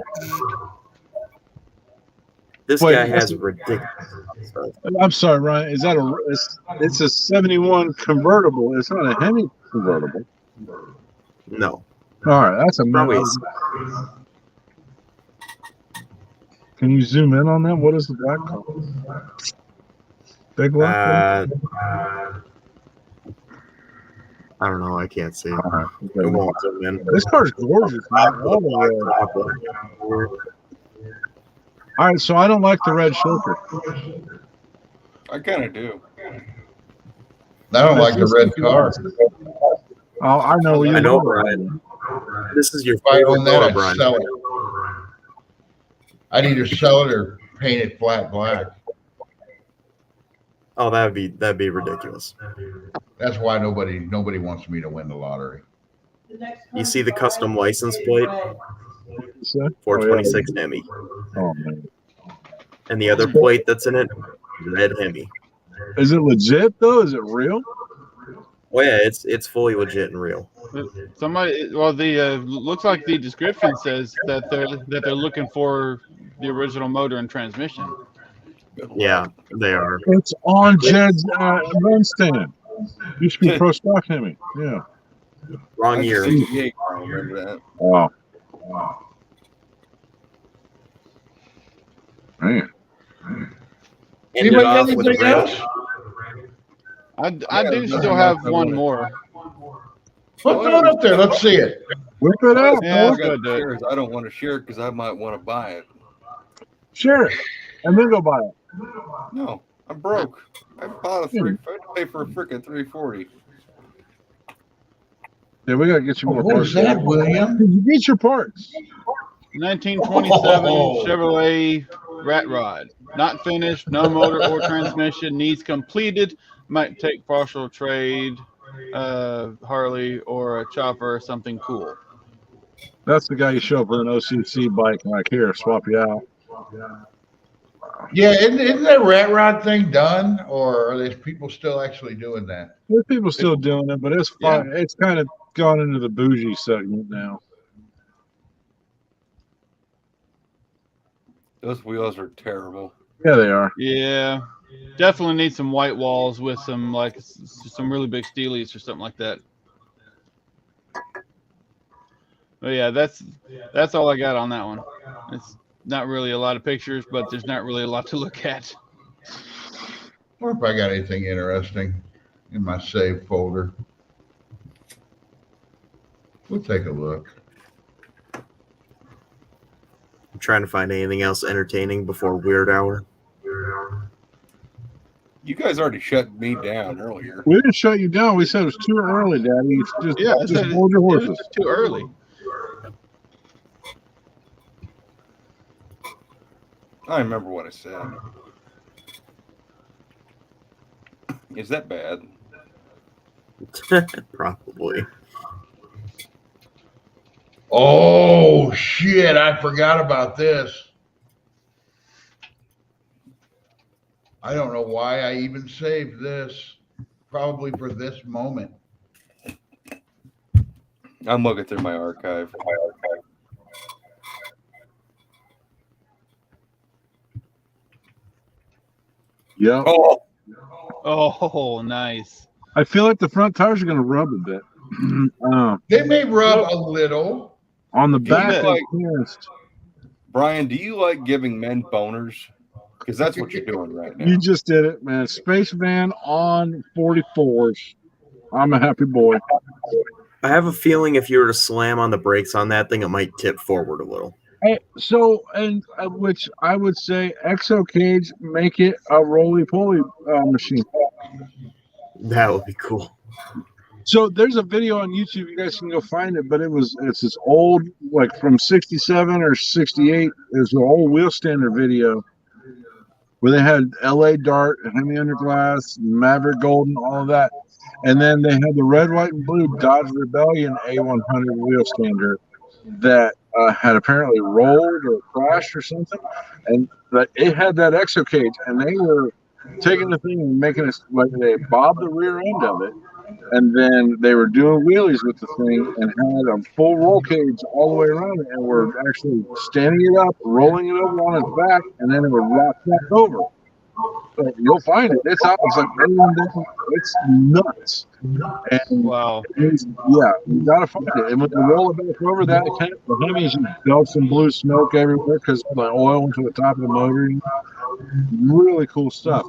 This Wait, guy has that's- ridiculous stuff. I'm sorry, Ryan. Is that it's a 71 convertible. It's not a Hemi convertible. No, All right, that's a probably. Can you zoom in on that? What is the black car? Big black car? I don't know. I can't see. All right, It okay. won't zoom in. This car's gorgeous, man. All the red. All right, so I don't like the red shirker. I kind of do. I don't like the red car. Oh, I know. I know, Brian. This is your If I favorite own that, photo, I'd Brian. sell it. I'd either sell it or paint it flat black. Oh, that'd be ridiculous. That's why nobody wants me to win the lottery. You see the custom license plate, Oh, 426 Hemi, oh, man. and the other plate that's in it, red Hemi. Is it legit though? Is it real? Oh yeah, it's fully legit and real. Somebody, well, the looks like the description says that they're looking for the original motor and transmission. Yeah, they are. It's on Jed's run stand. Used to be Pro Stock Hemi. Yeah. Wrong year. 68, I remember that. Wow. Man. Ended Anybody off got with a anything red. else? I do still have one more. Put it up there. Let's see it. Whip it out. Yeah, I let's Bud. go got do it. shares. I don't want to share it because I might want to buy it. Share it. And then go buy it. No, I'm broke. I bought a three. I had to pay for a freaking 340. Yeah, we gotta get you more What was parts. that, William? You get your parts. 1927 Oh. Chevrolet Rat Rod. Not finished, no motor or transmission, needs completed, might take partial trade, Harley or a chopper or something cool. That's the guy you show up with an OCC bike and like, here, swap you out. Yeah, isn't that rat rod thing done, or are there people still actually doing that? There's people still doing it, but it's fine. It's kind of gone into the bougie segment now. Those wheels are terrible. Yeah, they are. Yeah, definitely need some white walls with some like some really big steelies or something like that. But yeah, that's all I got on that one. It's not really a lot of pictures, but there's not really a lot to look at. Or if I got anything interesting in my save folder. We'll take a look. I'm trying to find anything else entertaining before Weird Hour. You guys already shut me down earlier. We didn't shut you down. We said it was too early, Daddy. Yeah, Just hold your it was horses. just too early. I remember what I said. Is that bad? Probably. Oh shit! I forgot about this. I don't know why I even saved this. Probably for this moment. I'm looking through my archive. Yeah. Oh, Oh, nice. I feel like the front tires are going to rub a bit. They may rub a little. On the Do you back, like- it's Brian, do you like giving men boners? Because that's what you're doing right now. you just did it, man. Space van on 44s. I'm a happy boy. I have a feeling if you were to slam on the brakes on that thing, it might tip forward a little. Hey, so, and which I would say, Exo Cage, make it a roly-poly machine. That would be cool. So there's a video on YouTube. You guys can go find it, but it's this old, like from 67 or 68. There's an old wheel standard video where they had LA Dart, Hemi Underglass, Maverick Golden, all of that. And then they had the red, white, and blue Dodge Rebellion A100 wheel standard that had apparently rolled or crashed or something. And but it had that Exo Cage, and they were taking the thing and making it like they bobbed the rear end of it. And then they were doing wheelies with the thing and had a full roll cage all the way around it, and were actually standing it up, rolling it over on its back, and then it would rock back over. So you'll find it. It's out. It's like it's nuts. And Wow. yeah, you gotta find it. And when you roll it back over, that kind of the Hemis, you dump some blue smoke everywhere because the oil went to the top of the motor. Really cool stuff.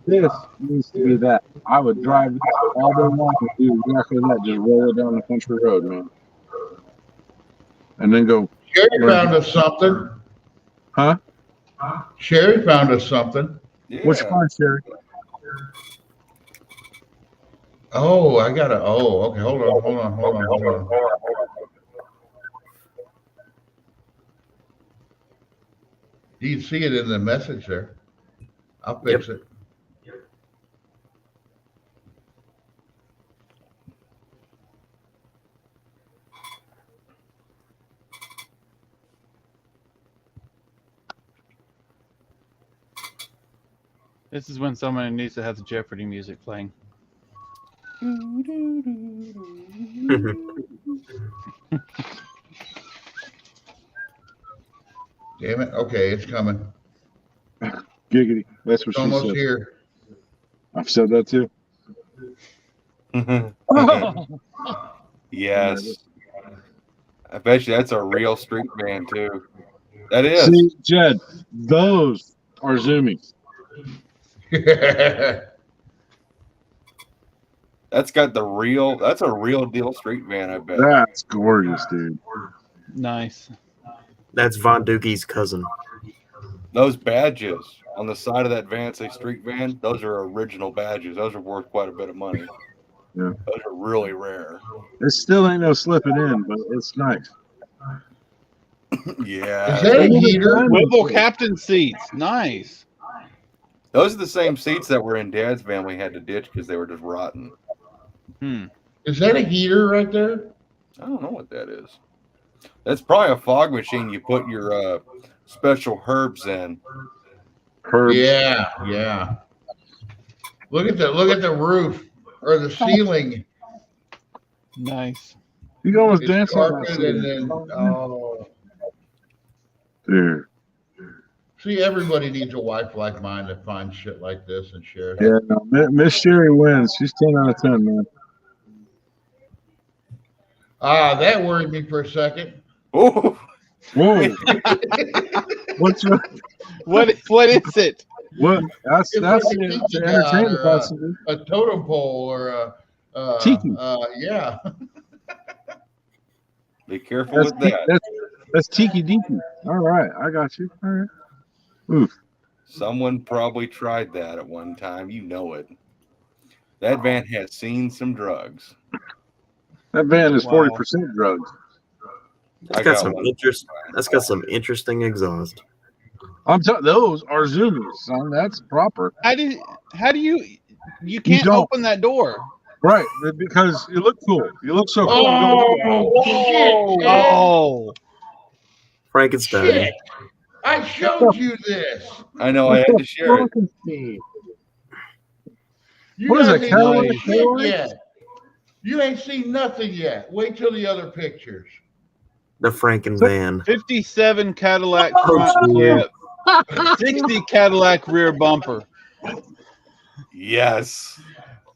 This needs to be that. I would drive this all day long and do exactly that. Just roll it down the country road, man. And then go, Sherry found us something. huh? Sherry found us something. Yeah. Which one, Sherry? Oh, I gotta. Oh, okay. Hold on. You can see it in the message there. I'll fix it. This is when someone needs to have the Jeopardy music playing. Damn it. Okay, it's coming. Giggity. That's what It's she almost said. here. I've said that too. Yes. I bet you that's a real street van too. That is. See, Jed, those are zoomies. That's got the real. That's a real deal street van. I bet. That's gorgeous, dude. Nice. That's Von Dukie's cousin. Those badges on the side of that van, say street van. Those are original badges. Those are worth quite a bit of money. Yeah. Those are really rare. It still ain't no slipping in, but it's nice. Yeah. Is that a heater? Swivel captain seats. Nice. Those are the same seats that were in Dad's van we had to ditch because they were just rotten. Is that a heater right there? I don't know what that is. That's probably a fog machine you put your special herbs in. Herb. Yeah. Look at the roof or the ceiling. Nice. You can almost It's dance on that. carpet and then oh. Dude. See, everybody needs a wife like mine that finds shit like this and shares it. Yeah, no, Miss Sherry wins. She's 10 out of 10, man. That worried me for a second. Oh, Whoa. What's What is it? what? That's It's that's like a the tiki god entertainment or possible. a totem pole or a Tiki. yeah. be careful That's with that. that's Tiki Diki. All right, I got you. All right. Oof. Someone probably tried that at one time. You know it. That van has seen some drugs. That van is Wow. 40% drugs. I got one. That's got some interesting exhaust. I'm telling those are zoomies, son. That's proper. How do you can't don't. open that door? Right, because you look cool. You look so cool. Oh shit! Ted. Oh, Frankenstein. Shit! I showed you this. I know I had to share it. You What is guys that, ain't seen Cadillac shit Cadillac? yet. You ain't seen nothing yet. Wait till the other pictures. The Franken van. 57 Cadillac Oh, front shit. clip, 60 Cadillac rear bumper. Yes.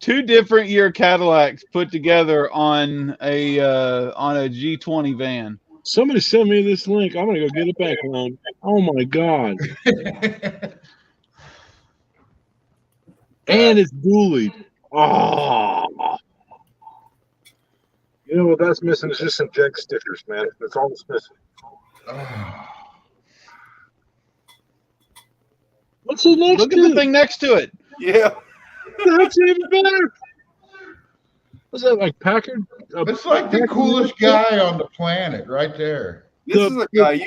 2 different year Cadillacs put together on a G20 van. Somebody send me this link. I'm gonna go get it back on. Oh my god! And it's dualied. Oh. You know what that's missing is just some jag stickers, man. That's all that's missing. What's the next? Look at the thing next to it. Yeah. That's even better. What's that like, Packard? It's like the coolest guy on the planet, right there. This is a guy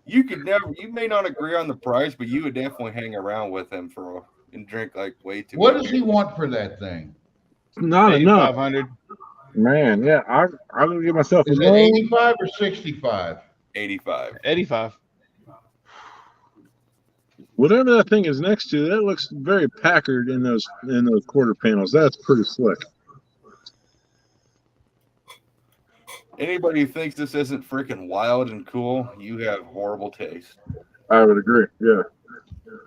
you may not agree on the price, but you would definitely hang around with him and drink like way too What much. does he want for that thing? Not enough, 500. man. Yeah, I'm gonna give myself a Is it loan. 85 or 65? 85. 85. Whatever that thing is next to, that looks very Packard in those quarter panels. That's pretty slick. Anybody who thinks this isn't freaking wild and cool, you have horrible taste. I would agree. Yeah.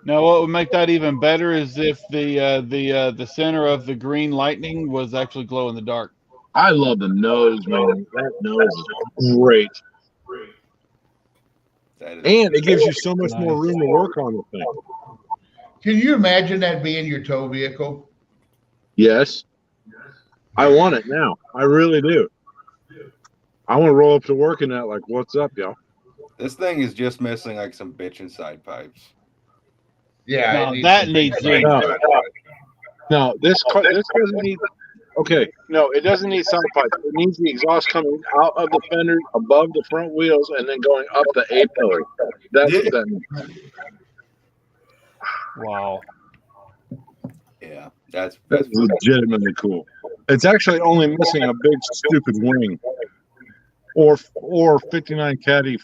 Now, what would make that even better is if the center of the green lightning was actually glow in the dark. I love the nose, man. That nose is great. That is, And it gives you so much more room to work on the thing. Can you imagine that being your tow vehicle? Yes. I want it now. I really do. I want to roll up to work in that like, what's up, y'all? this thing is just missing like some bitchin' side pipes. Yeah, Now, it that to needs be- No. No, this doesn't need. Okay, no, it doesn't need side pipes. It needs the exhaust coming out of the fender, above the front wheels, and then going up the A pillar. That's what that means. Wow. Yeah, that's That's legitimately cool. It's actually only missing a big stupid wing, or 59 caddy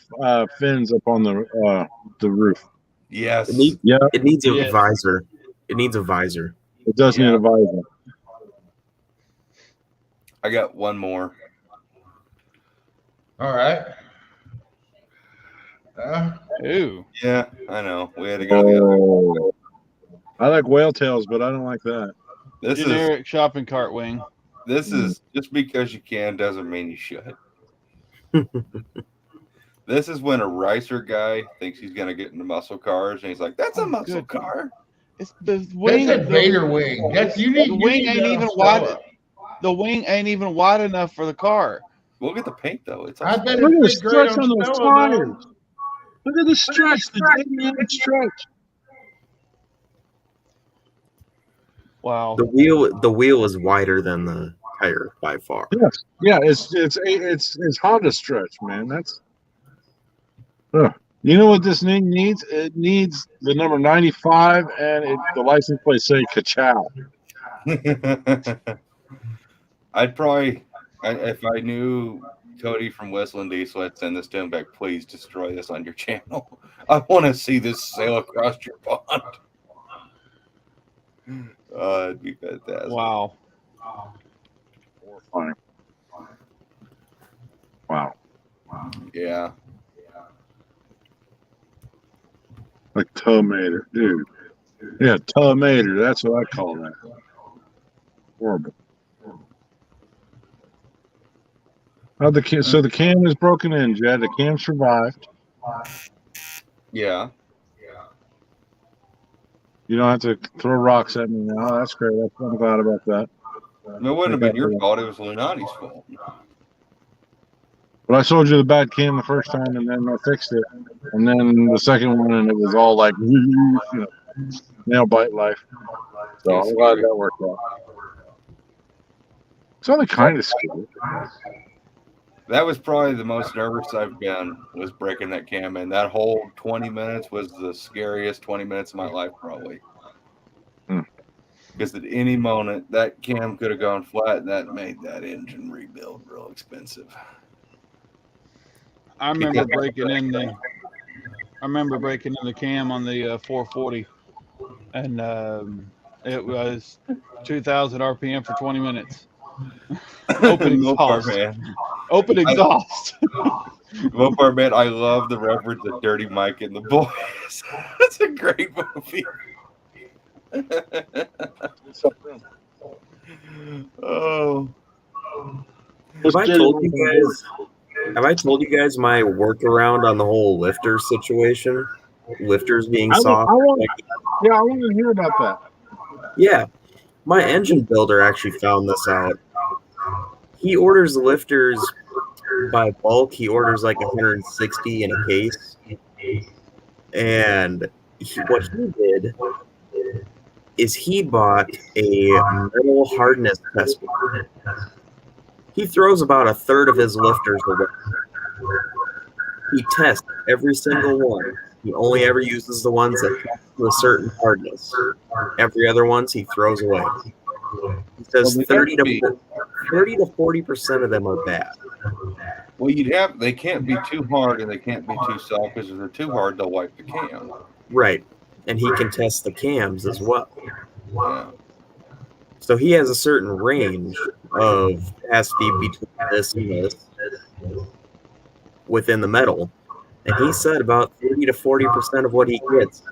fins up on the roof. yes. Yeah, It needs a Yeah. visor. It needs a visor. it does need a visor. I got one more. All right. Ooh. Yeah, I know. We had to go the other. Oh, I like whale tails, but I don't like that. This is Generic shopping cart wing. just because you can doesn't mean you should. This is when a racer guy thinks he's gonna get into muscle cars, and he's like, "That's a muscle good. car." It's the That's wing. a Vader wing. That's you need. The you wing need ain't to even spell wide. it. The wing ain't even wide enough for the car. Look at the paint though. It's I bet Look at the it's great stretch on on those Stella, though. tires. Look at the stretch, the dynamic stretch. Wow. The wheel is wider than the tire by far. Yes. Yeah, it's Honda stretch, man. That's you know what this thing needs? It needs the number 95 and the license plate say Ka-chow. I'd probably, if I knew Cody from Whistling Diesel, I'd send this to him back. Please destroy this on your channel. I want to see this sail across your pond. It'd be fantastic. Wow. Horrifying. Wow. Yeah. Like tomato, dude. Yeah, tomato. That's what I call that. Horrible. So the cam is broken in, Jed. The cam survived. Yeah. You don't have to throw rocks at me now. That's great. I'm glad about that. It wouldn't have been your fault. It was Lunati's fault. But I showed you the bad cam the first time, and then I fixed it. And then the second one, and it was all like, nail bite life. So I'm glad that worked out. It's only kind of scary. That was probably the most nervous I've been, was breaking that cam in. That whole 20 minutes was the scariest 20 minutes of my life, probably. Because at any moment, that cam could have gone flat, and that made that engine rebuild real expensive. I remember breaking in the cam on the 440, and it was 2,000 RPM for 20 minutes. Open exhaust. Open exhaust. Mopar, man, I love the reference to Dirty Mike and the Boys. That's a great movie. Oh. Have I told you guys my workaround on the whole lifter situation? Lifters being soft. I want to hear about that. Yeah. My engine builder actually found this out. He orders lifters by bulk. He orders like 160 in a case. And what he did is he bought a metal hardness test. He throws about a third of his lifters away. He tests every single one. He only ever uses the ones that test to a certain hardness. Every other ones he throws away. He says 30 to 40% of them are bad. Well, they can't be too hard and they can't be too soft, because if they're too hard, they'll wipe the cam. Right. And he can test the cams as well. Yeah. So he has a certain range of capacity between this and this within the metal. And he said about 30 to 40% of what he gets.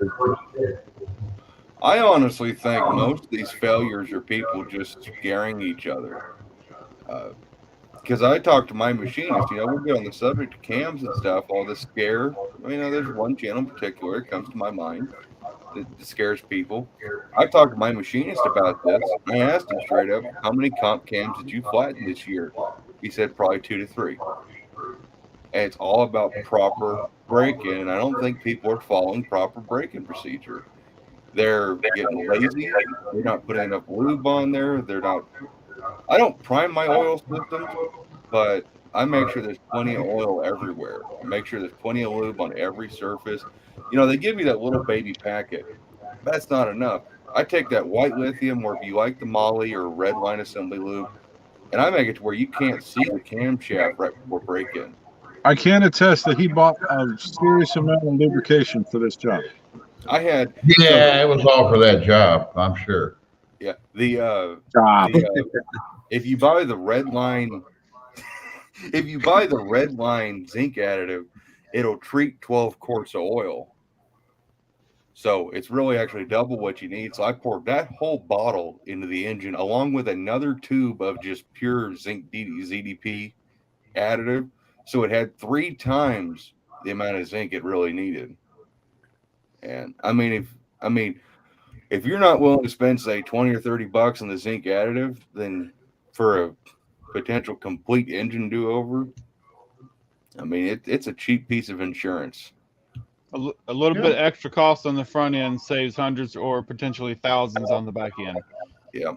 I honestly think most of these failures are people just scaring each other. Because I talk to my machinist, we'll get on the subject of cams and stuff, all this scare. There's one channel in particular that comes to my mind that scares people. I talked to my machinist about this. I asked him straight up, how many comp cams did you flatten this year? He said probably 2 to 3. And it's all about proper break-in, and I don't think people are following proper break-in procedure. They're getting lazy. They're not putting enough lube on there. I don't prime my oil systems, but I make sure there's plenty of oil everywhere. I make sure there's plenty of lube on every surface. They give you that little baby packet. That's not enough. I take that white lithium, or if you like the Moly or red line assembly lube, and I make it to where you can't see the camshaft right before break-in. I can attest that he bought a serious amount of lubrication for this job. It was all for that job, I'm sure. Yeah, if you buy the red line zinc additive, it'll treat 12 quarts of oil. So it's really actually double what you need. So I poured that whole bottle into the engine along with another tube of just pure zinc ZDP additive. So it had 3 times the amount of zinc it really needed. And if you're not willing to spend, say, $20 or $30 on the zinc additive, then for a potential complete engine do-over, it's a cheap piece of insurance. A little bit extra cost on the front end saves hundreds or potentially thousands on the back end. Yeah.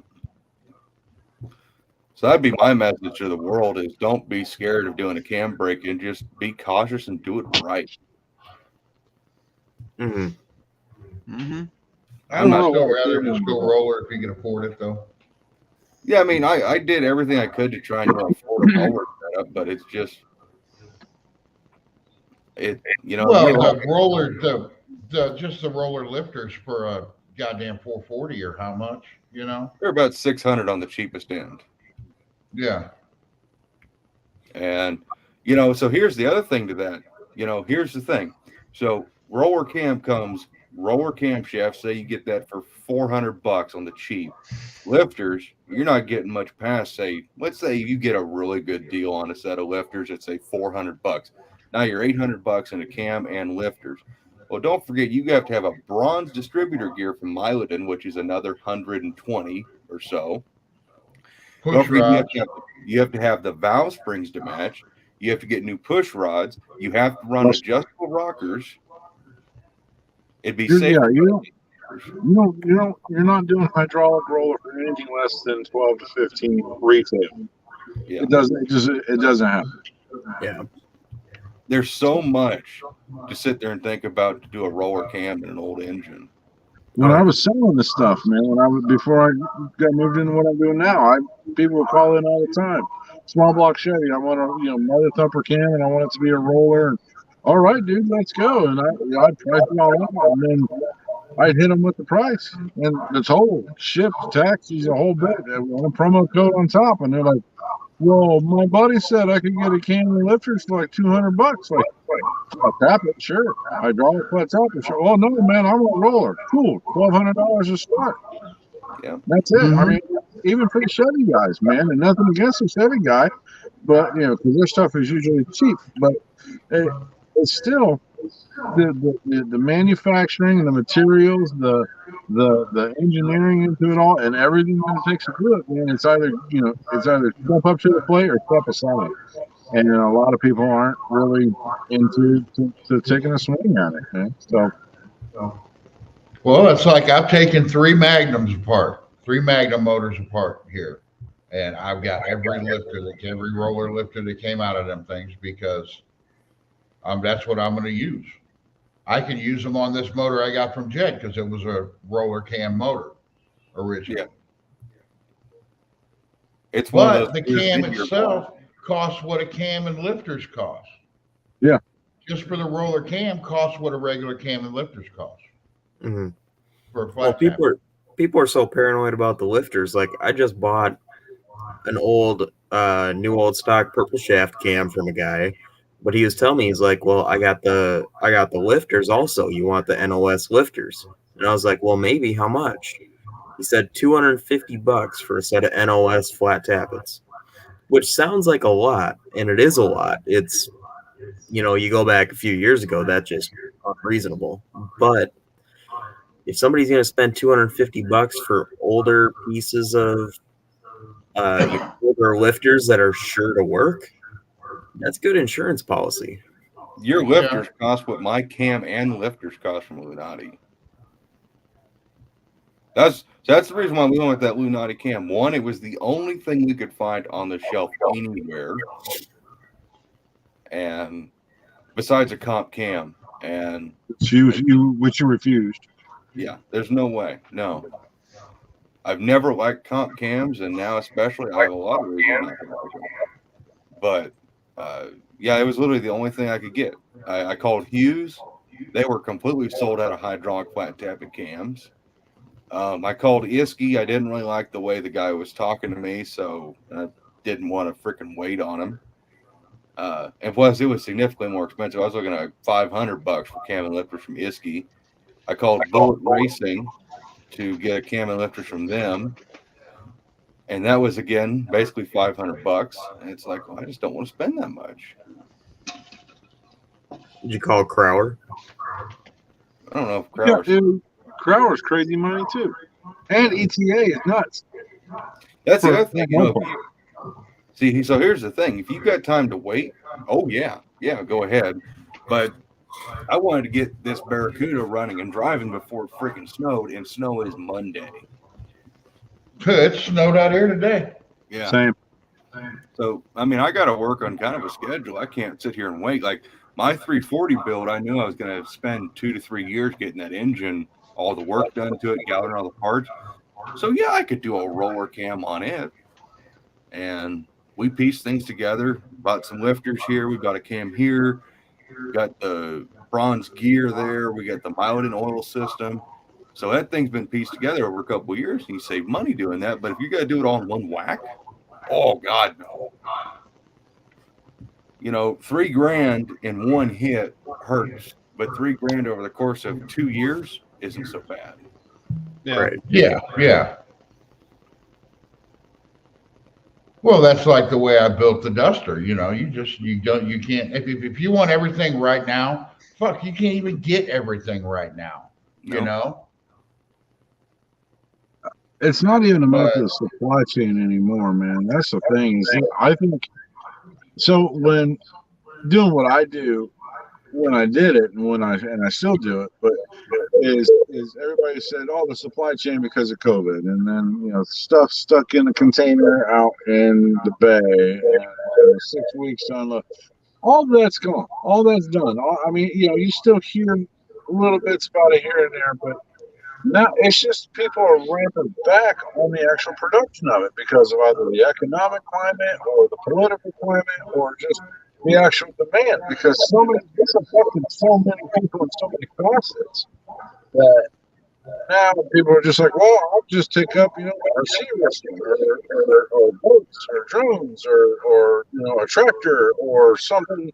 So that'd be my message to the world: is don't be scared of doing a cam break-in. Just be cautious and do it right. Mm-hmm. Mm-hmm. I'd still rather just go roller if you can afford it, though. Yeah, I did everything I could to try and afford a mower setup, but it's just the roller, just the roller lifters for a goddamn 440 or how much, They're about $600 on the cheapest end. Yeah. And so here's the other thing to that. Here's the thing. So roller cam comes roller camshaft, say you get that for $400 on the cheap. Lifters, you're not getting much past, say, let's say you get a really good deal on a set of lifters at say $400. Now you're $800 in a cam and lifters. Well, don't forget you have to have a bronze distributor gear from Miloden, which is another 120 or so. Don't Push forget rods. you have to have the valve springs to match. You have to get new push rods. You have to run adjustable rockers. It'd be safe. Yeah, you're not doing hydraulic roller for anything less than 12 to 15 retail. Yeah. It doesn't happen. Yeah. There's so much to sit there and think about to do a roller cam in an old engine. When I was selling this stuff, man, before I got moved into what I'm doing now, people would call in all the time. Small block Chevy, I want a mother thumper cam, and I want it to be a roller. And, all right, dude, let's go. And I'd price it all out, and then I'd hit them with the price and the total, shipped, taxes, a whole bit, and a promo code on top. And they're like, "Well, my buddy said I could get a cam and lifters for like $200." Like, I'll tap it, sure. Hydraulic flat topper, sure. Oh no, man, I want a roller. Cool, $1,200 a start. Yeah, that's it. I mean, even for the Chevy guys, man, and nothing against the Chevy guy, but because their stuff is usually cheap, but it's still the manufacturing and the materials, the engineering into it all, and everything that it takes to do it. Man, it's either step up to the plate or step aside. And a lot of people aren't really into to taking a swing at it, man. So, well, it's like I've taken 3 Magnums apart, 3 Magnum motors apart here, and I've got every roller lifter that came out of them things because that's what I'm going to use. I can use them on this motor I got from Jed because it was a roller cam motor originally. Yeah. It's one But of those the cam itself costs what a cam and lifters cost. Yeah. Just for the roller cam costs what a regular cam and lifters cost. Mm-hmm. For a flat people are so paranoid about the lifters. Like I just bought an new old stock purple shaft cam from a guy, but he was telling me, he's like, well, I got the lifters also. You want the NOS lifters? And I was like, well, maybe. How much? He said $250 for a set of NOS flat tappets, which sounds like a lot, and it is a lot. It's, you go back a few years ago, that's just unreasonable. But if somebody's going to spend $250 for older pieces of older lifters that are sure to work, that's good insurance policy. Your lifters cost what my cam and lifters cost from Lunati. That's the reason why we went with that Lunati cam. One, it was the only thing we could find on the shelf anywhere, and besides a comp cam, and which you refused. Yeah, there's no way. No, I've never liked comp cams, and now especially I have a lot of reasons not to like them. But yeah, it was literally the only thing I could get. I called Hughes; they were completely sold out of hydraulic flat tapping cams. I called Iski. I didn't really like the way the guy was talking to me, so I didn't want to freaking wait on him. And plus, it was significantly more expensive. I was looking at $500 for cam and lifters from Iski. I called Bullet Racing to get a cam and lifters from them, and that was again basically $500. And it's like, well, I just don't want to spend that much. Did you call Crower? I don't know if Crower's... Yeah, dude, Crower's crazy money too, and ETA is nuts. That's the other thing. See, so here's the thing: if you've got time to wait, oh yeah, go ahead. But I wanted to get this Barracuda running and driving before it freaking snowed, and snow is Monday. It snowed out here today. Yeah. Same. So, I mean, I got to work on kind of a schedule. I can't sit here and wait. Like my 340 build, I knew I was going to spend 2 to 3 years getting that engine, all the work done to it, gathering all the parts. So, yeah, I could do a roller cam on it. And we pieced things together, bought some lifters here. We got a cam here. Got the bronze gear there. We got the Miloden oil system. So that thing's been pieced together over a couple of years, and you save money doing that. But if you got to do it all in one whack, oh God, no. $3,000 in one hit hurts. but $3,000 over the course of 2 years isn't so bad. Yeah. Right. Yeah. Well, that's like the way I built the Duster. You can't, if you want everything right now, fuck, you can't even get everything right now, you No. know? It's not even about the supply chain anymore, man. That's the thing. I think so. When doing what I do, when I did it, and I still do it, but is everybody said, "Oh, the supply chain because of COVID," and then stuff stuck in a container out in the bay, and 6 weeks to unload. All that's gone. All that's done. You still hear little bits about it here and there, but now it's just people are ramping back on the actual production of it because of either the economic climate or the political climate or just the actual demand. Because it's affected so many people in so many facets that now people are just like, well, I'll just take up, RC racing or boats or drones or a tractor or something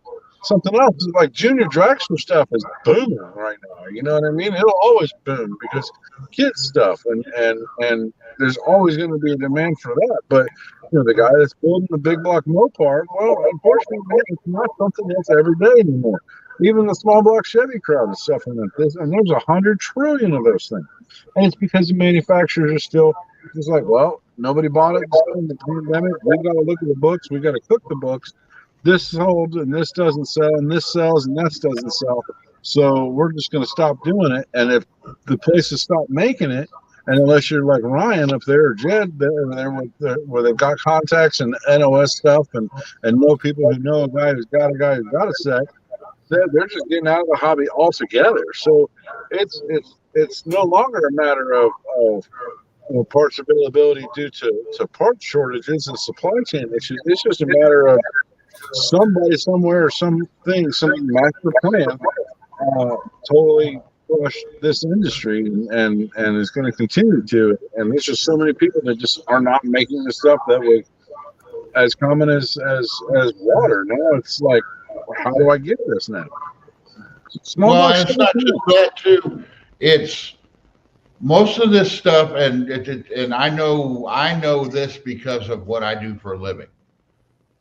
else. Like junior dragster stuff is booming right now. You know what I mean? It'll always boom because kids stuff and there's always going to be a demand for that. But the guy that's building the big block Mopar, well, unfortunately, man, it's not something that's every day anymore. Even the small block Chevy crowd is suffering at this, and there's 100 trillion of those things. And it's because the manufacturers are still just like, well, nobody bought it during the pandemic. We've got to look at the books. We've got to cook the books. This sold and this doesn't sell, and this sells and that doesn't sell. So we're just going to stop doing it. And if the places stop making it, and unless you're like Ryan up there or Jed, where they've got contacts and NOS stuff and know people who know a guy who's got a set, they're just getting out of the hobby altogether. So it's no longer a matter of parts availability due to parts shortages and supply chain issues. It's just a matter of somebody somewhere, some master plan totally crushed this industry and is going to continue to. And there's just so many people that just are not making the stuff that was as common as water. Now it's like, how do I get this now? It's not just that too. It's most of this stuff, and I know this because of what I do for a living.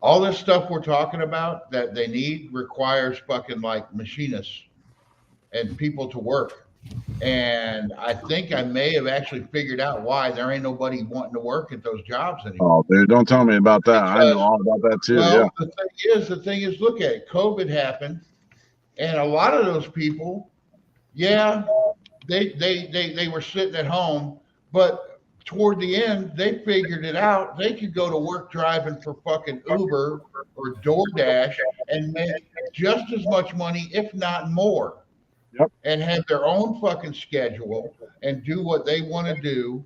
All this stuff we're talking about that they need requires fucking like machinists and people to work. And I think I may have actually figured out why there ain't nobody wanting to work at those jobs anymore. Oh, dude, don't tell me about that. I know all about that too. Well, the thing is, look at it. COVID happened, and a lot of those people, they were sitting at home, but toward the end, they figured it out. They could go to work driving for fucking Uber or DoorDash and make just as much money, if not more. Yep. And have their own fucking schedule and do what they want to do.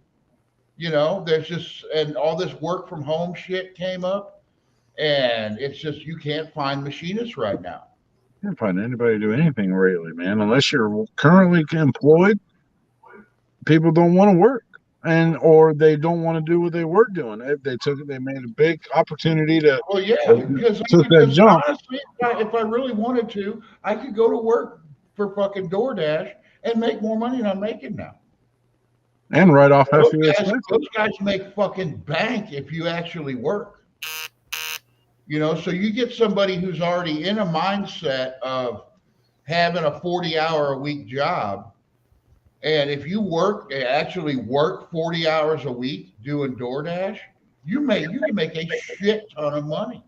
There's just, and all this work from home shit came up, and it's just, you can't find machinists right now. You can't find anybody to do anything really, man, unless you're currently employed. People don't want to work, or they don't want to do what they were doing. They made a big opportunity to. Well, yeah, because honestly, if I really wanted to, I could go to work for fucking DoorDash and make more money than I'm making now. And write off half your expenses. Those guys make fucking bank if you actually work. So you get somebody who's already in a mindset of having a 40-hour-a-week job, and if you actually work 40 hours a week doing DoorDash, you can make a shit ton of money.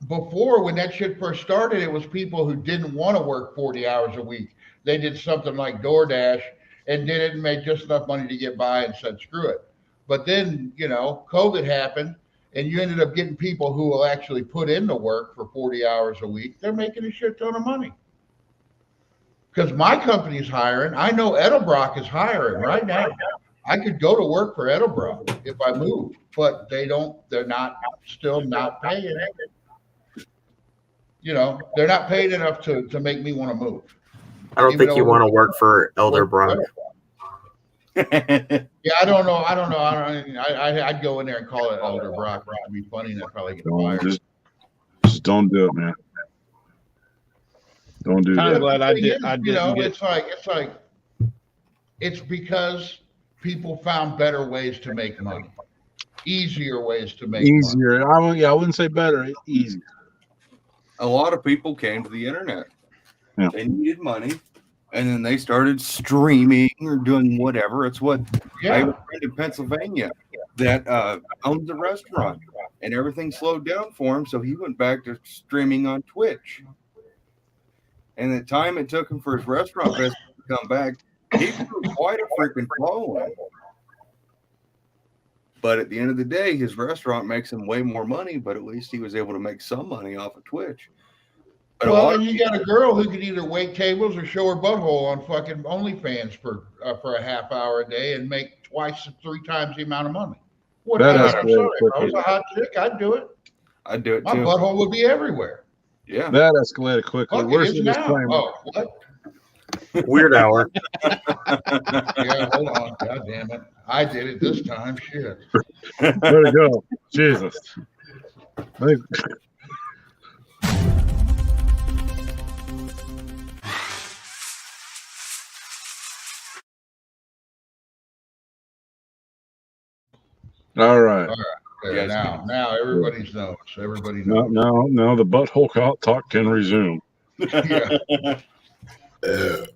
Before, when that shit first started, it was people who didn't want to work 40 hours a week. They did something like DoorDash and did it and made just enough money to get by and said, screw it. But then, COVID happened and you ended up getting people who will actually put in the work for 40 hours a week. They're making a shit ton of money. Because my company's hiring. I know Edelbrock is hiring right now. I could go to work for Edelbrock if I moved, but they're still not paying. They're not paid enough to make me want to move. I don't think you want to work for Elderbrock. Yeah, I don't know. I'd go in there and call it Elderbrock. That'd be funny, and I'd probably get fired. Just don't do it, man. Don't do Kinda that. glad I The thing did- is, I you know, didn't get- it's because people found better ways to make money, easier ways to make money. Easier. I wouldn't say better. Easy. A lot of people came to the internet. Yeah. They needed money, and then they started streaming or doing whatever. It's what I have Yeah. a friend in Pennsylvania that owns a restaurant, and everything slowed down for him, so he went back to streaming on Twitch. And the time it took him for his restaurant business to come back, he grew quite a freaking following. But at the end of the day, his restaurant makes him way more money, but at least he was able to make some money off of Twitch. But a Well, lot and of you got a girl who could either wait tables or show her butthole on fucking OnlyFans for a half hour a day and make twice, 3 times the amount of money. What? That I'm escalated sorry, if I quickly. was a hot chick, I'd do it. I'd do it My too. butthole would be everywhere. Yeah. That escalated quickly. Fuck, it Where's is the now. disclaimer? Oh, what? Weird hour. Yeah, hold on. God damn it. I did it this time. Shit. Way to go. Jesus. I think- All right. There, Yes. now everybody knows. Everybody knows. Now the butthole talk can resume. Yeah. The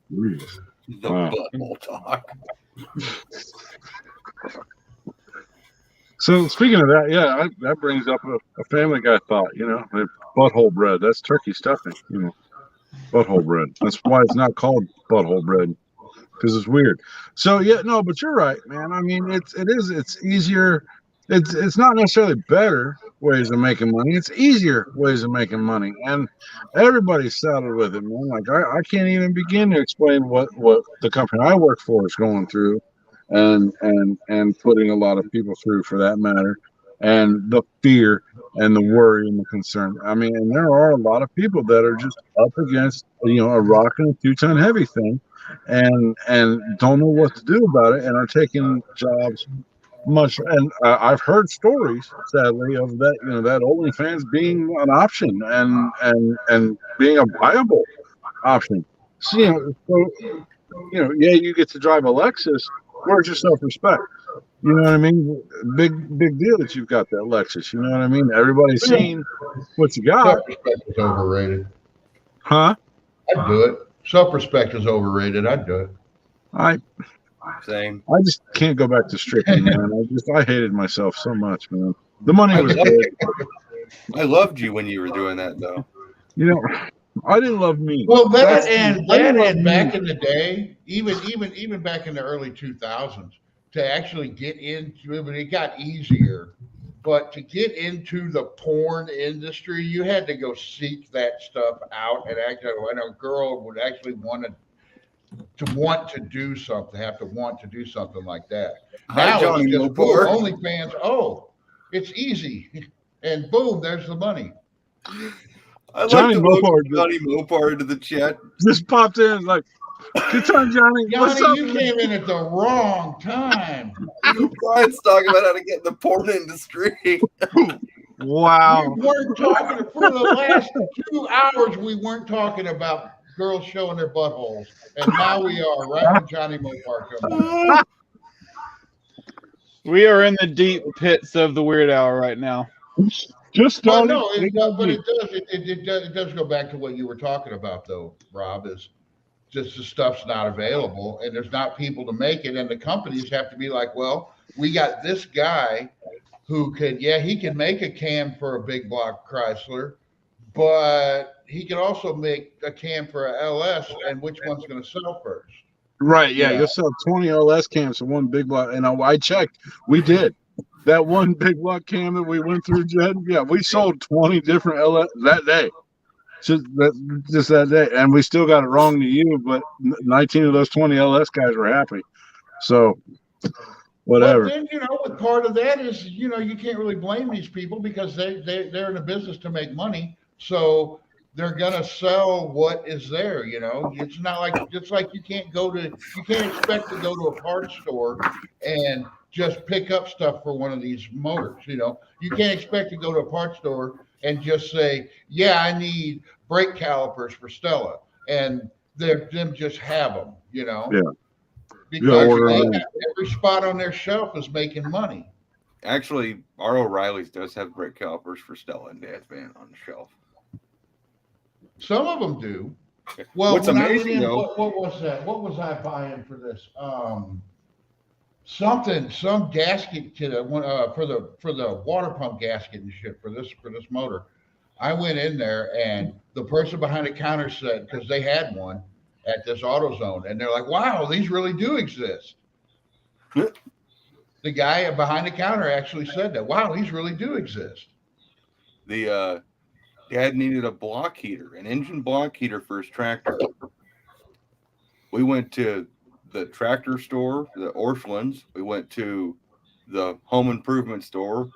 Wow. butthole talk. So speaking of that, yeah, that brings up a Family Guy thought. You know, the butthole bread. That's turkey stuffing. You know, butthole bread. That's why it's not called butthole bread, because it's weird. So yeah, no, but you're right, man. I mean, it's easier. It's not necessarily better ways of making money. It's easier ways of making money, and everybody's saddled with it, man. Like I can't even begin to explain what the company I work for is going through, and putting a lot of people through, for that matter, and the fear and the worry and the concern. I mean, and there are a lot of people that are just up against, you know, a rock and a 2-ton heavy thing, and don't know what to do about it, and are taking jobs much. And I've heard stories, sadly, of that, you know, that OnlyFans being an option and being a viable option. So, yeah, you get to drive a Lexus. Where's your self-respect? You know what I mean? Big deal that you've got that Lexus. You know what I mean? Everybody's seen what you got, Self-respect is overrated. huh? I'd do it. Self-respect is overrated. I'd do it. I Same. just can't go back to stripping, man. I hated myself so much, man. The money was good. I loved you when you were doing that, though. You know, I didn't love me. Well, That's- that I didn't love and back me. in the day, even back in the early 2000s, to actually get into it, but it got easier. But to get into the porn industry, you had to go seek that stuff out, and actually, when a girl would actually want to do something, have to want to do something like that. Hi, Now Johnny it's just boom, Mopar. OnlyFans. Oh, it's easy, and boom, there's the money. I like Johnny to Mopar welcome Johnny Mopar into the chat. Just popped in like, good time, Johnny. What's up? Johnny, you came in at the wrong time. Brian's talking about how to get in the porn industry. Wow. We weren't talking for the last 2 hours. We weren't talking about girls showing their buttholes, and now we are. Right when Johnny Mopar comes in. We are in the deep pits of the weird hour right now. Just Well, started. no, it does go back to what you were talking about, though, Rob. Is just the stuff's not available, and there's not people to make it, and the companies have to be like, well, we got this guy who he can make a cam for a big block Chrysler, but he can also make a cam for a LS, and which one's going to sell first? Right, yeah, Yeah. you'll sell 20 LS cams in one big block. And I checked, we did. That one big block cam that we went through, Jed, yeah, we sold 20 different LS that day. Just that day. And we still got it wrong to you, but 19 of those 20 LS guys were happy. So, whatever. But then, but part of that is, you can't really blame these people because they're in a business to make money. So they're gonna sell what is there. It's not like you can't expect to go to a parts store and just pick up stuff for one of these motors. You can't expect to go to a parts store and just say, yeah, I need brake calipers for Stella. and them just have them, you know. Yeah. Because order they them. got, every spot on their shelf is making money. Actually, our O'Reilly's does have brake calipers for Stella and Dad's van on the shelf. Some of them do. Well, What's when I went amazing, in, though, what was that? What was I buying for this? Some gasket to the one for the water pump gasket and shit for this motor. I went in there and the person behind the counter said, because they had one at this AutoZone, and they're like, "Wow, these really do exist." The guy behind the counter actually said that. Wow, these really do exist. the Dad needed a block heater, an engine block heater for his tractor. We went to the tractor store, the Orschelns. We went to the home improvement store.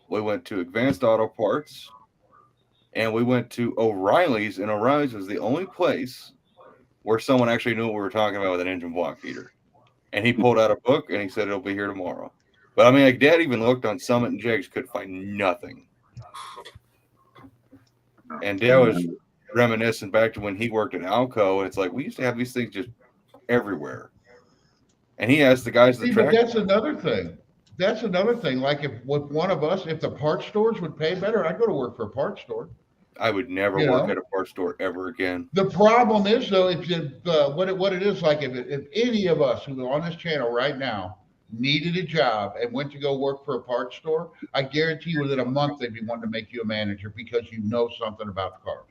We went to Advanced Auto Parts. And we went to O'Reilly's, and O'Reilly's was the only place where someone actually knew what we were talking about with an engine block heater. And he pulled out a book, and he said it'll be here tomorrow. But I mean, like, Dad even looked on Summit and Jegs, could find nothing. And Dad was reminiscing back to when he worked at Alco, and it's like, we used to have these things just everywhere. And he asked the guys at the See, but tractor. that's another thing. That's another thing. Like if with one of us, if the parts stores would pay better, I'd go to work for a parts store. I would never You work know? at a parts store ever again. The problem is though, if what it is like, if any of us who are on this channel right now needed a job and went to go work for a parts store, I guarantee you within a month they'd be wanting to make you a manager because you know something about cars.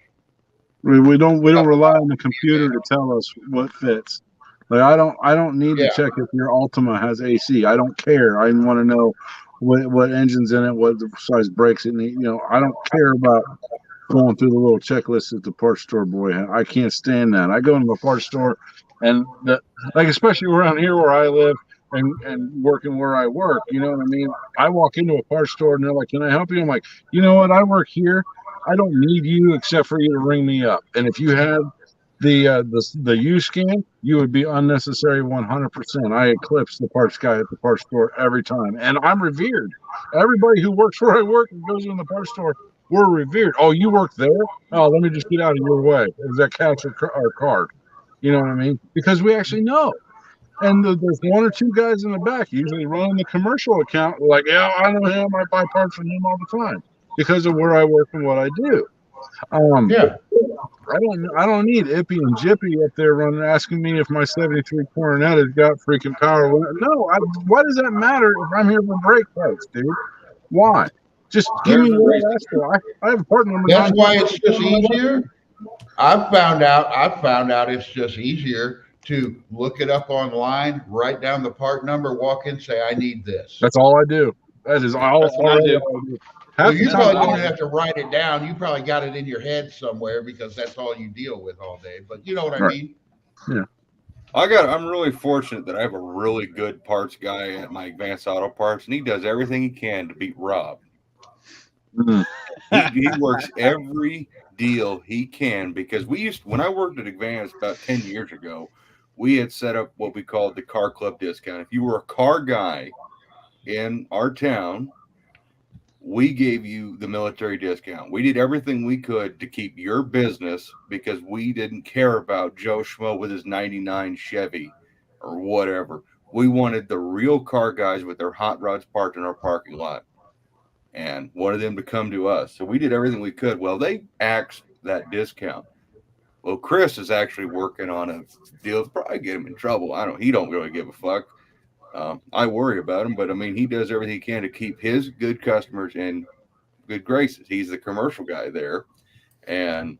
We don't rely on the computer to tell us what fits. Like I don't need to check if your Altima has AC. I don't care. I want to know what engine's in it, what size brakes it needs. You know, I don't care about going through the little checklist that the parts store boy had. I can't stand that. I go into the parts store, and like especially around here where I live and working where I work. You know what I mean? I walk into a parts store and they're like, "Can I help you?" I'm like, "You know what? I work here. I don't need you except for you to ring me up. And if you had the U scan, you would be unnecessary 100%. I eclipse the parts guy at the parts store every time, and I'm revered. Everybody who works where I work and goes in the parts store, we're revered. Oh, you work there? Oh, let me just get out of your way. Is that cash or card? You know what I mean? Because we actually know. And there's one or two guys in the back usually running the commercial account. Like, yeah, I know him. I buy parts from him all the time because of where I work and what I do. Yeah. I don't need Ippy and Jippy up there running asking me if my 73 Coronet has got freaking power. No, why does that matter if I'm here for brake parts, dude? Why? Just give me what I asked for. I have a part number. That's why it's just easier. I've found out it's just easier to look it up online, write down the part number, walk in, say, I need this. That's all I do. That is all I do. So you probably don't have to write it down. You probably got it in your head somewhere because that's all you deal with all day. But you know what I mean? Yeah. I'm really fortunate that I have a really good parts guy at my Advanced Auto Parts, and he does everything he can to beat Rob. He works every deal he can because when I worked at Advanced about 10 years ago, we had set up what we called the car club discount. If you were a car guy in our town, we gave you the military discount. We did everything we could to keep your business because we didn't care about Joe Schmo with his 99 Chevy or whatever. We wanted the real car guys with their hot rods parked in our parking lot and wanted them to come to us. So we did everything we could. Well, they axed that discount. Well, Chris is actually working on a deal to probably get him in trouble. He don't really give a fuck. I worry about him, but I mean, he does everything he can to keep his good customers in good graces. He's the commercial guy there. And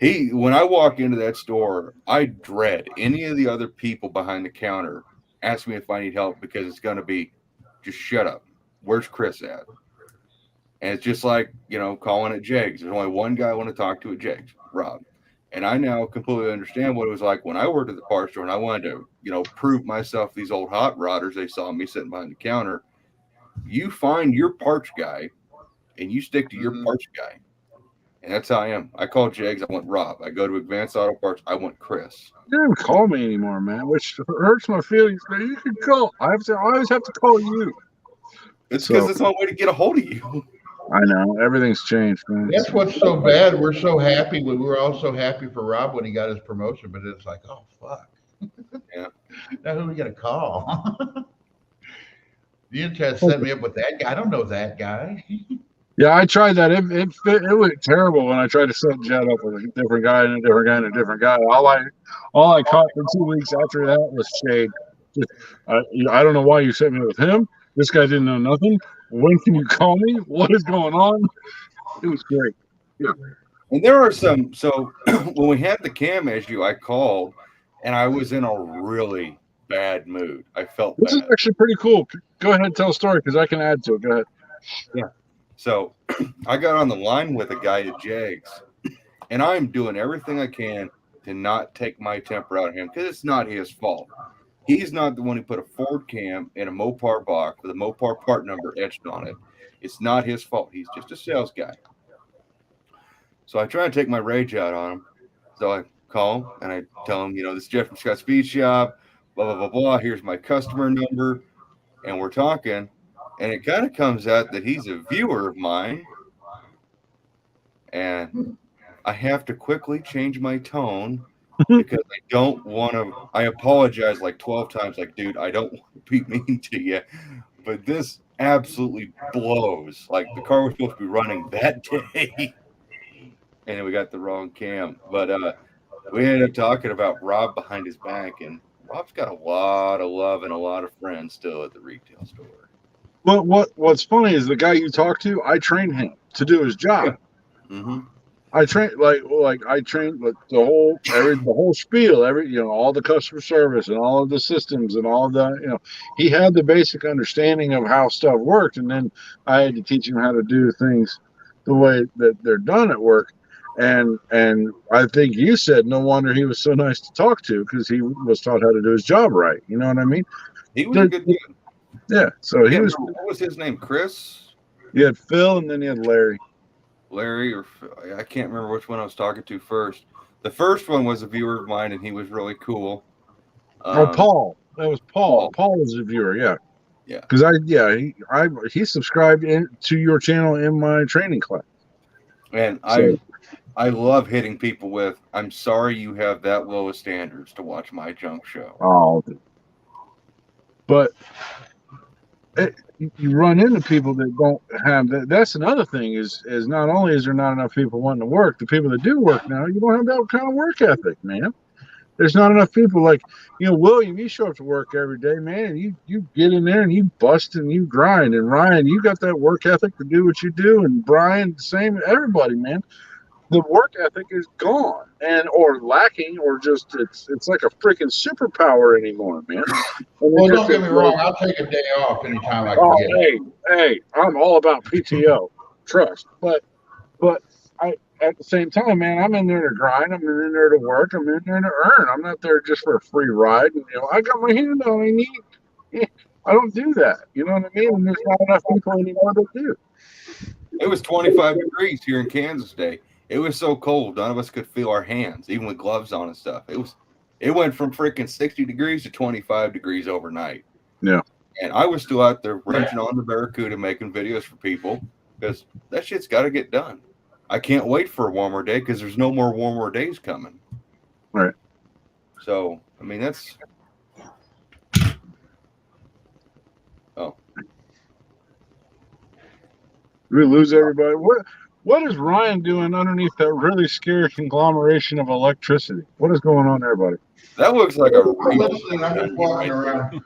when I walk into that store, I dread any of the other people behind the counter ask me if I need help because it's going to be just shut up. Where's Chris at? And it's just like, calling at Jegs. There's only one guy I want to talk to at Jegs, Rob. And I now completely understand what it was like when I worked at the parts store and I wanted to, prove myself to these old hot rodders. They saw me sitting behind the counter. You find your parts guy and you stick to your parts guy. And that's how I am. I call Jegs, I want Rob. I go to Advanced Auto Parts, I want Chris. You don't call me anymore, man, which hurts my feelings. But you can call. I always have to call you. It's because it's the only way to get a hold of you. I know everything's changed, man. That's what's so bad. We're so happy. We were all so happy for Rob when he got his promotion, but it's like, oh fuck. Yeah. Now who are we gonna call? You tried to set me up with that guy. I don't know that guy. Yeah, I tried that. It went terrible when I tried to set Jet up with a different guy and a different guy and a different guy. All I caught for 2 weeks after that was shade. Just, I don't know why you set me up with him. This guy didn't know nothing. When can you call me? What is going on? It was great. Yeah. And there are some. So when we had the cam issue, I called, and I was in a really bad mood. I felt This is bad. actually pretty cool. Go ahead and tell a story because I can add to it. Go ahead. So I got on the line with a guy at Jags, and I'm doing everything I can to not take my temper out of him because it's not his fault. He's not the one who put a Ford cam in a Mopar box with a Mopar part number etched on it. It's not his fault. He's just a sales guy. So I try to take my rage out on him. So I call him and I tell him, this is Jeff from Scott Speed Shop, blah, blah, blah, blah. Here's my customer number. And we're talking. And it kind of comes out that he's a viewer of mine. And I have to quickly change my tone because I don't want to. I apologize like 12 times. Like, dude, I don't want to be mean to you. But this absolutely blows. Like, the car was supposed to be running that day. And then we got the wrong cam. But we ended up talking about Rob behind his back. And Rob's got a lot of love and a lot of friends still at the retail store. What's funny is the guy you talked to, I trained him to do his job. Mm-hmm. I trained like I trained the whole spiel, all the customer service and all of the systems and all the he had the basic understanding of how stuff worked, and then I had to teach him how to do things the way that they're done at work. And I think you said no wonder he was so nice to talk to because he was taught how to do his job right. You know what I mean? He was a good dude. Yeah. So he was. What was his name? Chris? You had Phil, and then you had Larry. Larry, or I can't remember which one I was talking to first. The first one was a viewer of mine, and he was really cool. Paul. That was Paul. Paul was a viewer. Yeah. Yeah. Because he subscribed to your channel in my training class. And So, I love hitting people with, I'm sorry you have that low of standards to watch my junk show. But you run into people that don't have that. That's another thing is not only is there not enough people wanting to work, the people that do work now, you don't have that kind of work ethic, man. There's not enough people like, William, you show up to work every day, man, and you get in there and you bust and you grind. And Ryan, you got that work ethic to do what you do. And Brian, same, everybody, man. The work ethic is gone or lacking, or just it's like a freaking superpower anymore, man. Well, don't get me wrong. I'll take a day off anytime I can get it. Hey, I'm all about PTO, trust. But I at the same time, man, I'm in there to grind. I'm in there to work. I'm in there to earn. I'm not there just for a free ride. And, I got my hand on my knee. I don't do that. You know what I mean? And there's not enough people anymore that do. It was 25 degrees here in Kansas today. It was so cold, none of us could feel our hands, even with gloves on and stuff. It went from freaking 60 degrees to 25 degrees overnight. Yeah. And I was still out there wrenching on the Barracuda, making videos for people because that shit's got to get done. I can't wait for a warmer day because there's no more warmer days coming. Right. So, I mean, that's. Oh. We lose everybody. What is Ryan doing underneath that really scary conglomeration of electricity? What is going on there, buddy? That looks like a. I'm listening. I'm just walking around.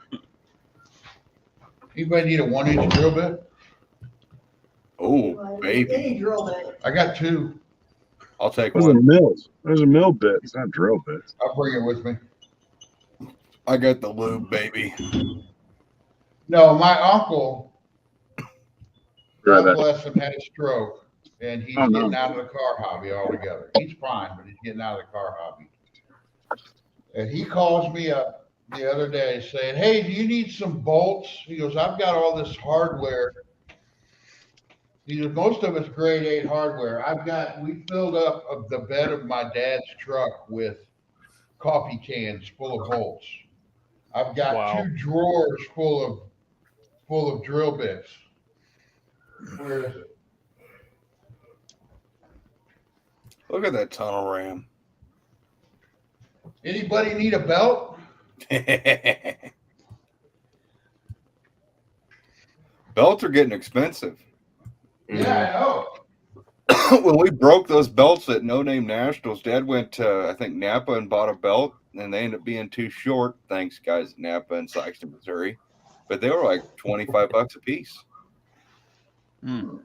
Anybody need a 1-inch drill bit? Oh, baby. I got 2. I'll take Those are one. mills. Those are mill bits. It's not drill bits. I'll bring it with me. I got the lube, baby. No, my uncle, Right, God bless him, had a stroke, and he's Oh, no. getting out of the car hobby altogether. He's fine, but he's getting out of the car hobby. And he calls me up the other day saying, "Hey, do you need some bolts?" He goes, "I've got all this hardware." He goes, "Most of it's grade 8 hardware. We filled up the bed of my dad's truck with coffee cans full of bolts. I've got 2 drawers full of drill bits." Where is it? Look at that tunnel ram. Anybody need a belt? Belts are getting expensive. Yeah, I know. When we broke those belts at No Name Nationals, Dad went to, I think, Napa and bought a belt, and they ended up being too short. Thanks, guys, at Napa and Sikeston, Missouri. But they were like $25 a piece. Hmm.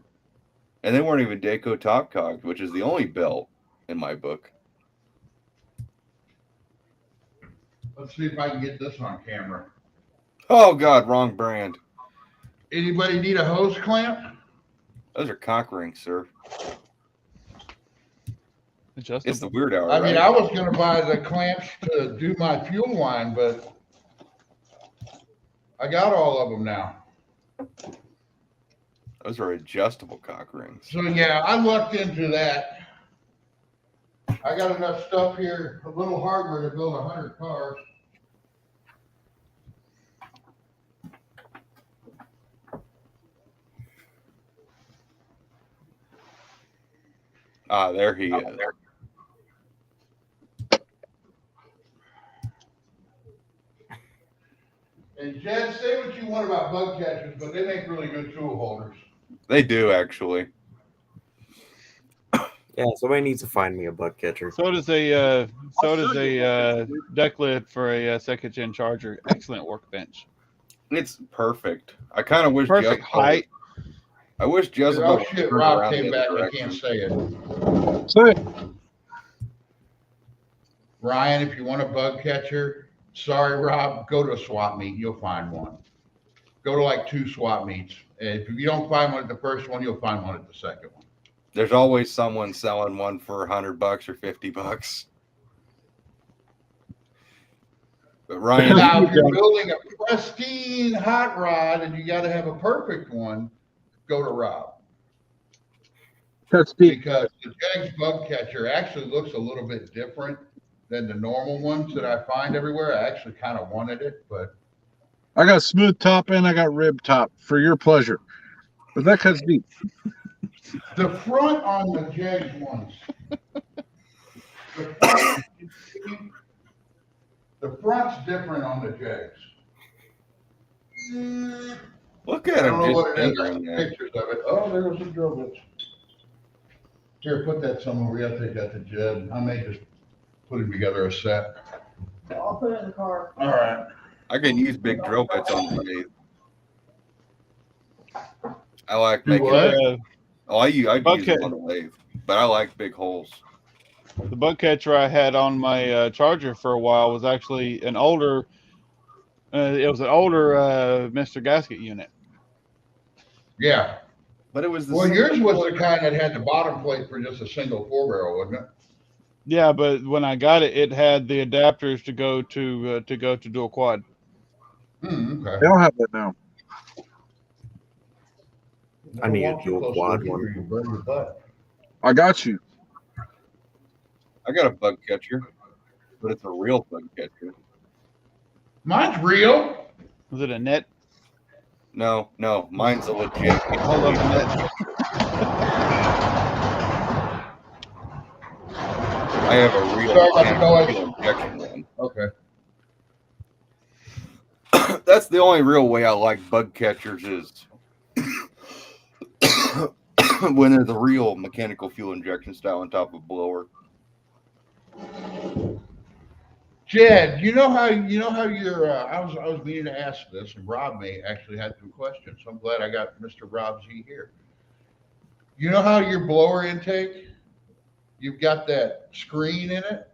And they weren't even Daco Top Cogs, which is the only belt in my book. Let's see if I can get this on camera. Oh, God, wrong brand. Anybody need a hose clamp? Those are cock rings, sir. Adjustable. It's the Weird Hour, I mean, right? I was going to buy the clamps to do my fuel line, but I got all of them now. Those are adjustable cock rings. So yeah, I looked into that. I got enough stuff here, a little hardware to build 100 cars. Ah, there he is. And Jed, say what you want about bug catchers, but they make really good tool holders. They do, actually. Yeah, somebody needs to find me a bug catcher. So does a deck lid for a second gen Charger. Excellent workbench. It's perfect. I kind of wish Perfect Jezebel- height. I wish Jezebel Oh would shit, turn Rob around came the back, other I can't direction. say it. Say it. Ryan, if you want a bug catcher, sorry, Rob, go to a swap meet, you'll find one. Go to like 2 swap meets. And if you don't find one at the first one, you'll find one at the second one. There's always someone selling one for $100 or $50. But Ryan, Now, if you're building a pristine hot rod and you got to have a perfect one, go to Rob. That's deep. Because the Jegs bug catcher actually looks a little bit different than the normal ones that I find everywhere. I actually kind of wanted it, but I got smooth top and I got rib top for your pleasure. But that cuts deep. the front on the Jegs ones, the front, the front's different on the Jegs. look I at don't know him what just it is. I fingering have that. pictures of it. Oh, there goes the drill bits. Here, put that somewhere. We have to take that to Jed. I may just put him together a set. I'll put it in the car. All right. I can use big drill bits on the lathe. I like Do making. what? I'd use Okay. them on the lathe, but I like big holes. The bug catcher I had on my Charger for a while was actually an older. It was an older Mr. Gasket unit. Yeah. But it was the Well, same- yours was the kind that had the bottom plate for just a single 4-barrel, wasn't it? Yeah, but when I got it, it had the adapters to go to dual quad. Okay. They don't have that now. I need a Walk too dual close to quad the one. computer, you burn your butt. I got you. I got a bug catcher, but it's a real bug catcher. Mine's real. Was it a net? No, mine's a legit. I love the net. I have a real Sorry about the mechanical noise. injection one. Okay. That's the only real way I like bug catchers is when they're the real mechanical fuel injection style on top of blower. Jed, you know how you're. I was meaning to ask this, and Rob may actually had some questions. So I'm glad I got Mr. Rob Z here. You know how your blower intake, you've got that screen in it.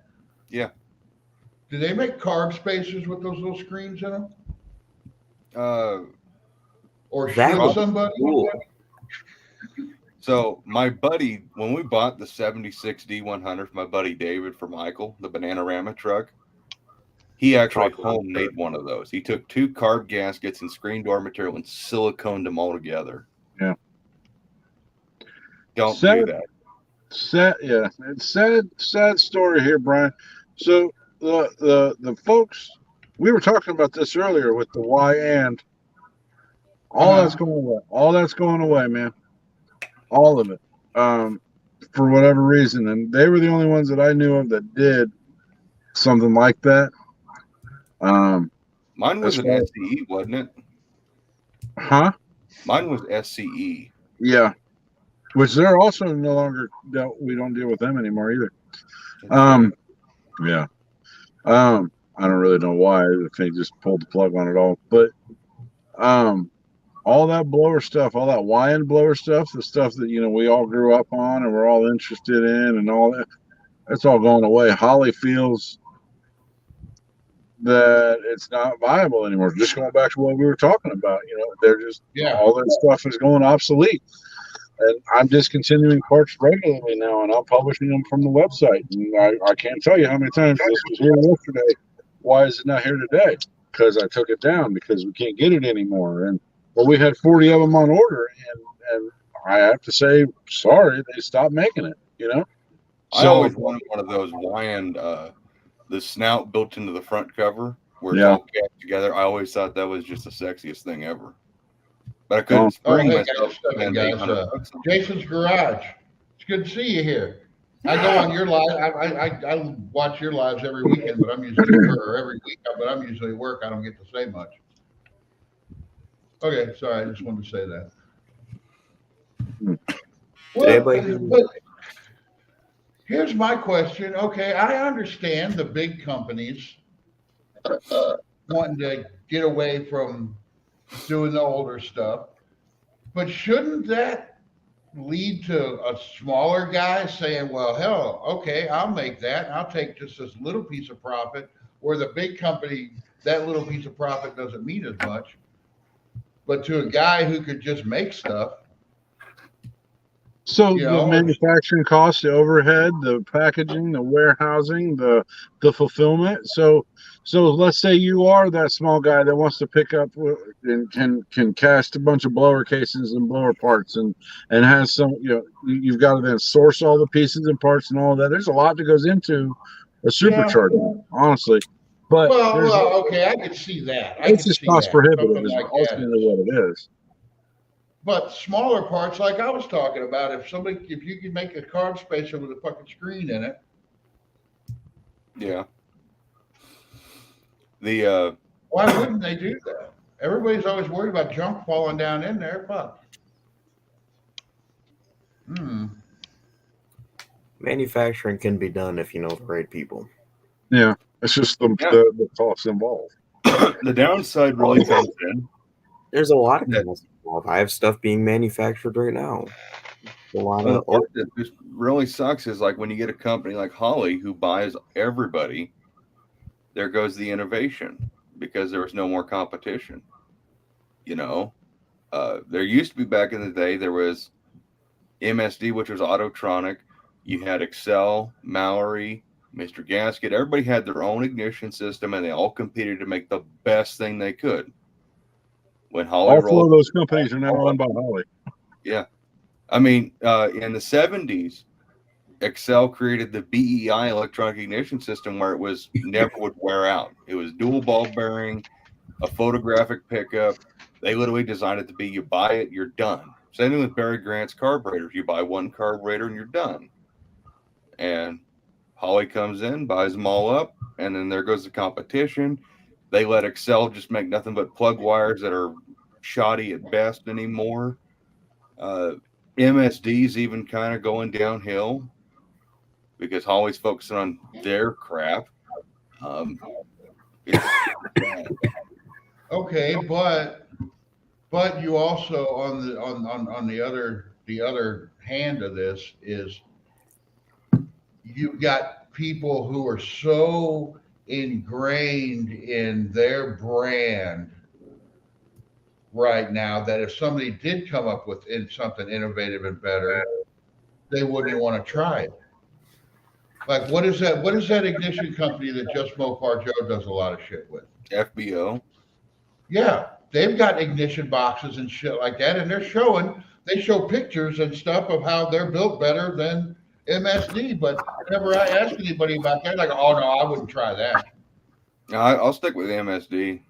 Yeah. Do they make carb spacers with those little screens in them, or That should would- somebody? Cool. So my buddy, when we bought the 76 D100 for my buddy David for Michael, the Bananarama truck, he actually Talk about homemade one of those. He took 2 carb gaskets and screen door material and siliconed them all together. Yeah. Don't So- do that. Sad, yeah. It's sad story here, Brian. So the folks, we were talking about this earlier with the Y and all that's going away. All that's going away, man. All of it. for whatever reason, and they were the only ones that I knew of that did something like that. Mine was As an far- SCE, wasn't it? Huh? Mine was SCE. Yeah. Which they're also no longer we don't deal with them anymore either. Yeah. I don't really know why. If they just pulled the plug on it all. But all that blower stuff, all that wind blower stuff, the stuff that we all grew up on and we're all interested in and all that, that's all going away. Holly feels that it's not viable anymore. Just going back to what we were talking about, they're just all that stuff is going obsolete. And I'm discontinuing parts regularly now, and I'm publishing them from the website. And I can't tell you how many times this was here yesterday. Why is it not here today? Because I took it down because we can't get it anymore. And we had 40 of them on order, and I have to say, sorry, they stopped making it. I always wanted one of those wind, the snout built into the front cover where it's all kept together. I always thought that was just the sexiest thing ever. But I couldn't bring myself to spend $800. Jason's Garage. It's good to see you here. I go on your live. I watch your lives every weekend, but I'm usually or every week, but I'm usually at work. I don't get to say much. Okay, sorry. I just wanted to say that. Well, but here's my question. Okay, I understand the big companies wanting to get away from doing the older stuff, but shouldn't that lead to a smaller guy saying, well, hell, okay, I'll make that. I'll take just this little piece of profit, where the big company, that little piece of profit doesn't mean as much. But to a guy who could just make stuff. So the manufacturing costs, the overhead, the packaging, the warehousing, the fulfillment. So let's say you are that small guy that wants to pick up and can cast a bunch of blower casings and blower parts and has some, you've got to then source all the pieces and parts and all of that. There's a lot that goes into a supercharger, honestly. But okay, I could see that. It's just cost prohibitive is ultimately what it is. But smaller parts, like I was talking about, if you could make a carb spacer with a fucking screen in it. Yeah. Why wouldn't they do that? Everybody's always worried about junk falling down in there. Fuck. Manufacturing can be done if you know the right people. Yeah, it's just the costs involved. The downside really comes in. There's a lot of costs involved. I have stuff being manufactured right now. A lot of what just really sucks is like when you get a company like Holly who buys everybody, there goes the innovation because there was no more competition. There used to be back in the day, there was MSD, which was Autotronic. You had Excel, Mallory, Mr. Gasket. Everybody had their own ignition system, and they all competed to make the best thing they could. When Holly all four of those companies are now owned by Holly. Yeah. I mean, in the 70s, Excel created the BEI electronic ignition system where it was never would wear out. It was dual ball bearing, a photographic pickup. They literally designed it to be, you buy it, you're done. Same thing with Barry Grant's carburetors. You buy one carburetor and you're done. And Holly comes in, buys them all up, and then there goes the competition. They let Excel just make nothing but plug wires that are shoddy at best anymore. MSD's even kind of going downhill because Holly's focusing on their crap. Okay, but you also on the other hand of this is you've got people who are so ingrained in their brand right now that if somebody did come up with something innovative and better, they wouldn't want to try it. Like what is that ignition company that Just Mopar Joe does a lot of shit with? FBO. Yeah, they've got ignition boxes and shit like that, and they show pictures and stuff of how they're built better than MSD. But whenever I ask anybody about that, like, oh no, I wouldn't try that. No, I'll stick with MSD.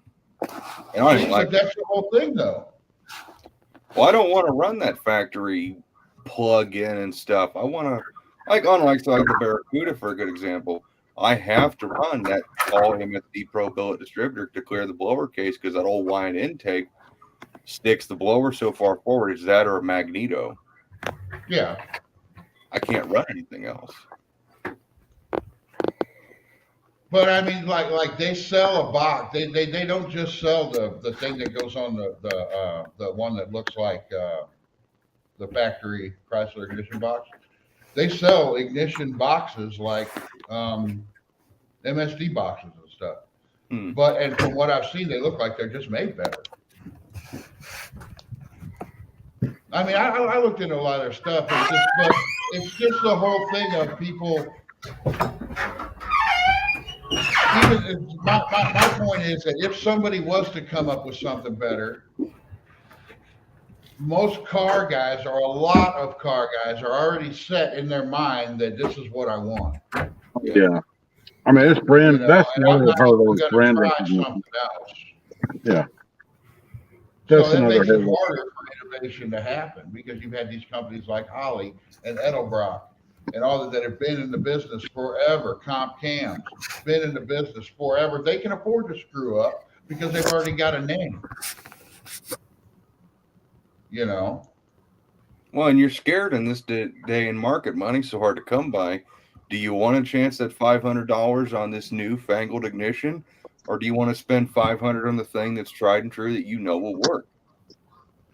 And I that's the whole thing, though. Well, I don't want to run that factory plug in and stuff. I want to, like, unlike the Barracuda, for a good example, I have to run that all MSD Pro billet distributor to clear the blower case because that old wine intake sticks the blower so far forward. It's that or a magneto. Yeah. I can't run anything else. But I mean, like they sell a box. They don't just sell the thing that goes on the one that looks like the factory Chrysler ignition box. They sell ignition boxes like MSD boxes and stuff. But and from what I've seen, they look like they're just made better. I mean, I looked into a lot of their stuff. It's just the whole thing of people. Even my point is that if somebody was to come up with something better, most car guys, or a lot of car guys, are already set in their mind that this is what I want. Yeah. I mean, it's brand. That's the other part of it. Brand try recognition. something else. Yeah. So That's that another makes it hurdle. harder for innovation to happen because you've had these companies like Holley and Edelbrock and all that have been in the business forever. Comp Cam, been in the business forever. They can afford to screw up because they've already got a name. You know. Well, and you're scared in this day and market. Money's so hard to come by. Do you want a chance at $500 on this new fangled ignition, or do you want to spend $500 on the thing that's tried and true that you know will work?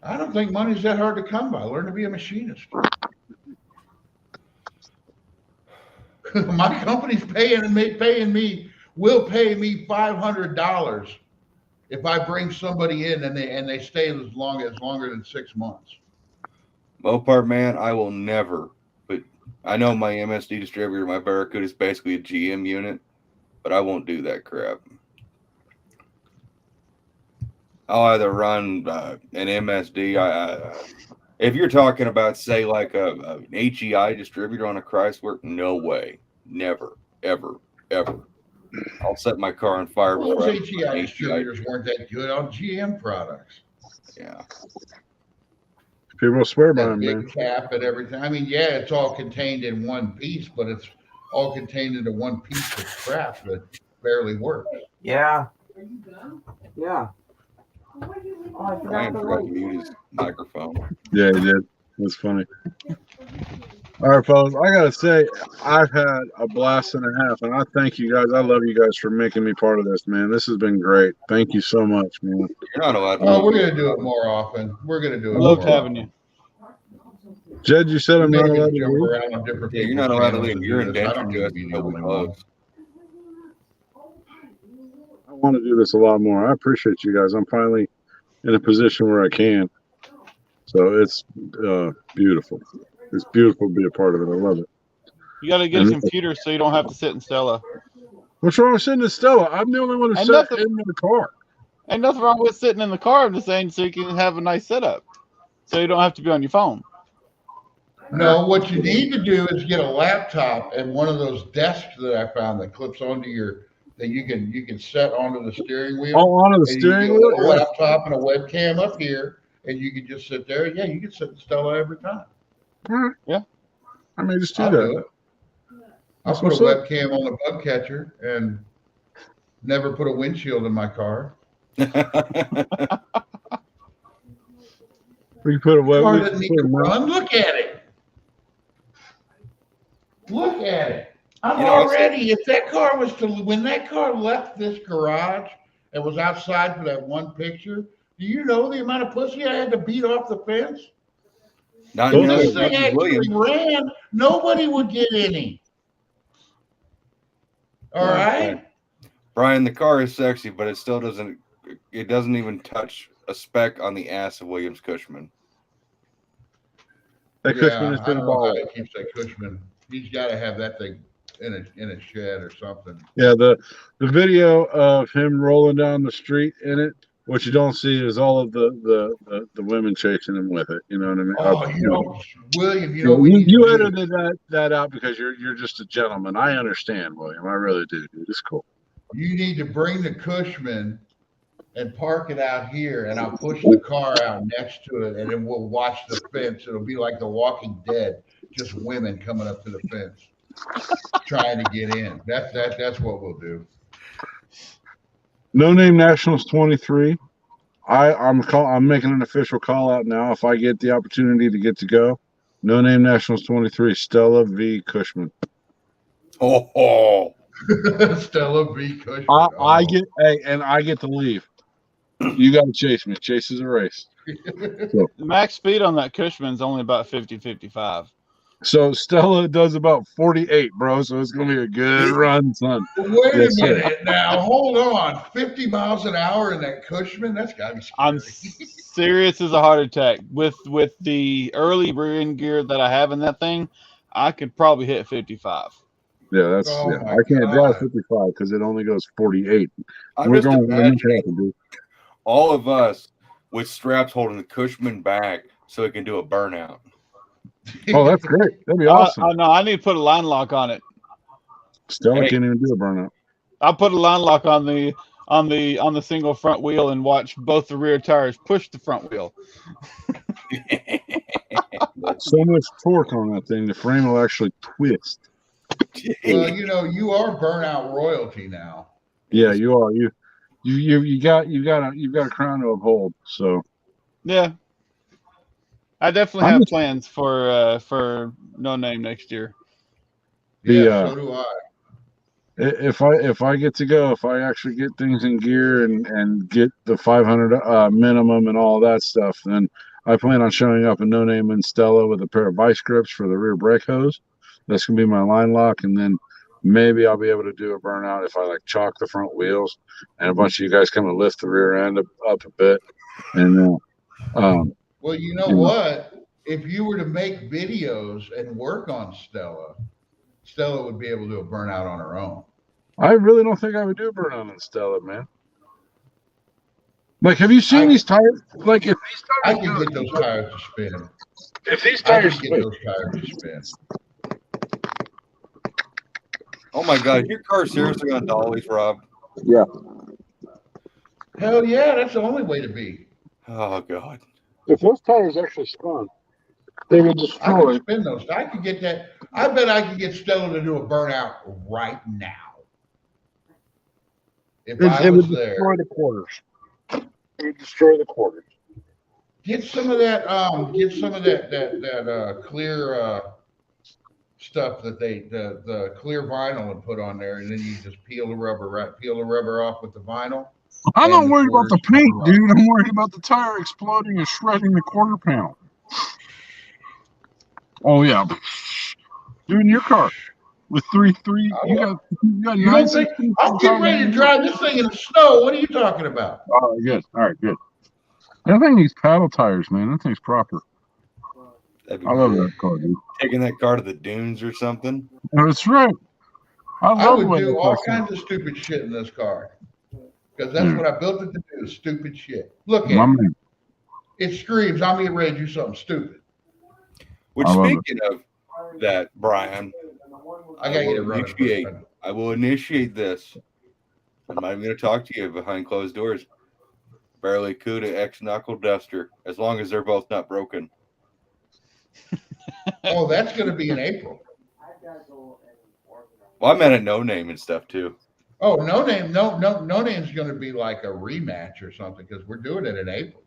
I don't think money's that hard to come by. Learn to be a machinist. My company's will pay me $500 if I bring somebody in and they stay longer than 6 months. Mopar, man, I will never. But I know my MSD distributor, my Barracuda, is basically a GM unit, but I won't do that crap. I'll either run an MSD. If you're talking about, say, like an HEI distributor on a Chrysler, no way, never, ever, ever. I'll set my car on fire. Well, those HEI distributors weren't that good on GM products. Yeah. People swear by That them, man. big cap and everything. I mean, yeah, it's all contained in one piece, but it's all contained into one piece of crap that barely works. Yeah. Are you done? Yeah. Oh, I Ryan forgot the forgot to light. mute his microphone. Yeah, he did. That's funny. All right, fellas. I gotta say, I've had a blast and a half, and I thank you guys. I love you guys for making me part of this, man. This has been great. Thank you so much, man. You're not allowed to. Oh, we're gonna do it more often. We're gonna do it. Loved more having often. you. Jed, you said I'm We're not gonna allowed to jump leave? around on different Yeah, you're people's not allowed to channels leave. and You're do this. I don't indentured need to to us be the until we only one. close. I want to do this a lot more. I appreciate you guys. I'm finally in a position where I can. So it's beautiful. It's beautiful to be a part of it. I love it. You got to get a computer so you don't have to sit in Stella. What's wrong with sitting in Stella? I'm the only one who And sat nothing- in the car. Ain't nothing wrong with sitting in the car. I'm just saying so you can have a nice setup, so you don't have to be on your phone. No, what you need to do is get a laptop and one of those desks that I found that clips onto your that you can set onto the steering wheel. Oh, onto the And you steering get wheel? a laptop and a webcam up here, and you can just sit there. Yeah, you can sit in Stella every time. All right. Yeah. I may just do I'll that. do it. I'll That's put a what's up. webcam on the bug catcher and never put a windshield in my car. We put a web. Car we doesn't can need put to a mo- run. Look at it. Look at it. I'm You know, I said- already, if that car was to, when that car left this garage and was outside for that one picture, do you know the amount of pussy I had to beat off the fence? Not Those If nearly this as much thing as William. actually ran, nobody would get any. All right? Brian, the car is sexy, but it still doesn't. It doesn't even touch a speck on the ass of Williams Cushman. That Yeah, Cushman has I been a don't know how baller. he keeps that Cushman. He's got to have that thing in a shed or something. Yeah, the video of him rolling down the street in it, what you don't see is all of the women chasing him with it. You know what I mean? Oh, William, you know we you, need to you do? edited that out because you're just a gentleman. I understand, William. I really do, dude. It's cool. You need to bring the Cushman and park it out here, and I'll push the car out next to it, and then we'll watch the fence. It'll be like The Walking Dead, just women coming up to the fence trying to get in. That's what we'll do. No Name Nationals 23. I'm making an official call out now. If I get the opportunity to get to go, No Name Nationals 23, Stella v. Cushman. Oh, Stella V. Cushman. I get to leave. You got to chase me. Chase is a race. Max speed on that Cushman's only about 50, 55. So Stella does about 48, bro. So it's gonna be a good run, son. Wait Yes, a sir. minute now. Hold on. 50 miles an hour in that Cushman? That's got to be scary. I'm serious as a heart attack. With the early rear end gear that I have in that thing, I could probably hit 55. Yeah, that's. Oh Yeah. my I can't God. drive 55 because it only goes 48. I'm We're just going. We're making imagining happen, dude. all of us with straps holding the Cushman back so it can do a burnout. Oh, that's great. That'd be awesome. I know. I need to put a line lock on it. Stella Hey. can't even do a burnout. I'll put a line lock on the single front wheel and watch both the rear tires push the front wheel. So much torque on that thing, the frame will actually twist. Well, you are burnout royalty now. Yeah, you are. You've got a crown to uphold. So Yeah. I definitely I'm have just- plans for No Name next year. Yeah, so do I. if I get to go, if I actually get things in gear and get the 500 minimum and all that stuff, then I plan on showing up in No Name and Stella with a pair of vice grips for the rear brake hose. That's gonna be my line lock, and then maybe I'll be able to do a burnout if I like chalk the front wheels and a bunch of you guys come and lift the rear end up a bit. And Well, you know Yeah. what? If you were to make videos and work on Stella would be able to do a burnout on her own. I really don't think I would do a burnout on Stella, man. Like, have you seen I- these tires? Like, if these I tires, can get those tires to spin. if these I tires, can get those tires to spin. Oh my God, your car seriously on dollies, Rob? yeah, Hell yeah, that's the only way to be. Oh God. if those tires actually spun, they would I destroy. can spin those. I can get that. I bet I can get Stella to do a burnout right now. If I It was would there. destroy the quarters. It would destroy the quarters. Get some of that. Get some of that clear stuff that the clear vinyl and put on there, and then you just peel the rubber off with the vinyl. I'm And not worried about the quarters paint, come dude. I'm worried about the tire exploding and shredding the quarter panel. Oh yeah, dude, in your car with three, you got You don't 9 think I'm getting ready to drive this thing in the snow? What are you talking about? All right, good. All right, good. That thing needs paddle tires, man. That thing's proper. That'd be I love cool. that car, dude. Taking that car to the dunes or something. That's right. I love would when do that all car- kinds of stupid shit in this car because that's Hmm. what I built it to do. Stupid shit. Look My at it. man. It screams. I'm getting ready to do something stupid. Which, I love it. speaking of that, Brian, I gotta get it running. Initiate. I will initiate this. I'm not even going to talk to you behind closed doors. Barracuda X Knuckle Duster, as long as they're both not broken. Oh, that's gonna be in April. Well, I meant a no name and stuff too. Oh, no name's gonna be like a rematch or something because we're doing it in April.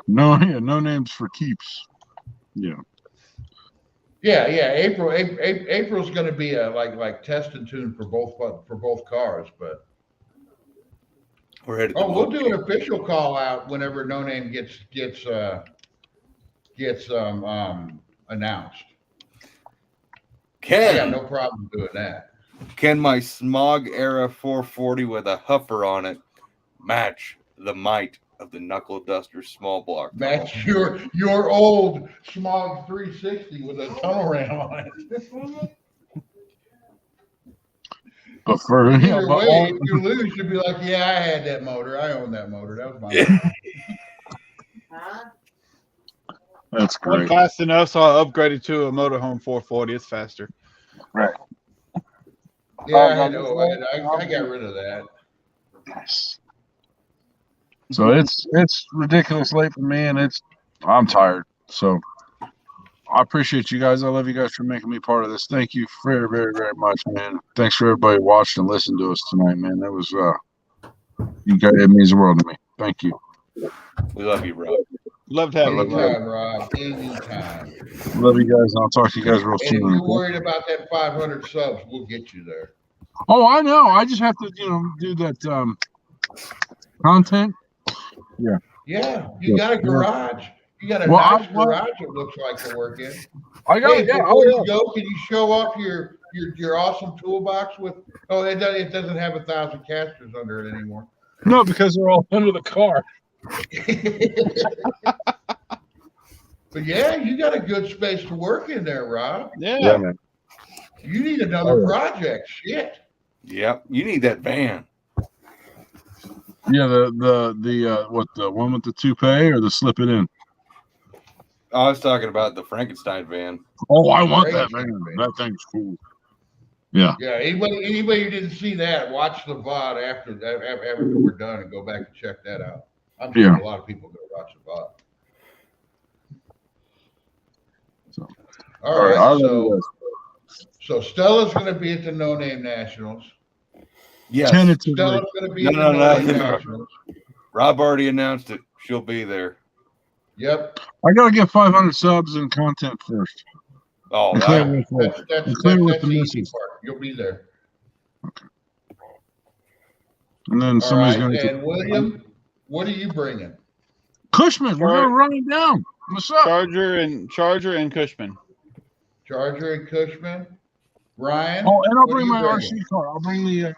No names for keeps. Yeah. Yeah. April's gonna be a like test and tune for both cars, but We're headed. oh, we'll do an official call out whenever No Name gets announced. I got no problem doing that. Can my Smog Era 440 with a huffer on it match the might of the Knuckle Duster small block? Match your old Smog 360 with a tunnel ram on it. But for Either way, if you lose, you'll be like, yeah, I had that motor. I own that motor. That was my motor. that's Went great. fast enough, so I upgraded to a motorhome 440. It's faster. Right. Yeah, I know. I got rid of that. Yes. So it's ridiculous late for me, and I'm tired. So I appreciate you guys. I love you guys for making me part of this. Thank you very, very, very much, man. Thanks for everybody watching and listening to us tonight, man. That was you guys, it means the world to me. Thank you. We love you, Rob. Loved having you. Rob. Anytime, Rob. Anytime. Love you guys, and I'll talk to you guys real And if soon. you're worried about that 500 subs, we'll get you there. Oh, I know. I just have to, do that content. Yeah, you got a garage. You got a Well, nice garage. It looks like to work in. I got Hey, it. Yeah. before Oh, you yeah. go, can you show off your awesome toolbox with? Oh, it doesn't have 1,000 casters under it anymore. No, because they're all under the car. But yeah, you got a good space to work in there, Rob. Yeah. man. You need another Oh, yeah. project. Shit. Yep. You need that van. Yeah, the one with the toupee or the slip it in? I was talking about the Frankenstein van. Oh, I want Great. that, man. That thing's cool. Yeah. Yeah. Anybody who didn't see that, watch the VOD after we're done and go back and check that out. I'm sure Yeah. a lot of people go watch the VOD. So, All all right. I right. love you guys. So Stella's going to be at the No Name Nationals. Yes. Tentatively. Stella's going to be No, at the no, No no, Name no. Nationals. Rob already announced it. She'll be there. Yep. I gotta get 500 subs and content first. Oh, And that, clear with That's clear with the the easy missus. part. You'll be there. And then All somebody's right. gonna And William, what are you bringing? Cushman. We're gonna run it down. What's up? Charger and Cushman. Charger and Cushman. Ryan. Oh, and I'll what are bring you my bringing? RC car. I'll bring the.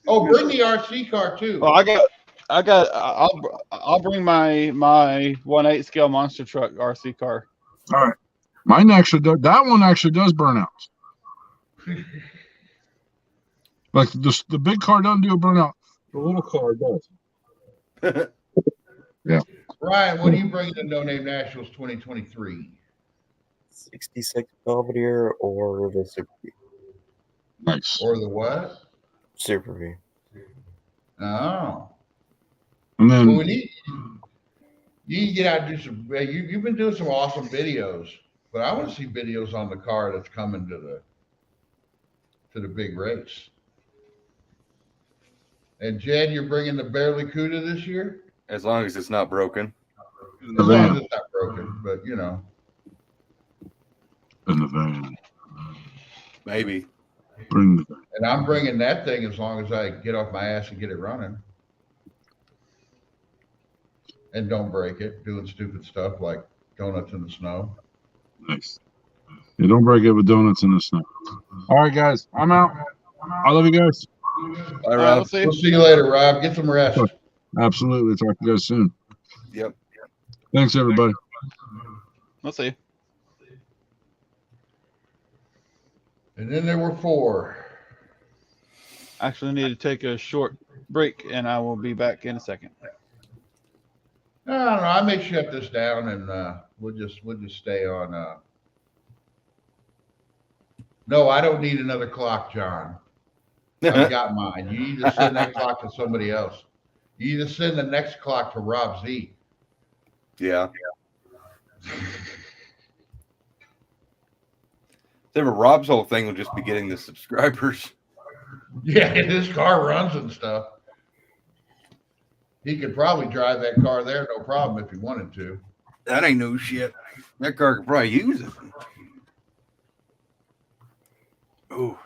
Oh, bring the RC car too. Oh, I'll bring my 1/8 scale monster truck RC car. All right. Mine actually does. That one actually does burn out. Like the big car doesn't do a burnout. The little car does. Ryan, what are you bringing to No Name Nationals 2023? 66 Belvedere or the Super V. Nice. Or the what? Super V. Oh. And Well, then we need you get out and do some. You've been doing some awesome videos, but I want to see videos on the car that's coming to the big race. And Jed, you're bringing the Barracuda this year. as long as it's not broken. As long as it's not broken, but you know. in the van. Maybe. Bring the van. And I'm bringing that thing as long as I get off my ass and get it running. And don't break it, doing stupid stuff like donuts in the snow. Nice. Yeah, don't break it with donuts in the snow. All right, guys. I'm out. I love you guys. Bye, All right, Rob. we'll see. We'll see you later, Rob. Get some rest. Absolutely. Talk to you guys soon. Yep. Thanks, everybody. We'll see. And then there were 4. Actually, need to take a short break, and I will be back in a second. I don't know. I may shut this down and we'll just stay on. No, I don't need another clock, John. I've got mine. You need to send that clock to somebody else. You need to send the next clock to Rob Z. Yeah. Then Rob's whole thing will just be getting the subscribers. Yeah, this car runs and stuff. He could probably drive that car there, no problem, if he wanted to. That ain't no shit. That car could probably use it. Oh,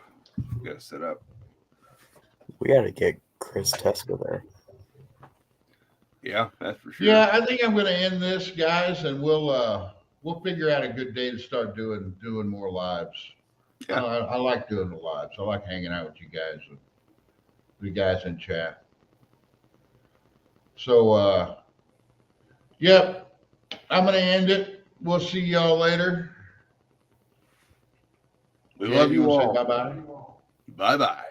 gotta set up. We got to get Chris Tesco there. Yeah, that's for sure. Yeah, I think I'm going to end this, guys, and we'll figure out a good day to start doing more lives. Yeah. I like doing the lives. I like hanging out with you guys, with the guys in chat. So, yep, I'm going to end it. We'll see y'all later. We love you all. Bye bye. Bye bye.